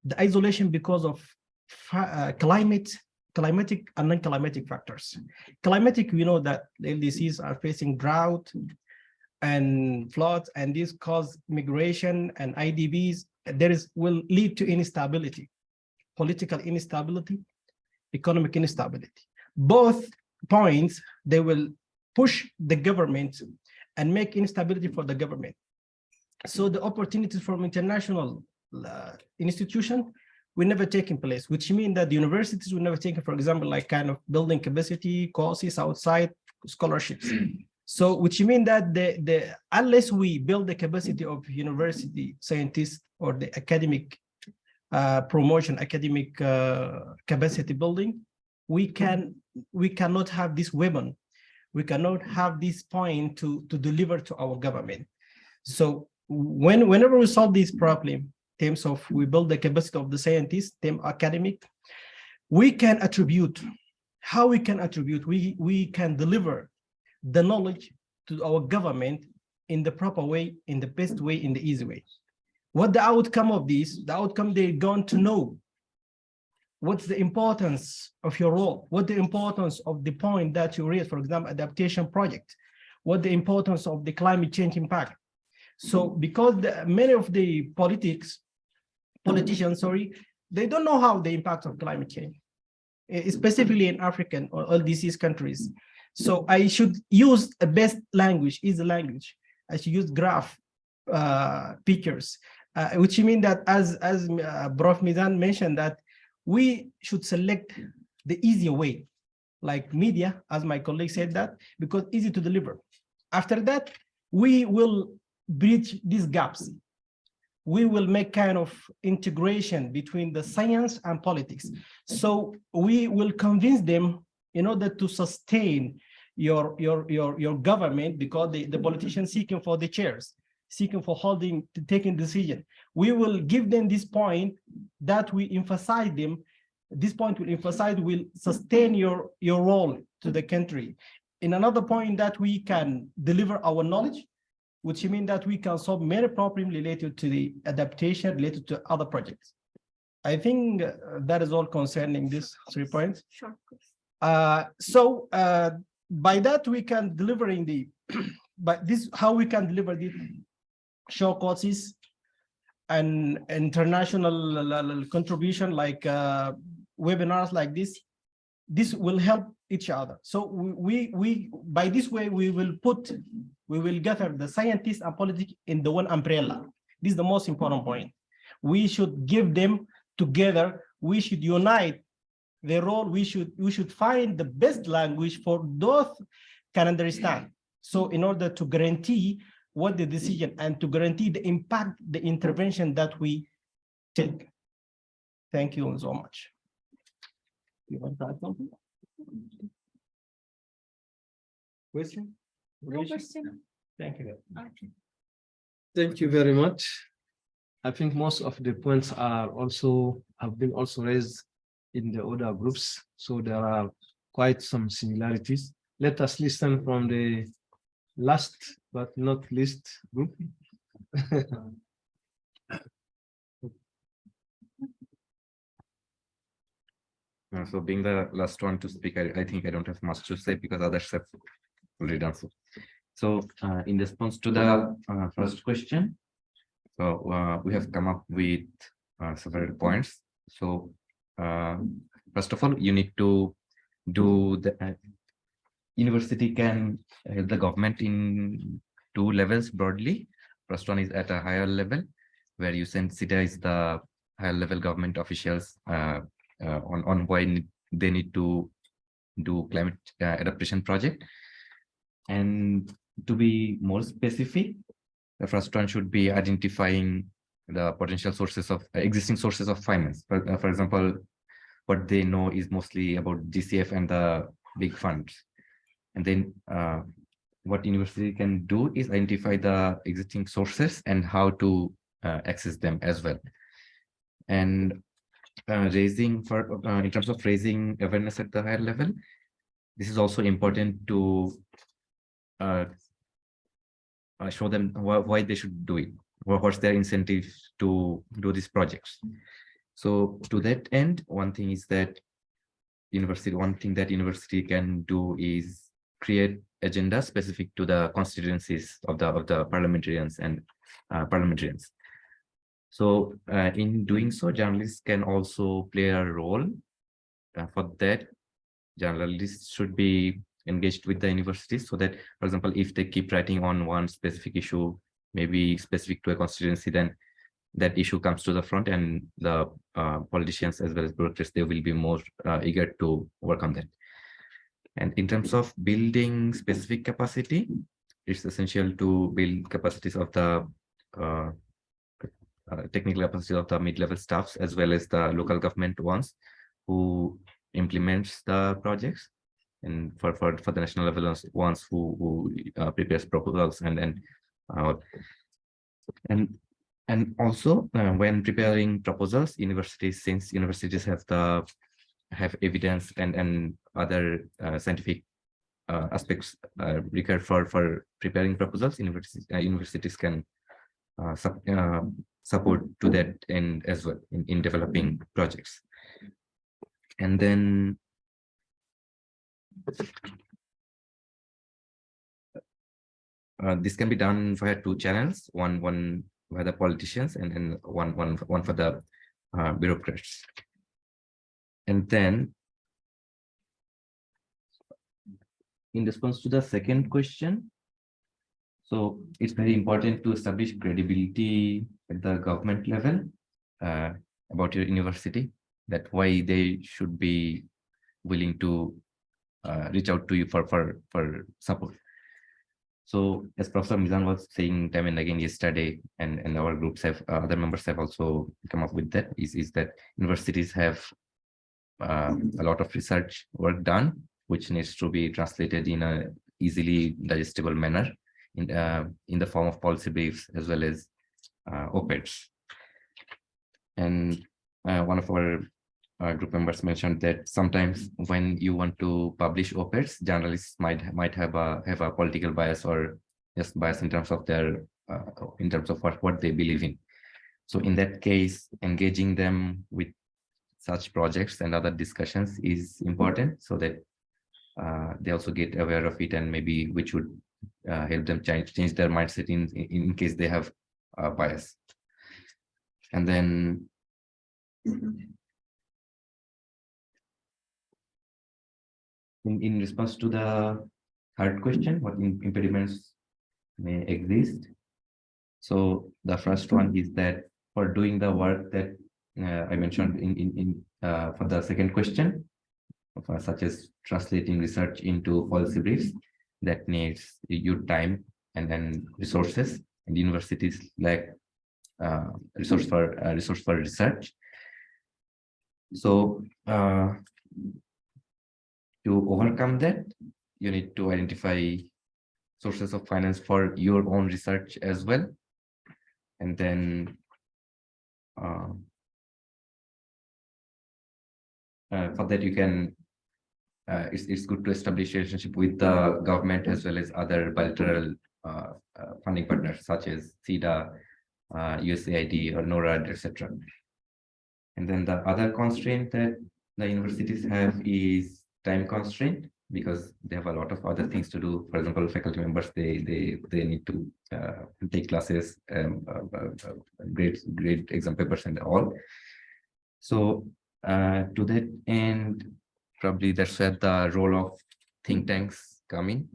the isolation because of climatic and non-climatic factors. Climatic, we know that the LDCs are facing drought and floods, and this cause migration and IDBs. Will lead to instability, political instability, economic instability. Both points, they will push the government and make instability for the government. So the opportunities from international institution will never take in place, which means that the universities will never take, for example, like kind of building capacity, courses outside, scholarships. So which means that unless we build the capacity of university scientists or the academic promotion, academic capacity building, we cannot have this weapon. We cannot have this point to deliver to our government. So whenever we solve this problem, in terms of we build the capacity of the scientists, them academic, we can attribute. How we can attribute? We can deliver the knowledge to our government in the proper way, in the best way, in the easy way. What the outcome of this? The outcome, they're going to know what's the importance of your role? What the importance of the point that you raised, for example, adaptation project? What the importance of the climate change impact? So because many of the politicians, they don't know how the impact of climate change, specifically in African or LDCs countries. So I should use a best language, easy language. I should use graph pictures, which mean that as Prof. Mizan mentioned, that we should select the easier way, like media, as my colleague said, that because easy to deliver. After that, we will bridge these gaps. We will make kind of integration between the science and politics. So we will convince them in order to sustain your government, because the politicians seeking for the chairs, seeking for taking decision. We will give them this point that we emphasize them. This point will emphasize, will sustain your role to the country. In another point that we can deliver our knowledge, which means that we can solve many problems related to the adaptation, related to other projects. I think that is all concerning these 3 points. Sure. So by that we can deliver how we can deliver the short courses and international contribution, like webinars like this. This will help each other. So we by this way we will gather the scientists and politics in the one umbrella. This is the most important point. We should give them together. We should unite their role. We should find the best language for those can understand. So in order to guarantee what the decision and to guarantee the impact, the intervention that we take. Thank you so much. You want to add something? Question? No question. Thank you. Okay. Thank you very much. I think most of the points have been also raised in the other groups. So there are quite some similarities. Let us listen from the last but not least group. So being the last one to speak, I think I don't have much to say because others have already done so. So in response to the first question, so we have come up with several points. So first of all, you need to do the university can help the government in 2 levels broadly. First one is at a higher level, where you sensitize the higher level government officials on why they need to do climate adaptation project. And to be more specific, the first one should be identifying the potential sources of existing sources of finance. For example, what they know is mostly about GCF and the big funds. And then what university can do is identify the existing sources and how to access them as well. And in terms of raising awareness at the higher level, this is also important to show them why they should do it, what's their incentive to do these projects. So to that end, one thing that university can do is create agenda specific to the constituencies of the parliamentarians and parliamentarians. So in doing so, journalists can also play a role. For that, journalists should be engaged with the universities, so that, for example, if they keep writing on one specific issue, maybe specific to a constituency, then that issue comes to the front, and the politicians as well as bureaucrats, they will be more eager to work on that. And in terms of building specific capacity, it's essential to build capacities of the technical capacity of the mid-level staffs, as well as the local government ones who implements the projects, and for the national level ones who prepares proposals and also when preparing proposals, since universities have evidence and other scientific aspects required for preparing proposals, universities can support to that end as well in developing projects. And then this can be done via two channels, one by the politicians and one for the bureaucrats. And then in response to the second question, so it's very important to establish credibility at the government level about your university, that why they should be willing to reach out to you for support. So as Professor Mizan was saying time and again yesterday, and our groups have other members have also come up with that, is that universities have a lot of research work done, which needs to be translated in a easily digestible manner in the form of policy briefs as well as op-eds. And one of our group members mentioned that sometimes when you want to publish op-eds, journalists might have a political bias or just bias in terms of their in terms of what they believe in. So in that case, engaging them with such projects and other discussions is important, so that they also get aware of it, and maybe which would help them change their mindset in case they have bias. And then in response to the third question, what impediments may exist? So the first one is that for doing the work that I mentioned for the second question, such as translating research into policy briefs, that needs your time and then resources, and universities lack resource for research. So to overcome that, you need to identify sources of finance for your own research as well. And then for that, you can it's good to establish a relationship with the government as well as other bilateral funding partners such as CEDA, USAID or NORAD, etc. And then the other constraint that the universities have is time constraint, because they have a lot of other things to do. For example, faculty members, they need to take classes, grade exam papers and all. So to that end, probably that's where the role of think tanks come in.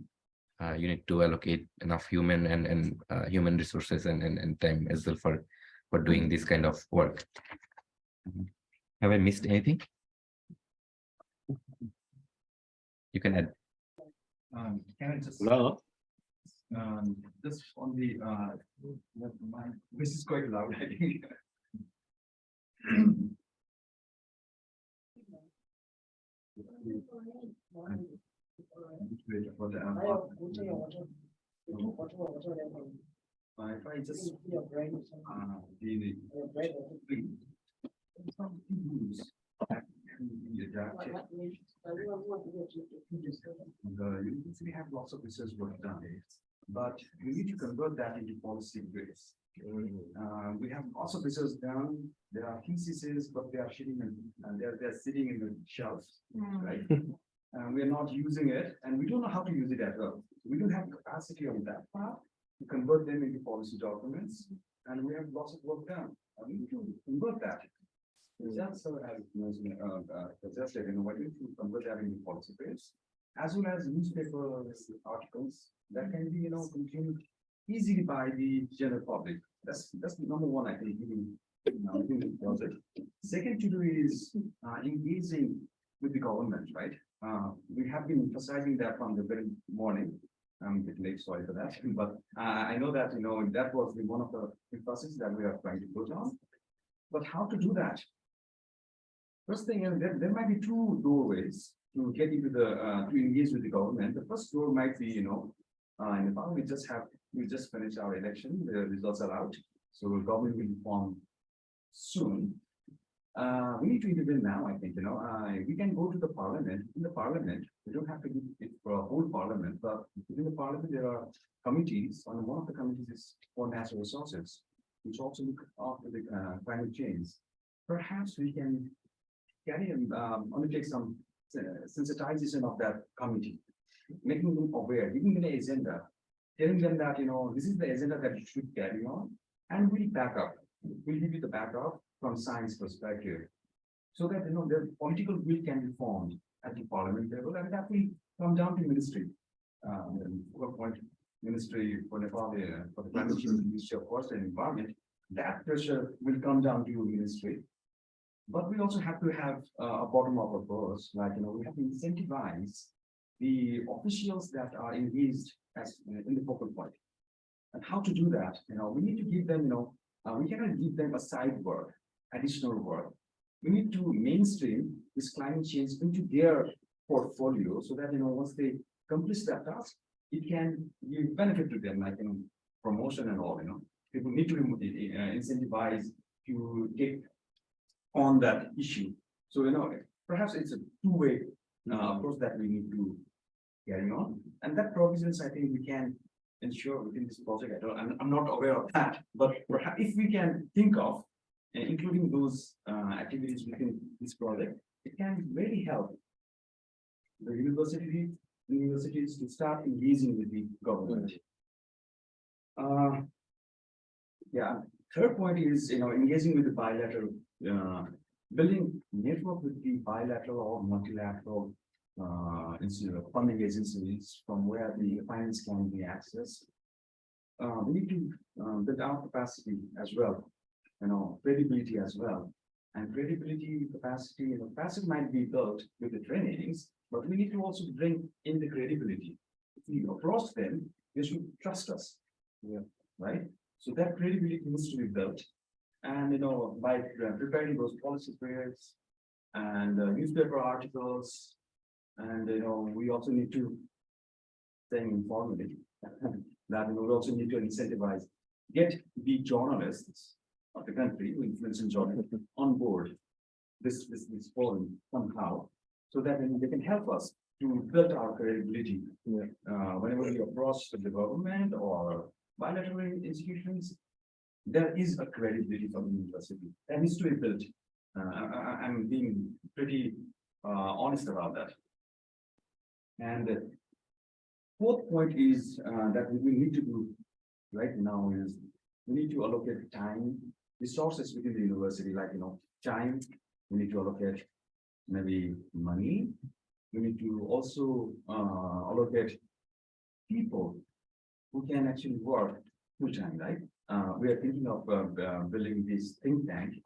You need to allocate enough human and human resources and time as well for doing this kind of work. Have I missed anything? You can add. Can I just Hello? just on the this is quite loud, I think. If I just we have lots of research work done, but we need to convert that into policy briefs. We have lots of research done. There are theses, but they are sitting in the shelves, right? We are not using it, and we don't know how to use it as well. We don't have capacity on that part to convert them into policy documents, and we have lots of work done. We need to convert that. That's suggested, why don't you convert that into policy briefs, as well as newspaper articles that can be, consumed easily by the general public. That's the number one, I think. Second to do is engaging with the government, right? We have been emphasizing that from the very morning. I'm a bit late, sorry for that, but I know that that was one of the emphasis that we are trying to put on. But how to do that? First thing, there might be two doorways to get into to engage with the government. The first door might be, in Nepal, we just finished our election. The results are out, so the government will form soon. We need to intervene now, I think. We can go to the parliament. In the parliament, we don't have to do it for a whole parliament, but within the parliament there are committees. And one of the committees is for natural resources, which also look after the climate change. Perhaps we can undertake some sensitization of that committee, making them aware, giving them an agenda, telling them that, this is the agenda that you should carry on, and we'll back up. We'll give you the backup from science perspective, so that, the political will can be formed at the parliament level, and that will come down to ministry. Ministry for Nepal, for the climate change, Ministry of Forest and Environment, that pressure will come down to ministry. But we also have to have a bottom-up approach, like, we have to incentivize the officials that are engaged as in the focal point. And how to do that? We need to give them, we cannot give them a side work, additional work. We need to mainstream this climate change into their portfolio, so that, once they complete that task, it can give benefit to them, like, promotion and all, people need to incentivize to take on that issue. So, perhaps it's a two-way approach that we need to carry on. And that provisions, I think we can ensure within this project. I'm not aware of that, but perhaps if we can think of including those activities within this project, it can really help the universities to start engaging with the government. Yeah, third point is, engaging with the bilateral, building network with the bilateral or multilateral funding agencies from where the finance can be accessed. We need to build our capacity as well, credibility as well. And credibility, capacity, capacity might be built with the trainings, but we need to also bring in the credibility. If we approach them, they should trust us, right? So that credibility needs to be built. And, by preparing those policy prayers and newspaper articles, and, we also need to, saying informally, that we also need to incentivize, get the journalists of the country, influential journalists, on board this forum somehow, so that they can help us to build our credibility. Whenever we approach the government or bilateral institutions, there is a credibility from the university that needs to be built. I'm being pretty honest about that. And the fourth point is that we need to do right now is we need to allocate time, resources within the university, like, time. We need to allocate maybe money. We need to also allocate people who can actually work full time, right? We are thinking of building this think tank.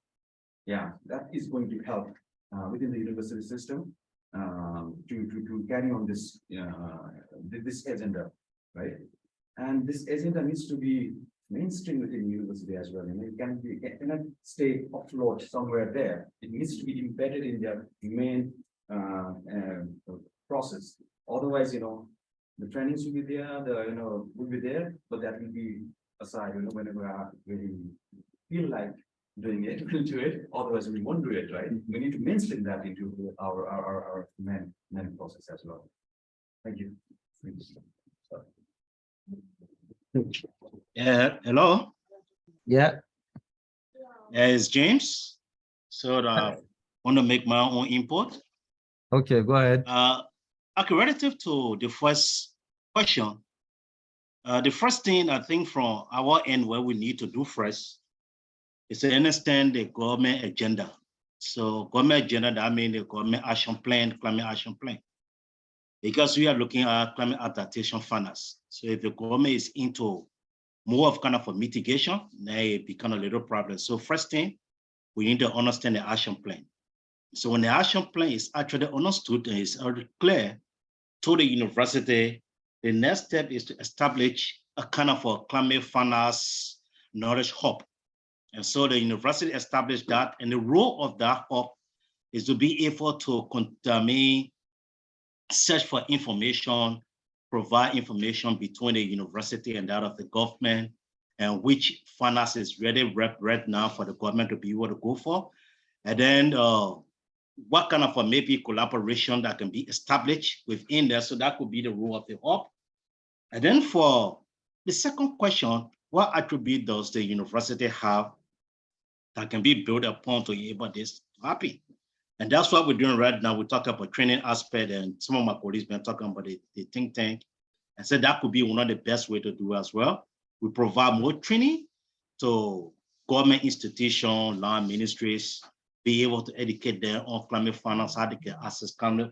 Yeah, that is going to help within the university system to carry on this this agenda, right? And this agenda needs to be mainstream within university as well. It cannot stay afloat somewhere there. It needs to be embedded in their main process. Otherwise, the trainings will be there, will be there, but that will be aside. Whenever we feel like doing it, we'll do it. Otherwise, we won't do it, right? We need to mainstream that into our main process as well. Thank you. Hello. Yeah. It's James. So I want to make my own input. Okay, go ahead. Okay, relative to the first question, the first thing I think from our end, what we need to do first is to understand the government agenda. So government agenda, that means the government action plan, climate action plan. Because we are looking at climate adaptation finance. So if the government is into more of kind of a mitigation, then it becomes a little problem. So first thing, we need to understand the action plan. So when the action plan is actually understood and is already clear to the university, the next step is to establish a kind of a climate finance knowledge hub. And so the university established that, and the role of that hub is to be able to search for information, provide information between the university and that of the government, and which finance is really right now for the government to be able to go for. And then what kind of maybe collaboration that can be established within there. So that could be the role of the hub. And then for the second question, what attribute does the university have that can be built upon to enable this to happen? And that's what we're doing right now. We talk about training aspect, and some of my colleagues been talking about the think tank. And so that could be one of the best way to do as well. We provide more training to government institutions, land ministries, be able to educate them on climate finance, how they can access climate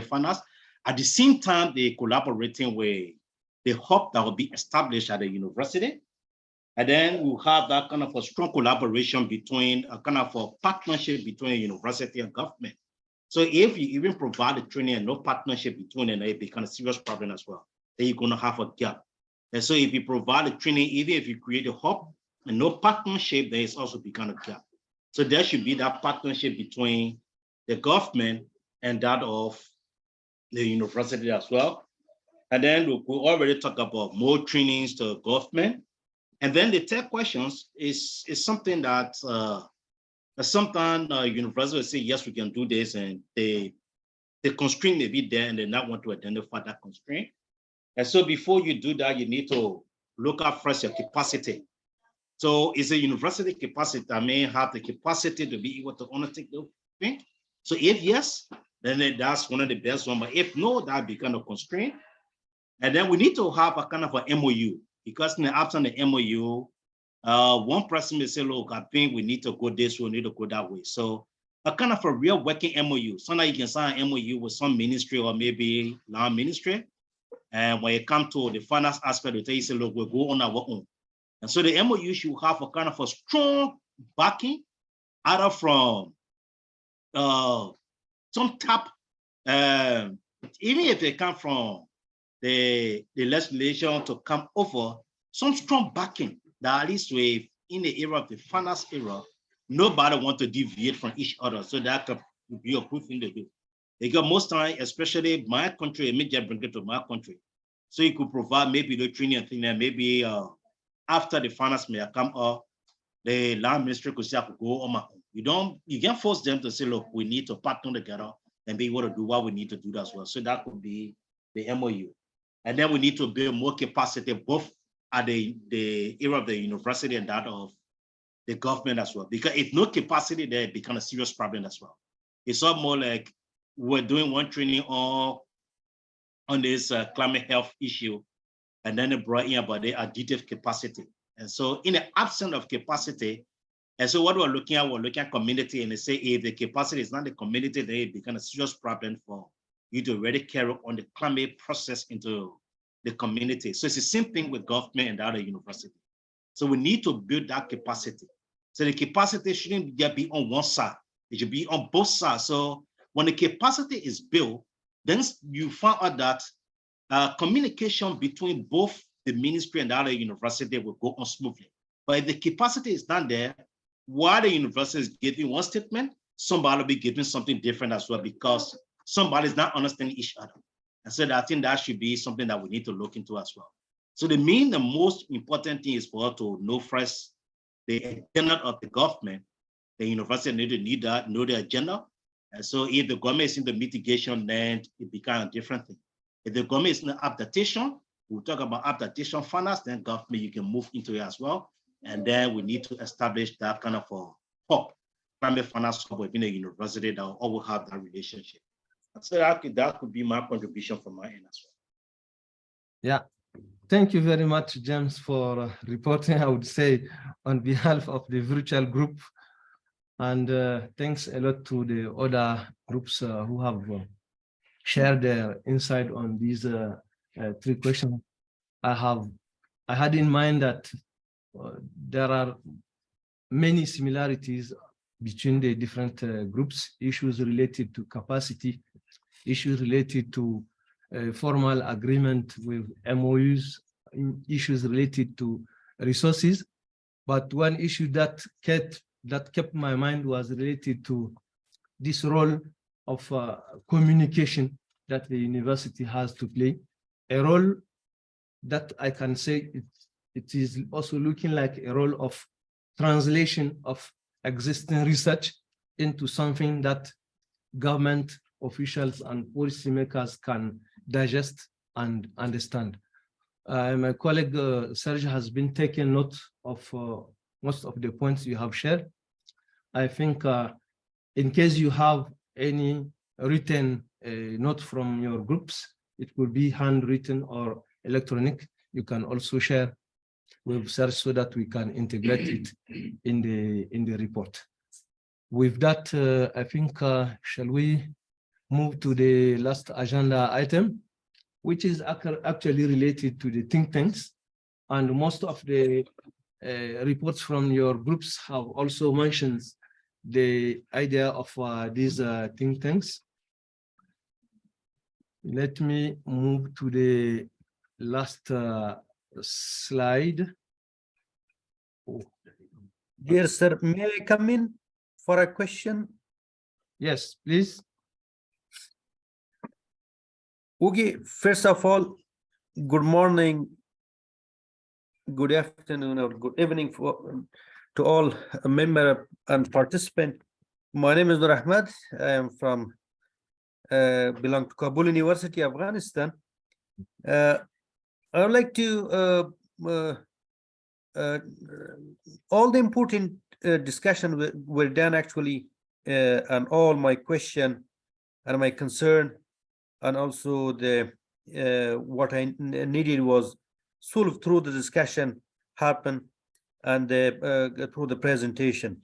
finance. At the same time, they're collaborating with the hub that will be established at the university. And then we'll have that kind of a strong collaboration between a kind of a partnership between university and government. So if you even provide the training and no partnership between them, it becomes a serious problem as well. Then you're going to have a gap. And so if you provide the training, even if you create a hub and no partnership, there is also become a gap. So there should be that partnership between the government and that of the university as well. And then we already talked about more trainings to government. And then the third questions is something that sometimes universities will say, yes, we can do this, and the constraint may be there and they not want to identify that constraint. And so before you do that, you need to look at first your capacity. So is a university capacity that may have the capacity to be able to undertake the thing? So if yes, then that's one of the best ones. But if no, that becomes a constraint. And then we need to have a kind of an MOU, because in the absence of the MOU, one person may say, look, I think we need to go this way, we need to go that way. So a kind of a real working MOU. Sometimes you can sign an MOU with some ministry or maybe land ministry. And when it comes to the finance aspect, they tell you, say, look, we'll go on our own. And so the MOU should have a kind of a strong backing, either from some type, even if they come from the legislation to come over, some strong backing that at least in the era of the finance era, nobody want to deviate from each other. So that could be a good thing to do. Because most time, especially my country, it may just bring it to my country. So you could provide maybe the training and thing that maybe after the finance may come up, the land ministry could say I could go on my own. You can't force them to say, look, we need to partner together and be able to do what we need to do as well. So that could be the MOU. And then we need to build more capacity, both at the era of the university and that of the government as well. Because if no capacity there, it becomes a serious problem as well. It's all more like we're doing one training on this climate health issue, and then they brought in about the additive capacity. And so in the absence of capacity, and so what we're looking at community, and they say if the capacity is not the community, then it becomes a serious problem for you to really carry on the climate process into the community. So it's the same thing with government and the other university. So we need to build that capacity. So the capacity shouldn't just be on one side, it should be on both sides. So when the capacity is built, then you find out that communication between both the ministry and the other university will go on smoothly. But if the capacity is not there, while the university is giving one statement, somebody will be giving something different as well, because somebody's not understanding each other. And so I think that should be something that we need to look into as well. So the most important thing is for us to know first the agenda of the government. The university need to know the agenda. And so if the government is in the mitigation, then it becomes a different thing. If the government is in the adaptation, we'll talk about adaptation finance, then government, you can move into it as well. And then we need to establish that kind of a hub, climate finance hub within a university that will always have that relationship. So that could be my contribution from my end as well. Yeah, thank you very much, James, for reporting, I would say, on behalf of the virtual group. And thanks a lot to the other groups who have shared their insight on these 3 questions. I had in mind that there are many similarities between the different groups, issues related to capacity, issues related to formal agreement with MOUs, issues related to resources. But one issue that kept my mind was related to this role of communication that the university has to play, a role that I can say it is also looking like a role of translation of existing research into something that government officials and policymakers can digest and understand. My colleague Serge has been taking note of most of the points you have shared. I think in case you have any written note from your groups. It could be handwritten or electronic. You can also share with search so that we can integrate it in the report. With that, I think, shall we move to the last agenda item, which is actually related to the think tanks. And most of the reports from your groups have also mentioned the idea of these think tanks. Let me move to the last slide. Dear sir, may I come in for a question? Yes, please. Okay, first of all, good morning, good afternoon, or good evening to all member and participant. My name is Nur Ahmed. I am from belong to Kabul University, Afghanistan. I would like to all the important discussion were done actually, and all my question and my concern, and also the what I needed was solved through the discussion happen and through the presentation.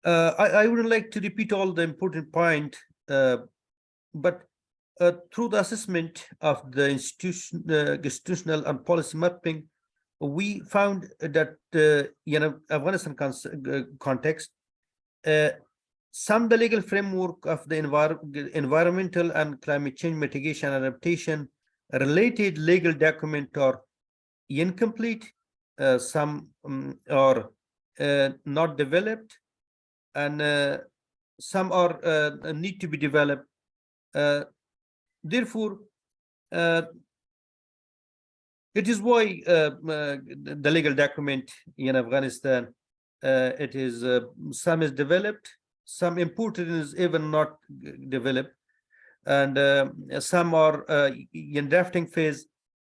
I wouldn't like to repeat all the important point, but through the assessment of the institutional and policy mapping, we found that Afghanistan context, some the legal framework of the environmental and climate change mitigation adaptation related legal document are incomplete, some are not developed, and some are need to be developed. Therefore, it is why the legal document in Afghanistan, it is some is developed, some important is even not developed, and some are in drafting phase.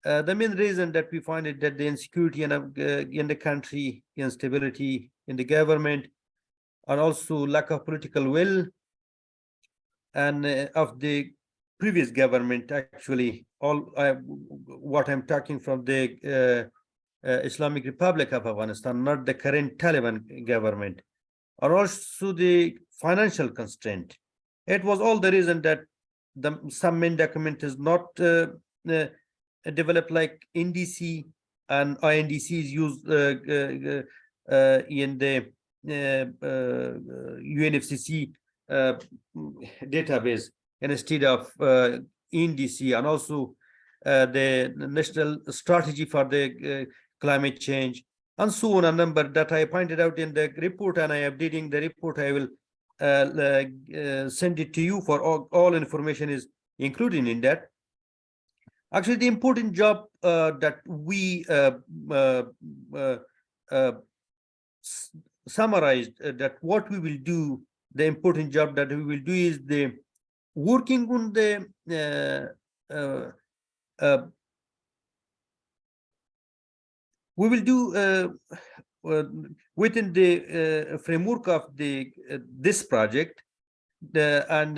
The main reason that we find it that the insecurity in the country, instability in the government, and also lack of political will and of the previous government, actually all what I'm talking from the Islamic Republic of Afghanistan, not the current Taliban government, and also the financial constraint. It was all the reason that some main document is not developed, like NDC and INDC is used in the UNFCCC database instead of NDC, and also the national strategy for the climate change, and so on, a number that I pointed out in the report, and I am updating the report. I will send it to you for all information is included in that. Actually, the important job that we summarized, that what we will do, the important job that we will do is the working on the we will do within the framework of the this project, and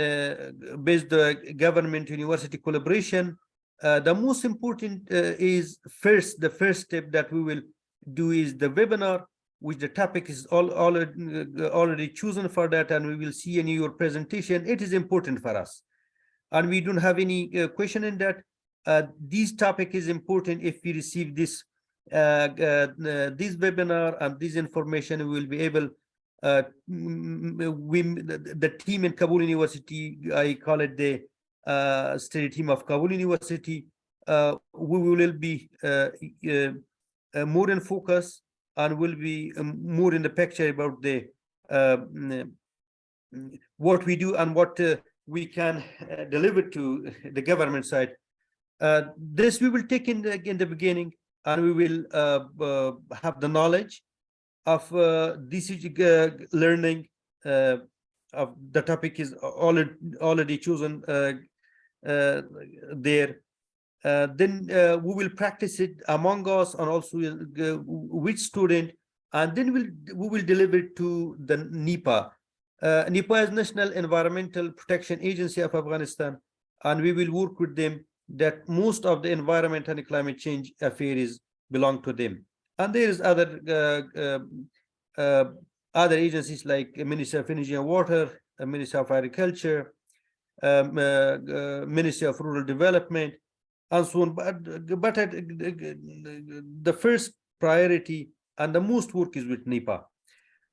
based the government university collaboration. The most important is the first step that we will do is the webinar, which the topic is already chosen for that, and we will see in your presentation. It is important for us, and we don't have any question in that. This topic is important. If we receive this this webinar and this information, we will be able the team in Kabul University, I call it the study team of Kabul University, we will be more in focus and will be more in the picture about the what we do and what we can deliver to the government side. This we will take in the beginning, and we will have the knowledge of this learning of the topic is already chosen there. Then we will practice it among us, and also with student, and then we will deliver to the NEPA Nepal is National Environmental Protection Agency of Afghanistan, and we will work with them that most of the environment and climate change affairs belong to them. And there is other agencies like Ministry of Energy and Water, Ministry of Agriculture, Ministry of Rural Development, and so on. But the first priority and the most work is with Nepal.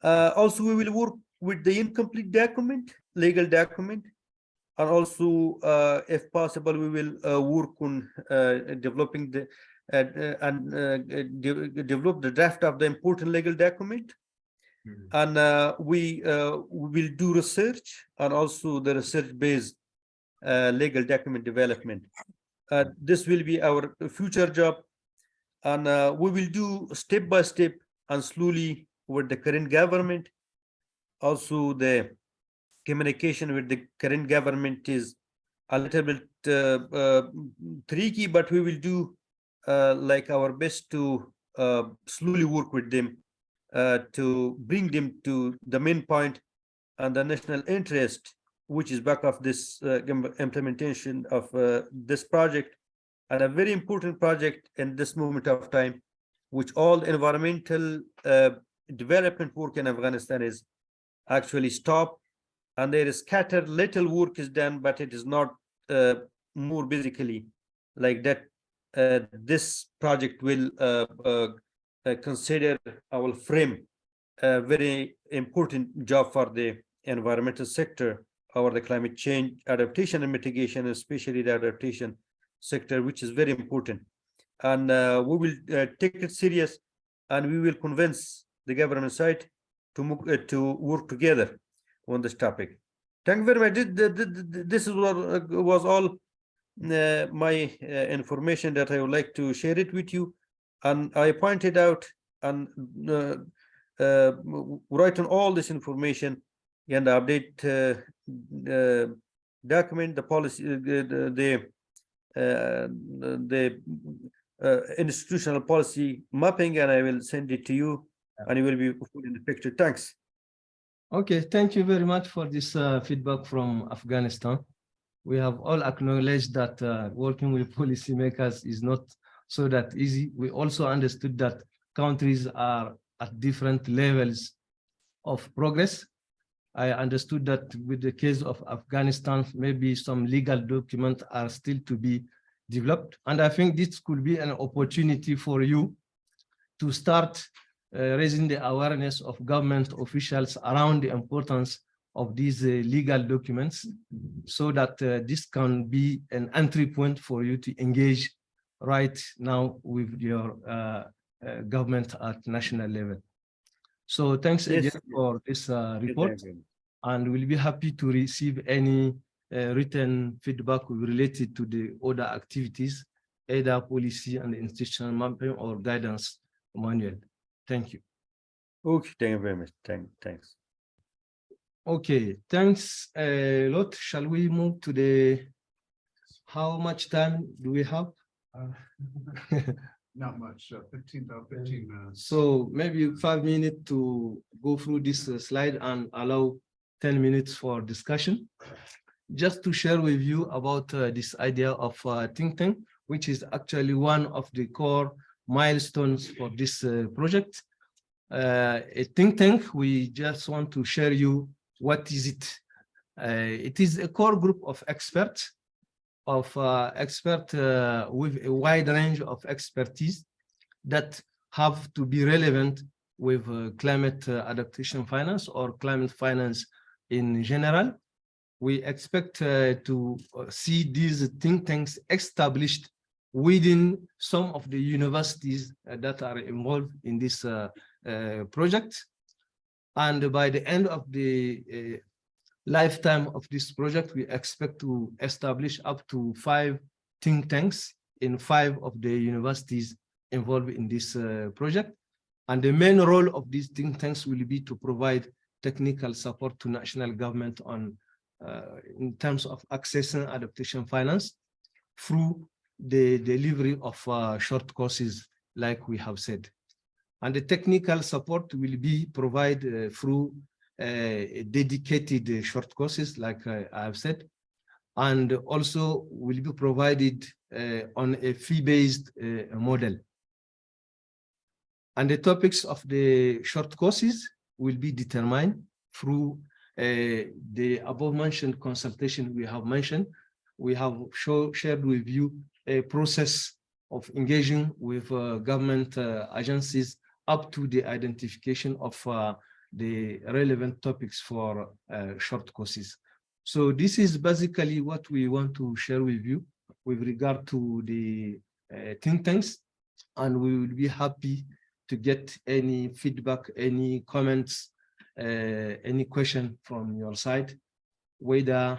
Also, we will work with the incomplete document, legal document, and also, if possible, we will work on developing the develop the draft of the important legal document. And we will do research and also the research-based legal document development. This will be our future job, and we will do step by step and slowly with the current government. Also, the communication with the current government is a little bit tricky, but we will do like our best to slowly work with them to bring them to the main point and the national interest, which is back of this implementation of this project, and a very important project in this moment of time, which all environmental development work in Afghanistan is actually stopped, and there is scattered little work is done, but it is not more basically like that. This project will consider our frame a very important job for the environmental sector or the climate change adaptation and mitigation, especially the adaptation sector, which is very important. And we will take it serious, and we will convince the government side to work together on this topic. Thank you very much. This was all my information that I would like to share it with you, and I pointed out and write on all this information and update document, the policy, the institutional policy mapping, and I will send it to you, and it will be put in the picture. Thanks. Okay, thank you very much for this feedback from Afghanistan. We have all acknowledged that working with policymakers is not so that easy. We also understood that countries are at different levels of progress. I understood that with the case of Afghanistan, maybe some legal documents are still to be developed. And I think this could be an opportunity for you to start raising the awareness of government officials around the importance of these legal documents, so that this can be an entry point for you to engage right now with your government at national level. So thanks again for this report, and we'll be happy to receive any written feedback related to the other activities, either policy and institutional mapping or guidance manual. Thank you. Okay, thank you very much. Thanks. Okay, thanks a lot. Shall we move to the, how much time do we have? Not much, 15 minutes. So maybe 5 minutes to go through this slide and allow 10 minutes for discussion. Just to share with you about this idea of think tank, which is actually one of the core milestones for this project. A think tank, we just want to share you what is it. It is a core group of experts, with a wide range of expertise that have to be relevant with climate adaptation finance or climate finance in general. We expect to see these think tanks established within some of the universities that are involved in this project. And by the end of the lifetime of this project, we expect to establish up to 5 think tanks in 5 of the universities involved in this project. And the main role of these think tanks will be to provide technical support to national government on in terms of accessing adaptation finance through the delivery of short courses, like we have said. And the technical support will be provided through dedicated short courses, like I've said, and also will be provided on a fee-based model. And the topics of the short courses will be determined through the above-mentioned consultation we have mentioned. We have shared with you a process of engaging with government agencies up to the identification of the relevant topics for short courses. So this is basically what we want to share with you with regard to the think tanks, and we will be happy to get any feedback, any comments, any question from your side, whether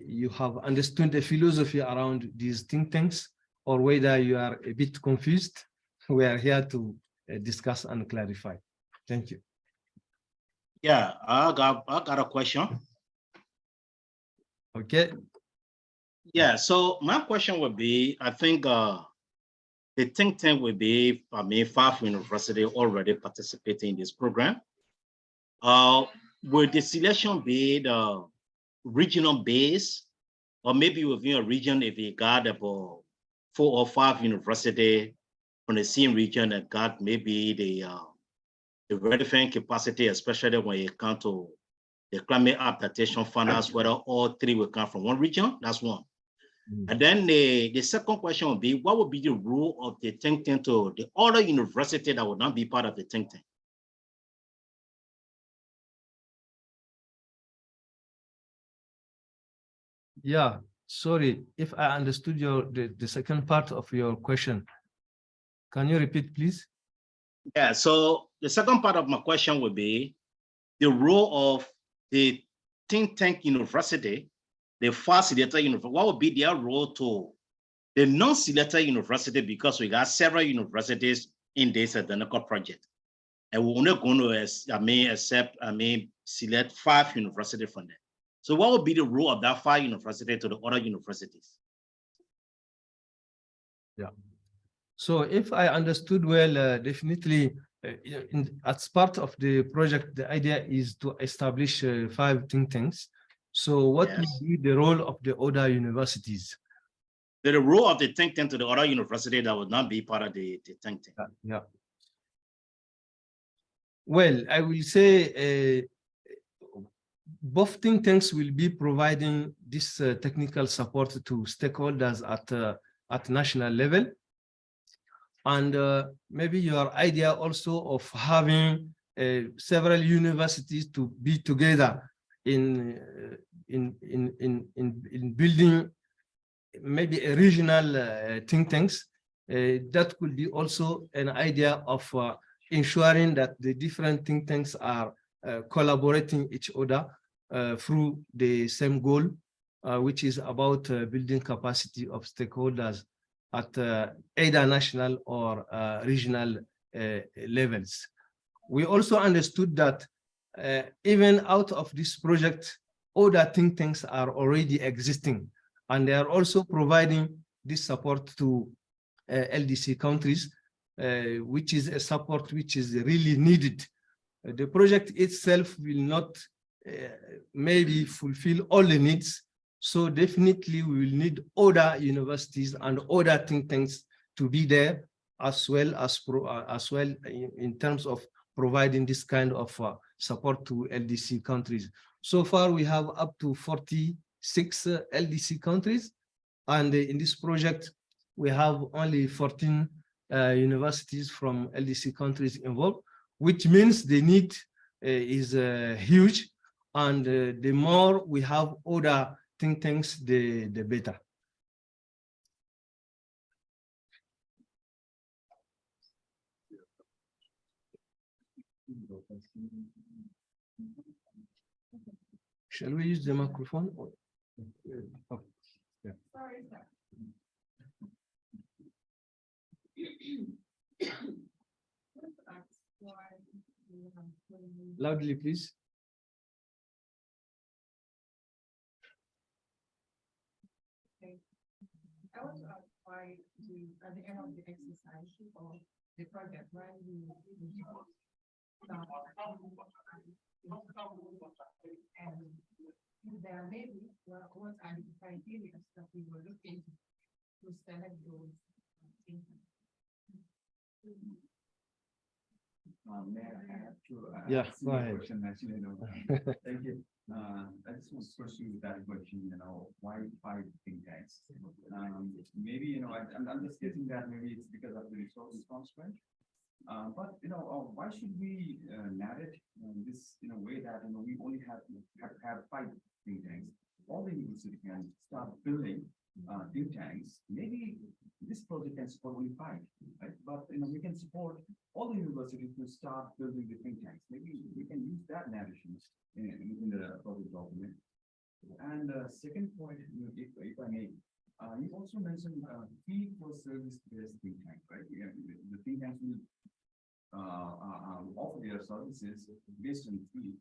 you have understood the philosophy around these think tanks or whether you are a bit confused. We are here to discuss and clarify. Thank you. Yeah, I got a question. Okay. Yeah, so my question would be, I think the think tank will be, I mean, 5 universities already participating in this program. Will the selection be the regional base, or maybe within a region, if you got about 4 or 5 universities from the same region that got maybe the relevant capacity, especially when it comes to the climate adaptation funders, whether all 3 will come from one region? That's one. And then the second question would be, what would be the role of the think tank to the other university that would not be part of the think tank? Yeah, sorry, if I understood the second part of your question. Can you repeat, please? Yeah, so the second part of my question would be the role of the think tank university, the facilitator university. What would be their role to the non-selected university, because we got several universities in this identical project, and we're only going to select 5 universities from them. So what would be the role of that 5 universities to the other universities? Yeah. So if I understood well, definitely as part of the project, the idea is to establish 5 think tanks. So what will be the role of the other universities? The role of the think tank to the other university that would not be part of the think tank. Yeah. Well, I will say both think tanks will be providing this technical support to stakeholders at national level. And maybe your idea also of having several universities to be together in building maybe a regional think tanks, that could be also an idea of ensuring that the different think tanks are collaborating each other through the same goal, which is about building capacity of stakeholders at either national or regional levels. We also understood that even out of this project, other think tanks are already existing, and they are also providing this support to LDC countries, which is a support which is really needed. The project itself will not maybe fulfill all the needs, so definitely we will need other universities and other think tanks to be there, as well in terms of providing this kind of support to LDC countries. So far, we have up to 46 LDC countries, and in this project, we have only 14 universities from LDC countries involved, which means the need is huge, and the more we have other think tanks, the better. Shall we use the microphone? Oh, yeah. Sorry, sir. Loudly, please. I want to ask why at the end of the exercise or the project, why we And there may be, what are the criteria that we were looking to select those? May I have to? Yeah, ask go you a ahead. Question, actually, thank you. I just want to pursue that question, why 5 think tanks? Maybe, I'm just guessing that maybe it's because of the resource constraint. But, why should we narrate this in a way that, we only have 5 think tanks? All the university can start building think tanks. Maybe this project can support only 5, right? But, we can support all the universities to start building the think tanks. Maybe we can use that narration in the project document. And second point, if I may, you also mentioned fee for service based think tank, right? The think tanks will offer their services based on fee.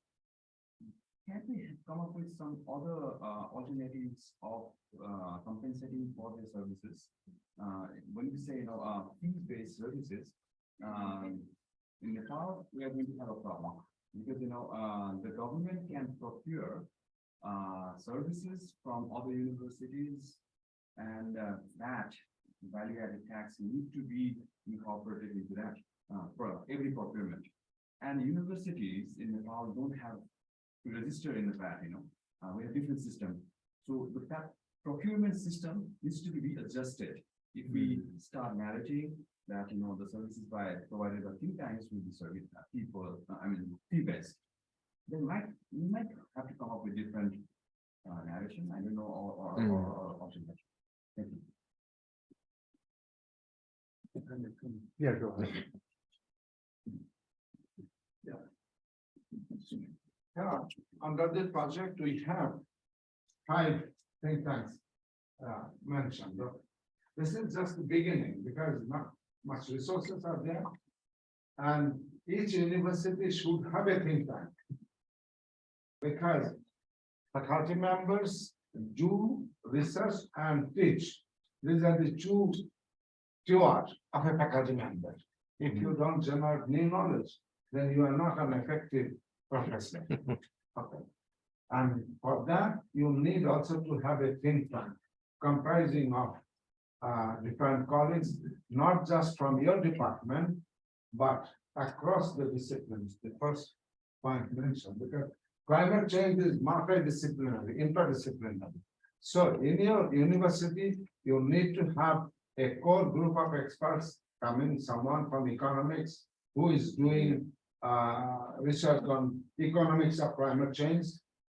Can we come up with some other alternatives of compensating for their services? When we say, fee-based services, in Nepal, we are going to have a problem because, the government can procure services from other universities, and that value-added tax need to be incorporated into that for every procurement. And universities in Nepal don't have to register in the VAT, we have different system. So that procurement system needs to be readjusted. If we start narrating that, the services provided by think tanks will be serving people, fee-based, then we might have to come up with different narration, I don't know, or alternate. Thank you. Yeah, go ahead. Yeah, under the project, we have 5 think tanks mentioned. This is just the beginning because not much resources are there. And each university should have a think tank. Because faculty members do research and teach. These are the two tiers of a faculty member. If you don't generate new knowledge, then you are not an effective professor. Okay. And for that, you need also to have a think tank comprising of different colleagues, not just from your department, but across the disciplines. The first point mentioned, because climate change is multidisciplinary, interdisciplinary. So in your university, you need to have a core group of experts coming, someone from economics who is doing research on economics of climate change,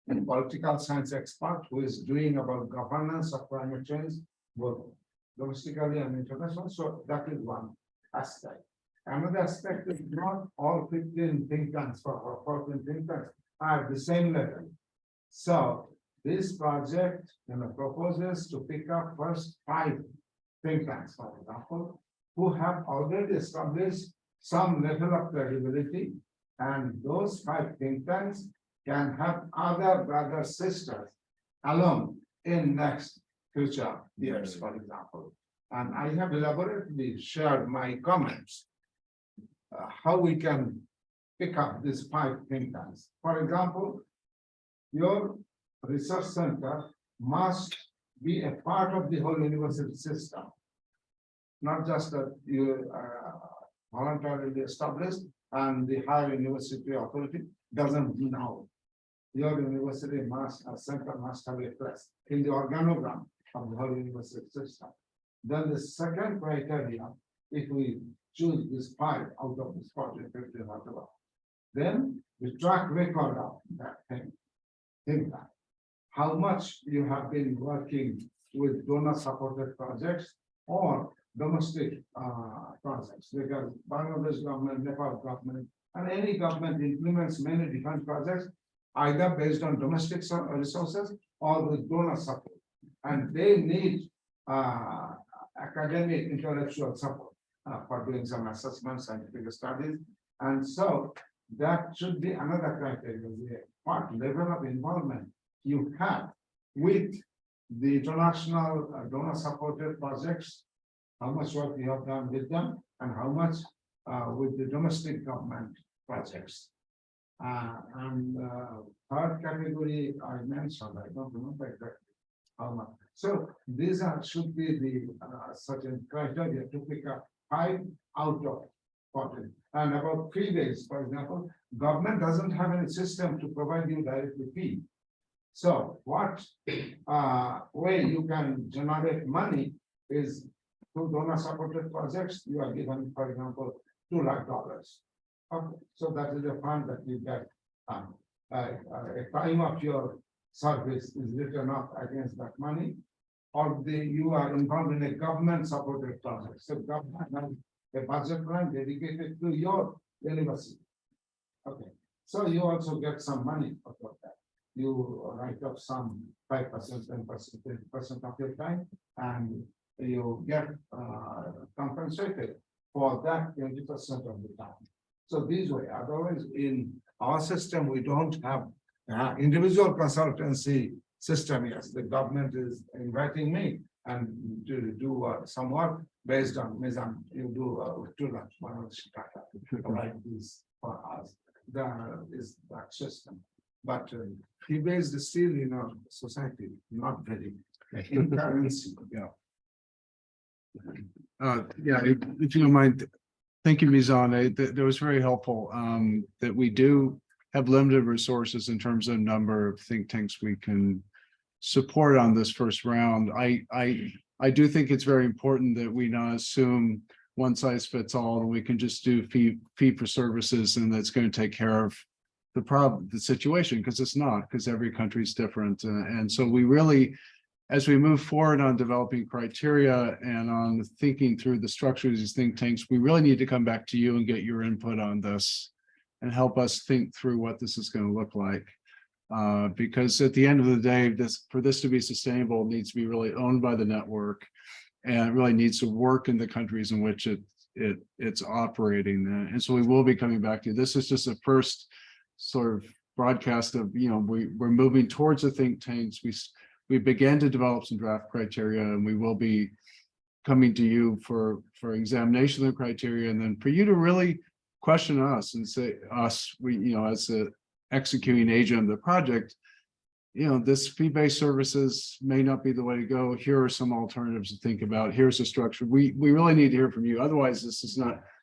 and political science expert who is doing about governance of climate change, both domestically and international. So that is one aspect. Another aspect is not all 15 think tanks or 14 think tanks are the same level. So this project proposes to pick up first 5 think tanks, for example, who have already established some level of credibility, and those 5 think tanks can have other brother sisters along in next future years, for example. And I have elaborately shared my comments how we can pick up these 5 think tanks. For example, your research center must be a part of the whole university system, not just that you voluntarily established and the higher university authority doesn't know. Your university center must have a place in the organogram of the whole university system. Then the second criteria, if we choose this 5 out of this 40, 50, whatever, then the track record of that thing, that how much you have been working with donor-supported projects or domestic projects, because Bangladesh government, Nepal government, and any government implements many different projects, either based on domestic resources or with donor support. And they need academic intellectual support for doing some assessments, scientific studies. And so that should be another criteria, what level of involvement you have with the international donor-supported projects, how much work you have done with them, and how much with the domestic government projects. And third category I mentioned, I don't remember exactly how much. So these should be the certain criteria to pick up 5 out of 14. And about fee base, for example, government doesn't have any system to provide you directly fee. So what way you can generate money is through donor supported projects. You are given, for example, $2 lakh. Okay, so that is a fund that you get. A time of your service is written off against that money, or you are involved in a government supported project. So government has a budget line dedicated to your university. Okay, so you also get some money out of that. You write up some 5%, 10%, 20% of your time, and you get compensated for that 20% of the time. So this way, otherwise in our system, we don't have individual consultancy system. Yes, the government is inviting me and to do some work based on Mizan. You do 2 lakhs, right? This for us. There is that system. But fee-based is still in our society, not very in currency. Yeah. If you don't mind, thank you, Mizan. That was very helpful. That we do have limited resources in terms of number of think tanks we can support on this first round. I do think it's very important that we not assume one size fits all, and we can just do fee for services, and that's going to take care of the situation, because it's not, because every country is different. And so we really, as we move forward on developing criteria and on thinking through the structure of these think tanks, we really need to come back to you and get your input on this and help us think through what this is going to look like. Because at the end of the day, for this to be sustainable, it needs to be really owned by the network, and it really needs to work in the countries in which it's operating. And so we will be coming back to you. This is just a first sort of broadcast of, we're moving towards the think tanks. We began to develop some draft criteria, and we will be coming to you for examination of the criteria, and then for you to really question us and say as the executing agent of the project, this fee-based services may not be the way to go. Here are some alternatives to think about. Here's a structure. We really need to hear from you. Otherwise,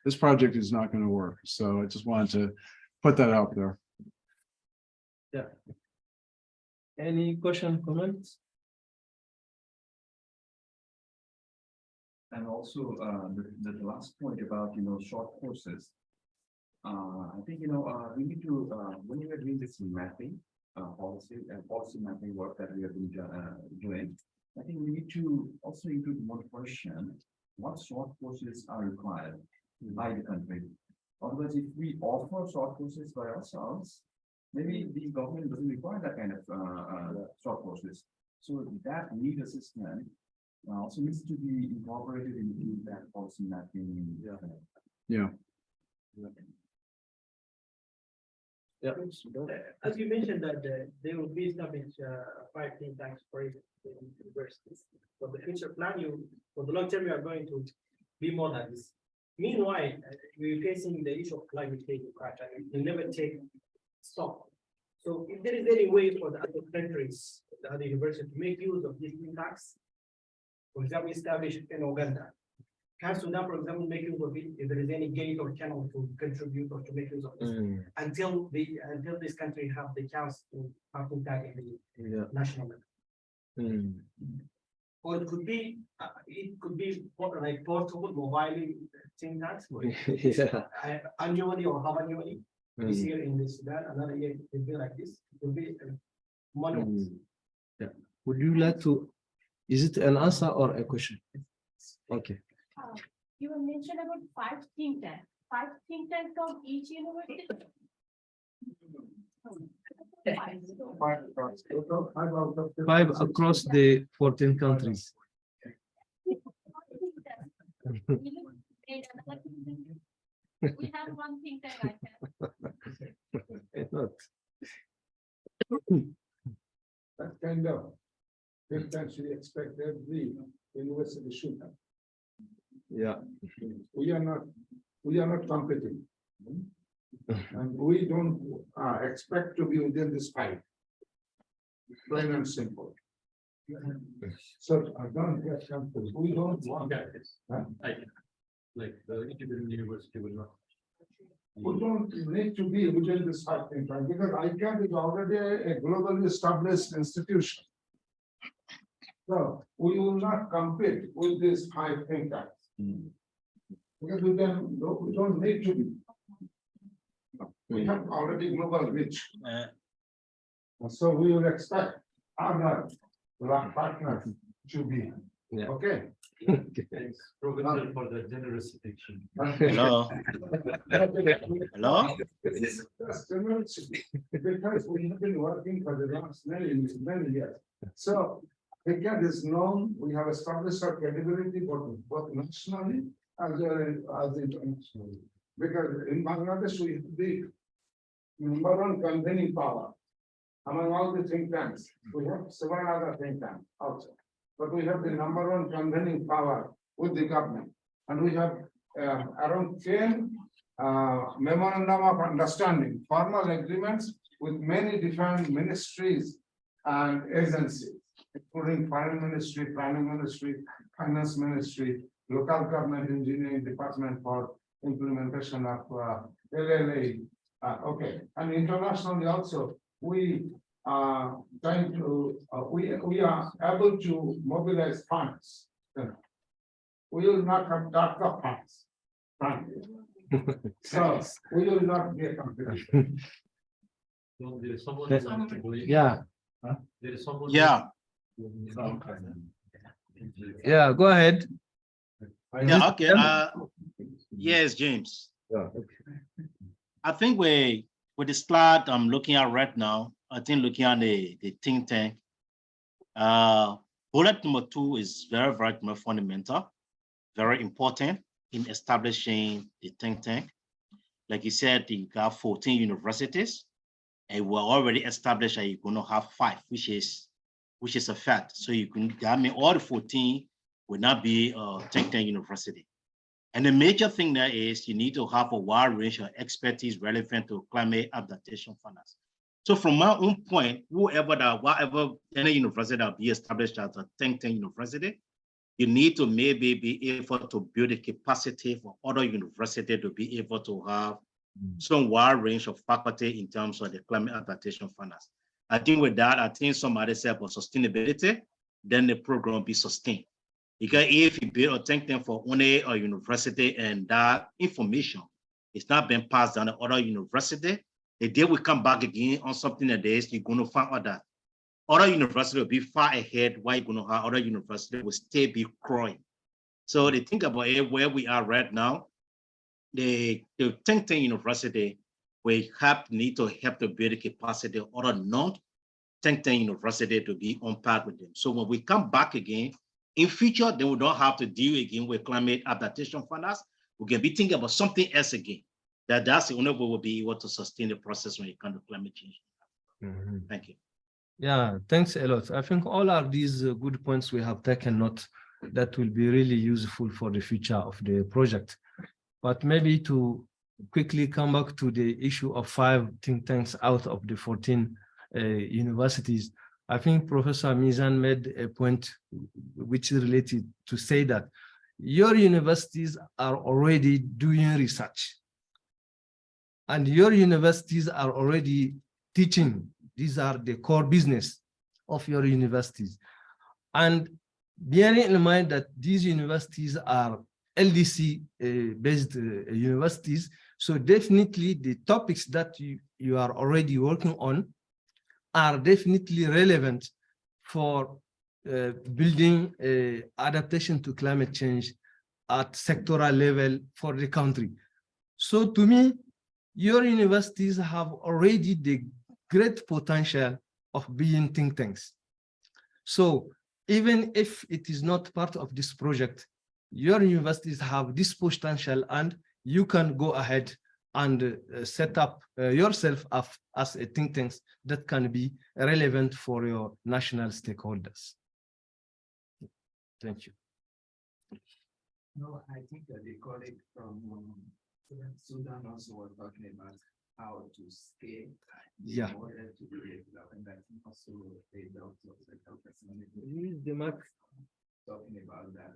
this project is not going to work. So I just wanted to put that out there. Yeah. Any question, comments? And also the last point about short courses. I think we need to when we are doing this mapping policy mapping work that we have been doing, I think we need to also include one question: what short courses are required by the country? Otherwise, if we offer short courses by ourselves, maybe the government doesn't require that kind of short courses. So that need assessment also needs to be incorporated into that policy mapping. Yeah. Yeah. As you mentioned that there will be established 5 think tanks for universities. For the future plan, for the long term, you are going to be more than this. Meanwhile, we're facing the issue of climate change. You never take stock. So if there is any way for the other countries, the other universities to make use of these think tanks, for example, established in Uganda. Can Sudan, for example, make use of it if there is any gate or channel to contribute or to make use of this until this country have the chance to have that in the national level? Or it could be like portable mobile think tanks. Annually or half annually. This year in Sudan, another year it will be like this. It will be money. Yeah. Would you like to? Is it an answer or a question? Okay. You mentioned about 5 think tanks. 5 think tanks from each university. 5 across the 14 countries. We have 1 think tank. That kind of think tank should expect every university should have. Yeah. We are not competing. And we don't expect to be within this 5. Plain and simple. So I don't get something. We don't want that. Like the independent university will not. We don't need to be within this 5 think tank because ICCCAD is already a globally established institution. So we will not compete with these 5 think tanks. Because we don't need to be. We have already global reach. So we will expect other partners to be. Okay. Thanks, Professor, for the generous section. Hello? Hello? That's generosity, because we have been working for the last many years. So ICCCAD is known, we have established our credibility both nationally as well as internationally. Because in Bangladesh, we have the #1 convening power among all the think tanks. We have several other think tanks also. But we have the #1 convening power with the government. And we have around 10 memorandum of understanding, formal agreements with many different ministries and agencies, including Foreign Ministry, Planning Ministry, Finance Ministry, Local Government Engineering Department for implementation of LLA. Okay, and internationally also, we are trying to, we are able to mobilize funds. We will not have dark of funds. So we will not be a competition. So there is someone who wants to go in. Yeah. There is someone. Yeah. Yeah, go ahead. Yeah, okay. Yes, James. I think with the slide I'm looking at right now, I think looking at the think tank, bullet number 2 is very, very fundamental, very important in establishing the think tank. Like you said, you got 14 universities, and we're already established that you're going to have 5, which is a fact. So you can, I mean, all the 14 will not be a think tank university. And the major thing there is you need to have a wide range of expertise relevant to climate adaptation finance. So from my own point, whatever any university that be established as a think tank university, you need to maybe be able to build a capacity for other universities to be able to have some wide range of faculty in terms of the climate adaptation finance. I think with that, I think somebody said about sustainability, then the program will be sustained. Because if you build a think tank for UNI or university and that information is not being passed down to other university, the day we come back again on something like this, you're going to find out that other universities will be far ahead while you're going to have other universities will still be growing. So they think about it where we are right now, the think tank university will need to help to build the capacity of other non-think tank university to be on par with them. So when we come back again, in future, then we don't have to deal again with climate adaptation finance. We can be thinking about something else again. That's the only way we'll be able to sustain the process when it comes to climate change. Thank you. Yeah, thanks a lot. I think all of these good points we have taken note that will be really useful for the future of the project. But maybe to quickly come back to the issue of 5 think tanks out of the 14 universities. I think Professor Mizan made a point which is related to say that your universities are already doing research and your universities are already teaching. These are the core business of your universities. And bearing in mind that these universities are LDC based universities, so definitely the topics that you are already working on are definitely relevant for building adaptation to climate change at sectoral level for the country. So to me, your universities have already the great potential of being think tanks. So even if it is not part of this project, your universities have this potential and you can go ahead and set up yourself as a think tank that can be relevant for your national stakeholders. Thank you. No, I think that the colleague from Sudan also was talking about how to scale. Yeah. In order to be developed, and I think also they also talking about that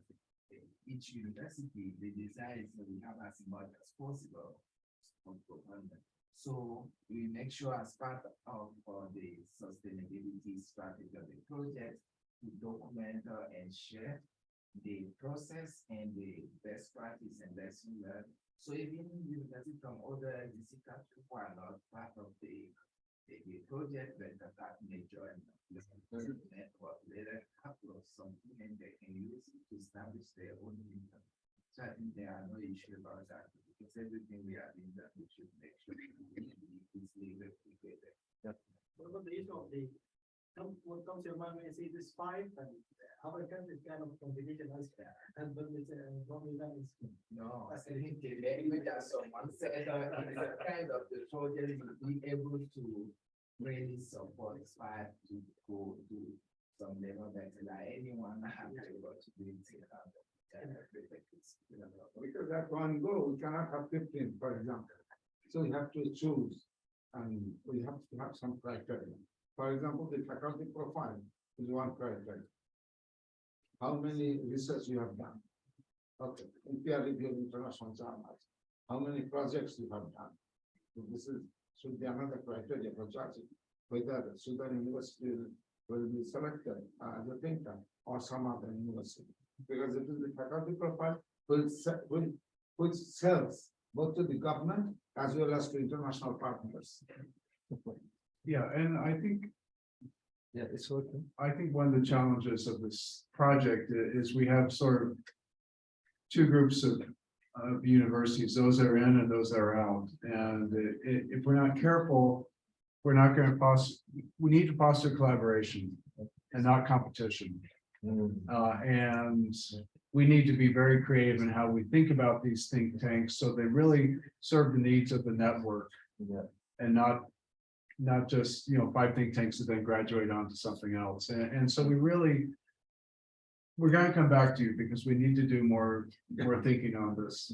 each university, they decide that we have as much as possible. So we make sure as part of the sustainability strategy of the project to document and share the process and the best practice and lesson learned. So even universities from other countries who are not part of the project, but that may join the network later upload something and they can use it to establish their own income. So I think there are no issue about that because everything we are doing that we should make sure is legal together. What about the issue of what comes to your mind when you say this 5 and other countries kind of competition elsewhere? And but it's no, I think the language as someone said is a kind of the project to be able to really support 5 to go to some level that anyone has to go to do it. Because at one go, we cannot have 15, for example. So you have to choose, and we have to have some criteria. For example, the faculty profile is one criteria. How many research you have done? Okay, in peer-reviewed international journals, how many projects you have done? So this should be another criteria for judging whether Sudan University will be selected as a think tank or some other university. Because it is the faculty profile which sells both to the government as well as to international partners. Yeah, and I think it's okay. I think one of the challenges of this project is we have sort of two groups of universities, those that are in and those that are out. And if we're not careful, we're not going to foster, we need to foster collaboration and not competition. And we need to be very creative in how we think about these think tanks so they really serve the needs of the network and not just 5 think tanks that then graduate onto something else. And so we're going to come back to you because we need to do more thinking on this.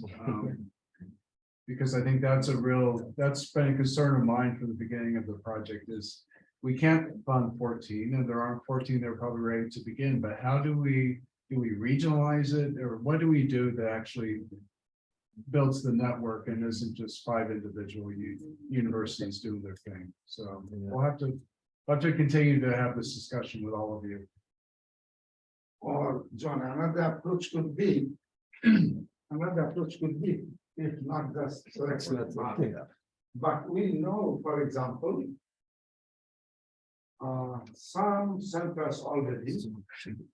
Because I think that's been a concern of mine from the beginning of the project is we can't fund 14 and there aren't 14 that are probably ready to begin, but how do we regionalize it, or what do we do that actually builds the network and isn't just 5 individual universities doing their thing? So we'll have to continue to have this discussion with all of you. Or John, another approach could be if not just but we know, for example, some centers already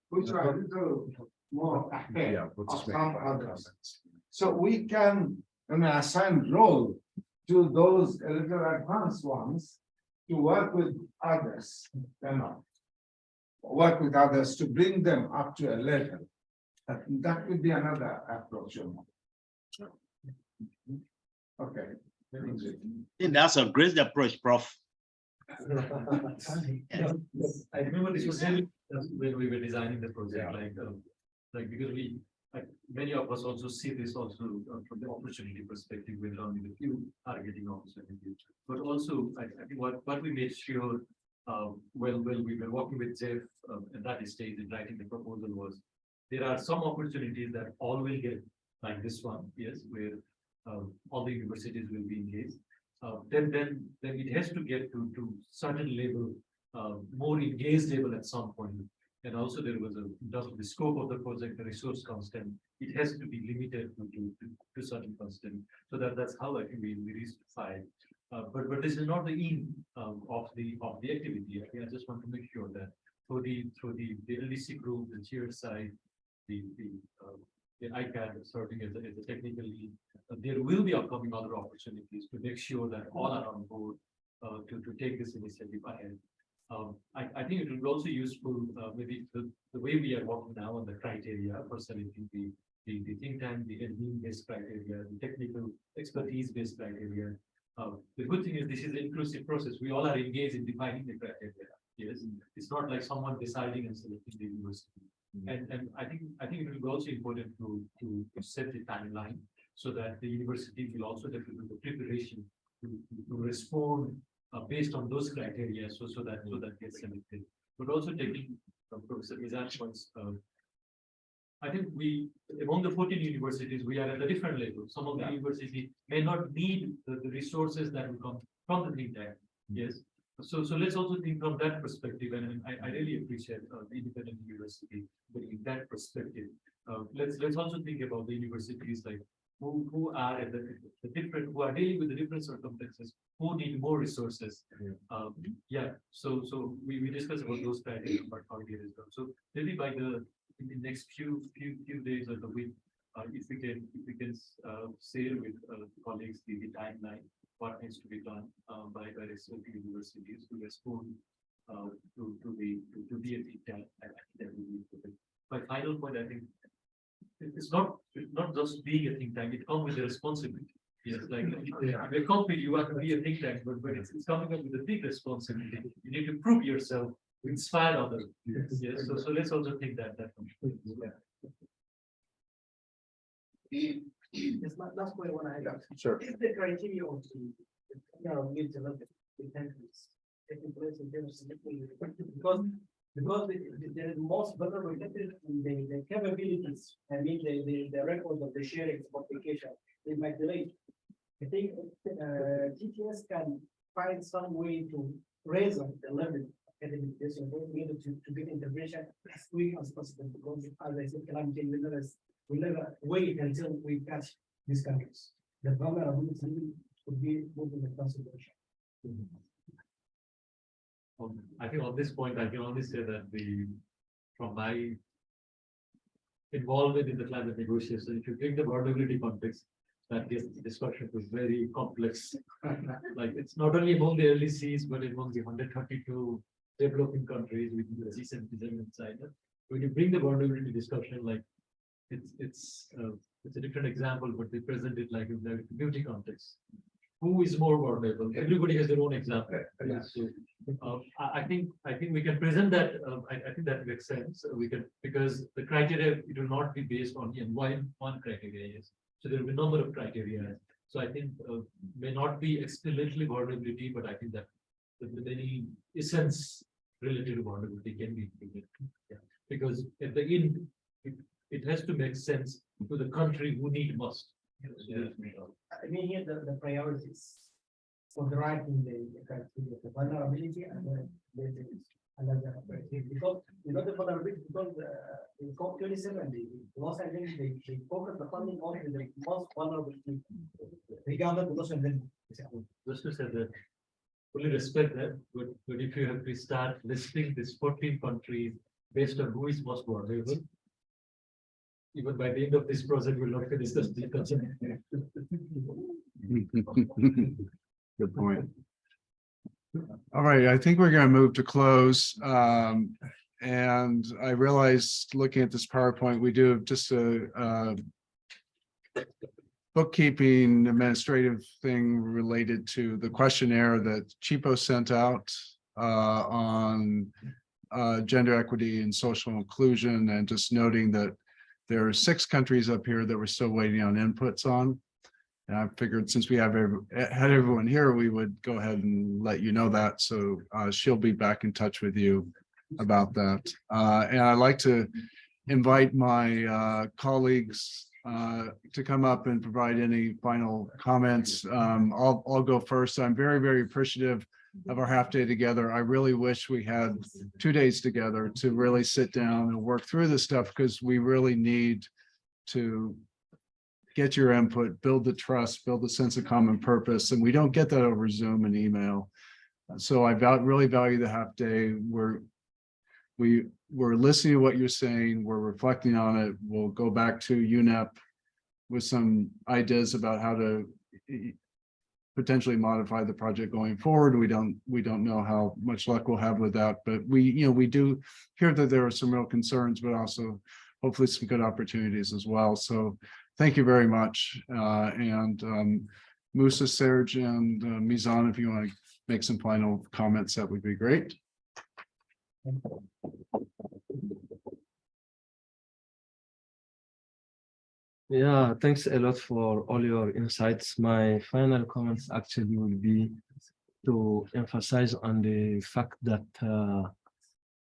which are a little more ahead of some others. So we can assign role to those a little advanced ones to work with others, work with others to bring them up to a level. That would be another approach. Okay. I think that's a great approach, Prof. I remember this was when we were designing the project, like because many of us also see this also from the opportunity perspective, with only the few are getting opportunities. But also, I think what we made sure, when we were working with Jeff at that stage in writing the proposal was, there are some opportunities that all will get, like this one, yes, where all the universities will be engaged. Then it has to get to certain level, more engaged level at some point. And also there was in terms of the scope of the project, the resource constant, it has to be limited to certain constant. So that's how I think we reached 5. But this is not the end of the activity. I just want to make sure that through the LDC group, the chair side, the ICCCAD serving as a technical lead, there will be upcoming other opportunities to make sure that all are on board to take this initiative ahead. I think it will be also useful, maybe the way we are working now on the criteria for selecting the think tank, the admin-based criteria, the technical expertise-based criteria. The good thing is this is an inclusive process. We all are engaged in defining the criteria. Yes, it's not like someone deciding and selecting the university. And I think it will be also important to set the timeline so that the university will also develop the preparation to respond based on those criteria, so that gets selected. But also taking Professor Mizan's points, I think among the 14 universities, we are at a different level. Some of the universities may not need the resources that will come from the think tank. Yes. So let's also think from that perspective, and I really appreciate the independent university bringing that perspective. Let's also think about the universities like who are at the different, who are dealing with the different circumstances, who need more resources. So we discussed about those criteria about how it is done. So maybe by in the next few days of the week, if we can share with colleagues the timeline, what needs to be done by respective universities to respond to be a think tank. I think that will be important. My final point, I think, it's not just being a think tank, it comes with a responsibility. Yes, like a company, you want to be a think tank, but it's coming up with a big responsibility. You need to prove yourself to inspire others. Yes, so let's also think that. It's my last point when I got. Sure. Is the criteria of the need to look at the countries taking place in terms of because there is most vulnerable countries in the capabilities. I mean the record of the sharing application they might delay. I think GTS can find some way to raise the level of academic to get intervention as quick as possible, because as I said, climate change will never wait until we catch these countries. The vulnerability would be moved in the consideration. I think on this point, I can only say that from my involvement in the climate negotiation, if you bring the vulnerability context, that gets the discussion was very complex. Like it's not only among the LDCs, but among the 132 developing countries within the G77 inside. When you bring the vulnerability discussion, like it's a different example, but they present it like in the community context. Who is more vulnerable? Everybody has their own example. Yeah. So I think we can present that. I think that makes sense. We can, because the criteria, it will not be based on one criteria. Yes. So there will be a number of criteria. So I think may not be explicitly vulnerability, but I think that the many essence related to vulnerability can be included. Yeah. Because at the end, it has to make sense to the country who need most. Yeah. I mean, here the priorities for the right in the criteria, the vulnerability and the another criteria. Because the vulnerability, because in COP27, the Los Angeles, they focus the funding on the most vulnerable people, regardless of the then. Just to say that, fully respect that, but if you have to start listing these 14 countries based on who is most vulnerable, even by the end of this project, we'll not finish this discussion. Good point. All right, I think we're going to move to close. And I realized looking at this PowerPoint, we do have just a bookkeeping administrative thing related to the questionnaire that Chipo sent out on gender equity and social inclusion, and just noting that there are 6 countries up here that we're still waiting on inputs on. And I figured since we had everyone here, we would go ahead and let you know that. So she'll be back in touch with you about that. And I'd like to invite my colleagues to come up and provide any final comments. I'll go first. I'm very, very appreciative of our half day together. I really wish we had 2 days together to really sit down and work through this stuff, because we really need to get your input, build the trust, build a sense of common purpose. And we don't get that over Zoom and email. So I really value the half day. We're listening to what you're saying. We're reflecting on it. We'll go back to UNEP with some ideas about how to potentially modify the project going forward. We don't know how much luck we'll have with that, but we do hear that there are some real concerns, but also hopefully some good opportunities as well. So thank you very much. And Musa, Serge, and Mizan, if you want to make some final comments, that would be great. Yeah, thanks a lot for all your insights. My final comments actually will be to emphasize on the fact that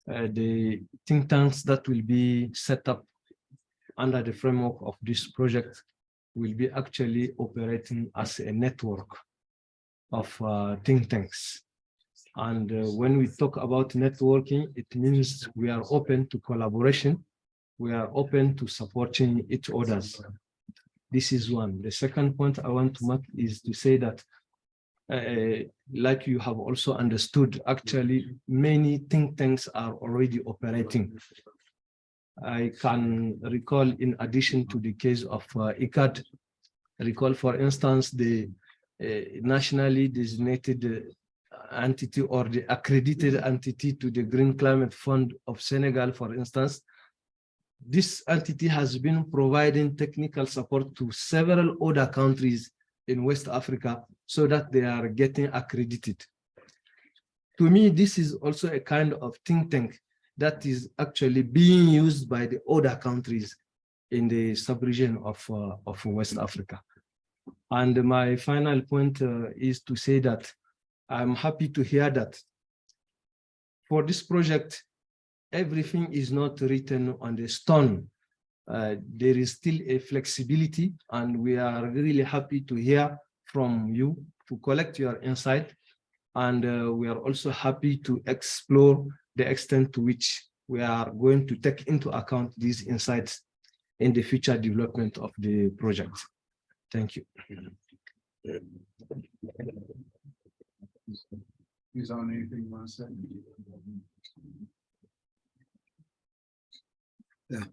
the think tanks that will be set up under the framework of this project will be actually operating as a network of think tanks. And when we talk about networking, it means we are open to collaboration. We are open to supporting each others. This is one. The second point I want to make is to say that, like you have also understood, actually, many think tanks are already operating. I can recall, in addition to the case of ICCCAD, recall, for instance, the nationally designated entity or the accredited entity to the Green Climate Fund of Senegal, for instance. This entity has been providing technical support to several other countries in West Africa so that they are getting accredited. To me, this is also a kind of think tank that is actually being used by the other countries in the sub-region of West Africa. And my final point is to say that I'm happy to hear that for this project, everything is not written on the stone. There is still a flexibility, and we are really happy to hear from you, to collect your insight. And we are also happy to explore the extent to which we are going to take into account these insights in the future development of the project. Thank you. Is on anything you want to say? Yeah.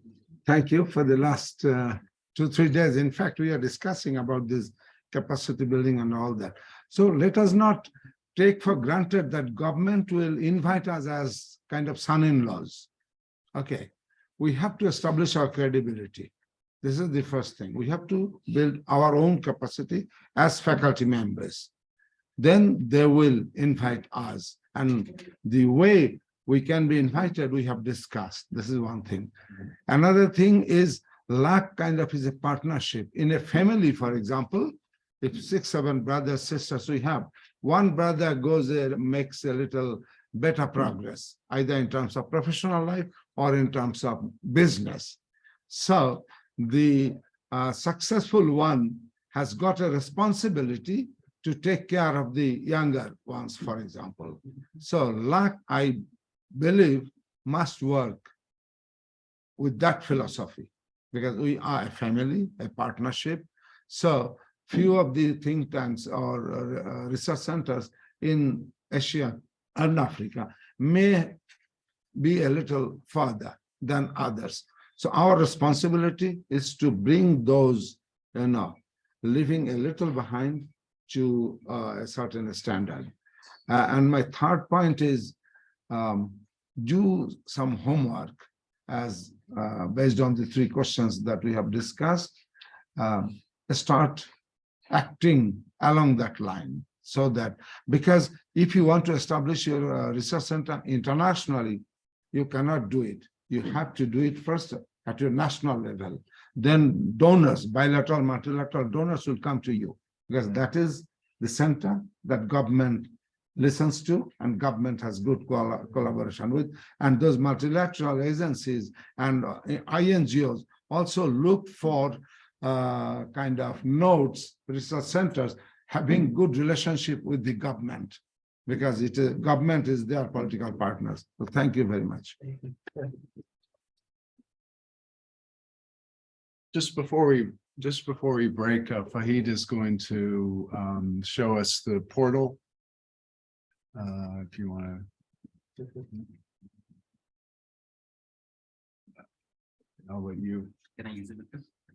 Thank you for the last 2-3 days. In fact, we are discussing about this capacity building and all that. So let us not take for granted that government will invite us as kind of son-in-laws. Okay, we have to establish our credibility. This is the first thing. We have to build our own capacity as faculty members. Then they will invite us. And the way we can be invited, we have discussed. This is one thing. Another thing is LUCCC kind of is a partnership. In a family, for example, if 6-7 brothers, sisters we have, one brother goes there, makes a little better progress, either in terms of professional life or in terms of business. So the successful one has got a responsibility to take care of the younger ones, for example. So LUCCC, I believe, must work with that philosophy, because we are a family, a partnership. So few of the think tanks or research centers in Asia and Africa may be a little further than others. So our responsibility is to bring those, leaving a little behind to a certain standard. And my third point is do some homework as based on the 3 questions that we have discussed, start acting along that line, so that, because if you want to establish your research center internationally, you cannot do it. You have to do it first at your national level. Then donors, bilateral, multilateral donors will come to you, because that is the center that government listens to and government has good collaboration with. And those multilateral agencies and INGOs also look for kind of nodes, research centers having good relationship with the government, because government is their political partners. So thank you very much. Just before we break, Fahid is going to show us the portal. If you want to. I'll let you. Can I use it?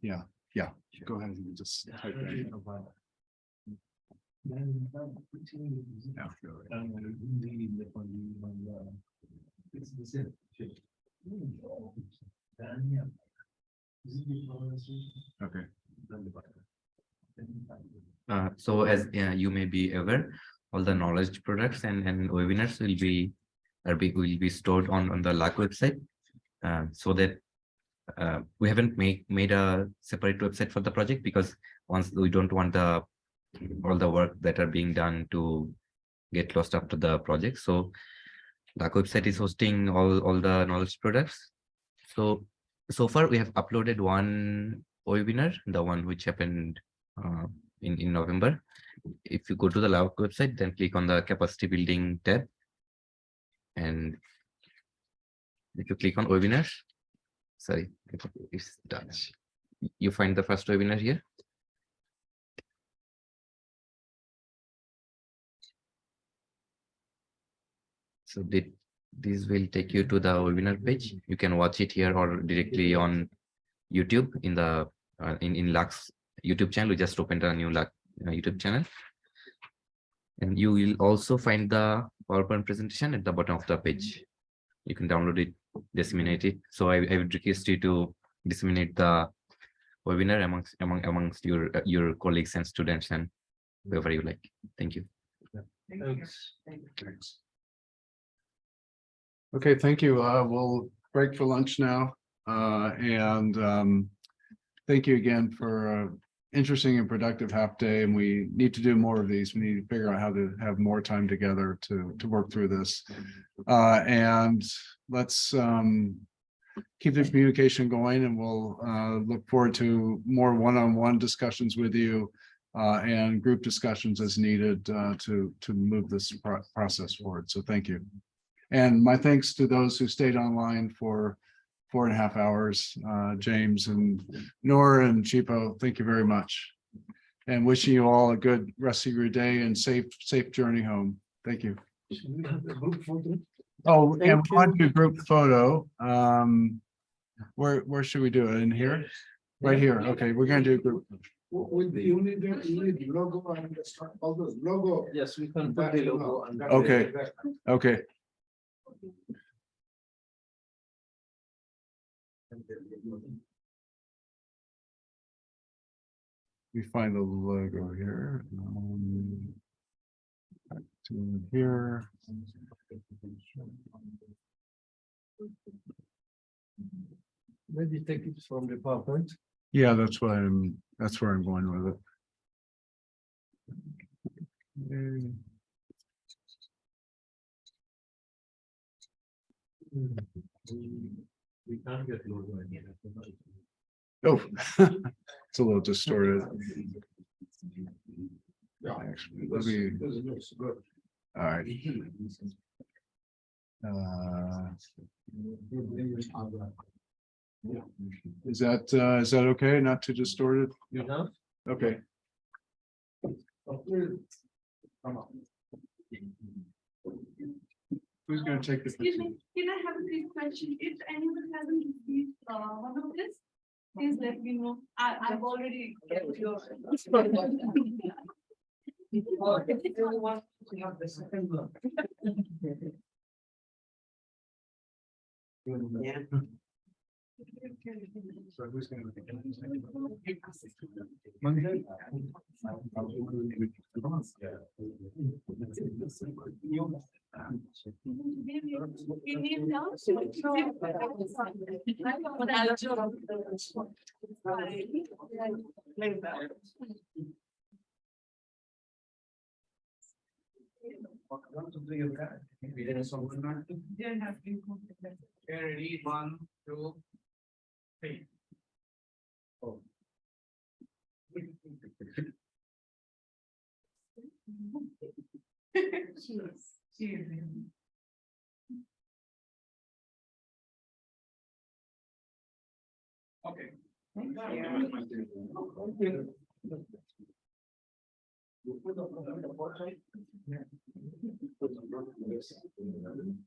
Yeah, yeah. Sure. Go ahead and just type that in. Okay. So as you may be aware, all the knowledge products and webinars will be stored on the LUCCC website, so that we haven't made a separate website for the project because once we don't want all the work that are being done to get lost after the project. So the website is hosting all the knowledge products. So far we have uploaded one webinar, the one which happened in November. If you go to the LUCCC website, then click on the capacity building tab. And if you click on webinars, sorry, it's done. You find the first webinar here. So this will take you to the webinar page. You can watch it here or directly on YouTube in the in LUCCC YouTube channel. We just opened a new LUCCC YouTube channel. And you will also find the PowerPoint presentation at the bottom of the page. You can download it, disseminate it. So I would request you to disseminate the webinar amongst your colleagues and students and whoever you like. Thank you. Thanks. Okay, thank you. We'll break for lunch now. Thank you again for interesting and productive half day. And we need to do more of these. We need to figure out how to have more time together to work through this. And let's keep the communication going, and we'll look forward to more one-on-one discussions with you and group discussions as needed to move this process forward. So thank you. And my thanks to those who stayed online for 4.5 hours, James and Nora and Chipo, thank you very much. And wishing you all a good rest of your day and safe journey home. Thank you. Oh, and we want to group photo. Where should we do it? In here? Right here. Okay, we're gonna do a group. You need logo and all those logo. Yes, we can put the logo. Okay, okay. We find the logo here. Back to here. Maybe take it from the PowerPoint. Yeah, that's where I'm going with it. We can't get logo in here. Oh, it's a little distorted. Actually, let me. All right. Is that okay? Not too distorted? Yeah. Okay. Who's going to take this? Excuse me, can I have a quick question? If anyone hasn't received one of this, please let me know. I've already. If you want to have the second one. Yeah. So who's going to take it? Ready, 1, 2, 3. Oh. Cheers. Okay. Thank you.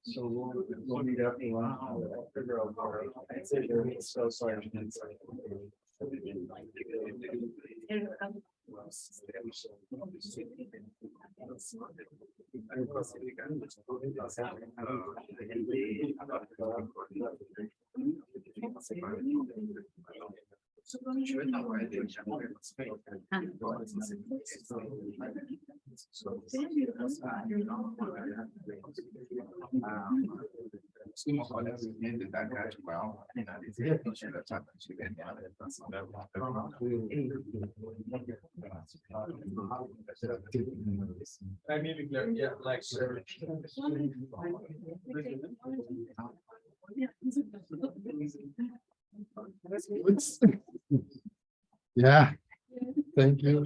So we'll meet up in figure out more. I'd say they're so sorry. I may be clear, yeah, like, sir. Yeah, thank you.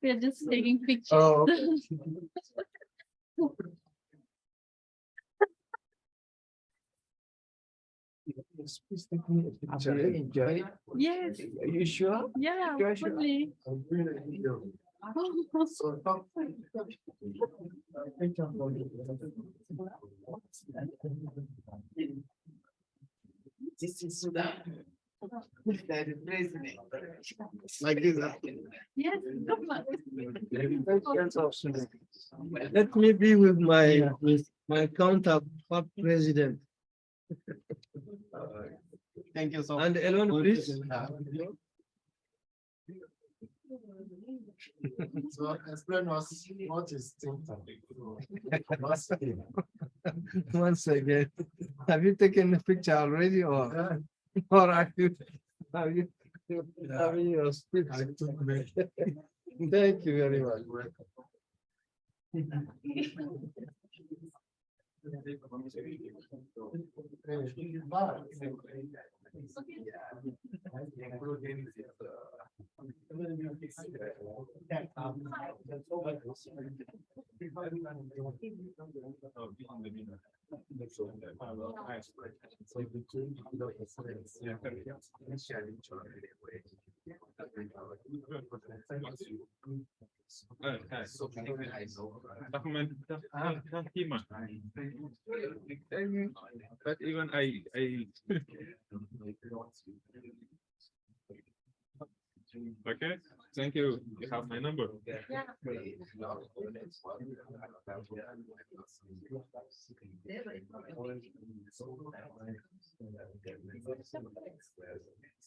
We are just taking pictures. Oh, Enjoy. Yes. Are you sure? Yeah, fully. This is the president. Like this. Yes, come on. Let me be with my counterpart president. Thank you so much. And Elon, please. So explain us what is Once again, have you taken the picture already or are you having your speech? Thank you very much. But even I okay, thank you. You have my number. Yeah.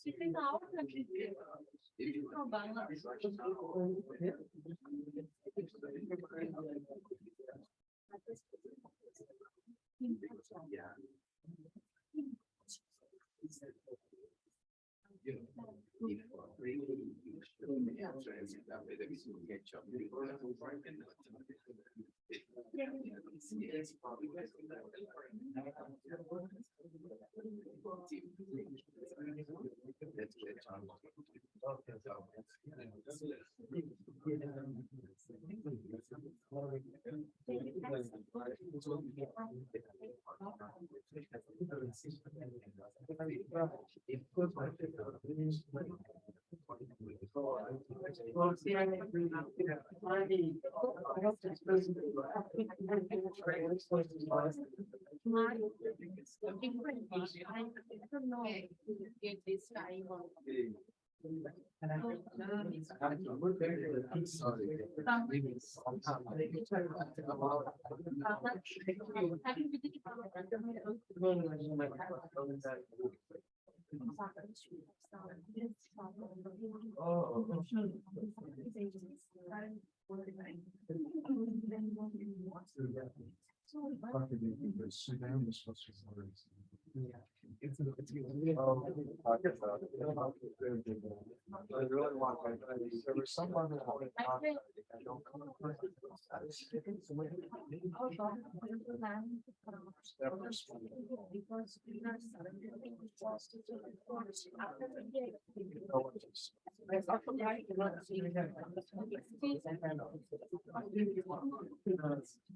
You think our country is from Bangladesh?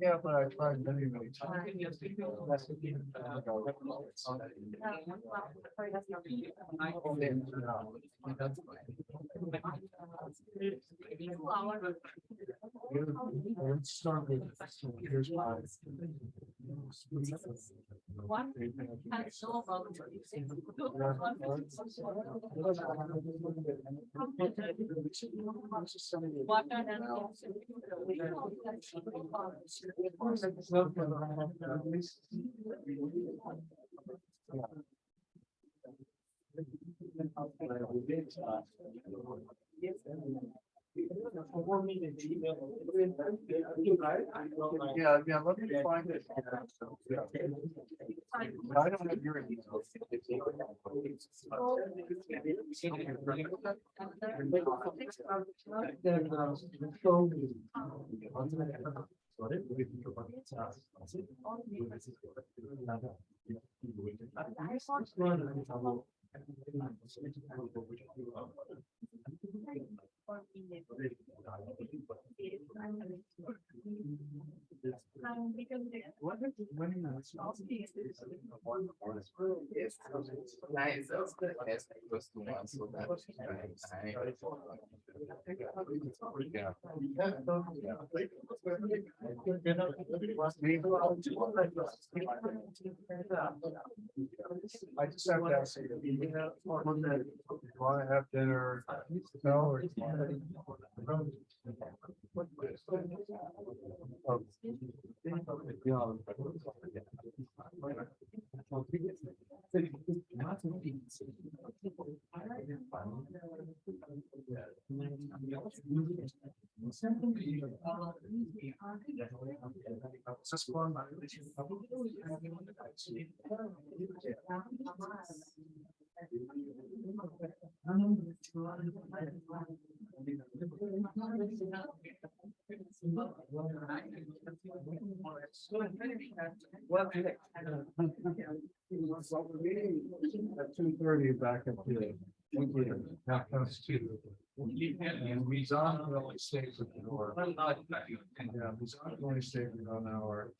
Yeah, but I tried many, many times. Start with, here's my. One has no about Yeah, let me find it. I don't have your I just have to ask you, do you want to have dinner? No, or do you want at 2:30 back at the. That comes to. And Mizan only stays at the door. Yeah, Mizan only stays for an hour.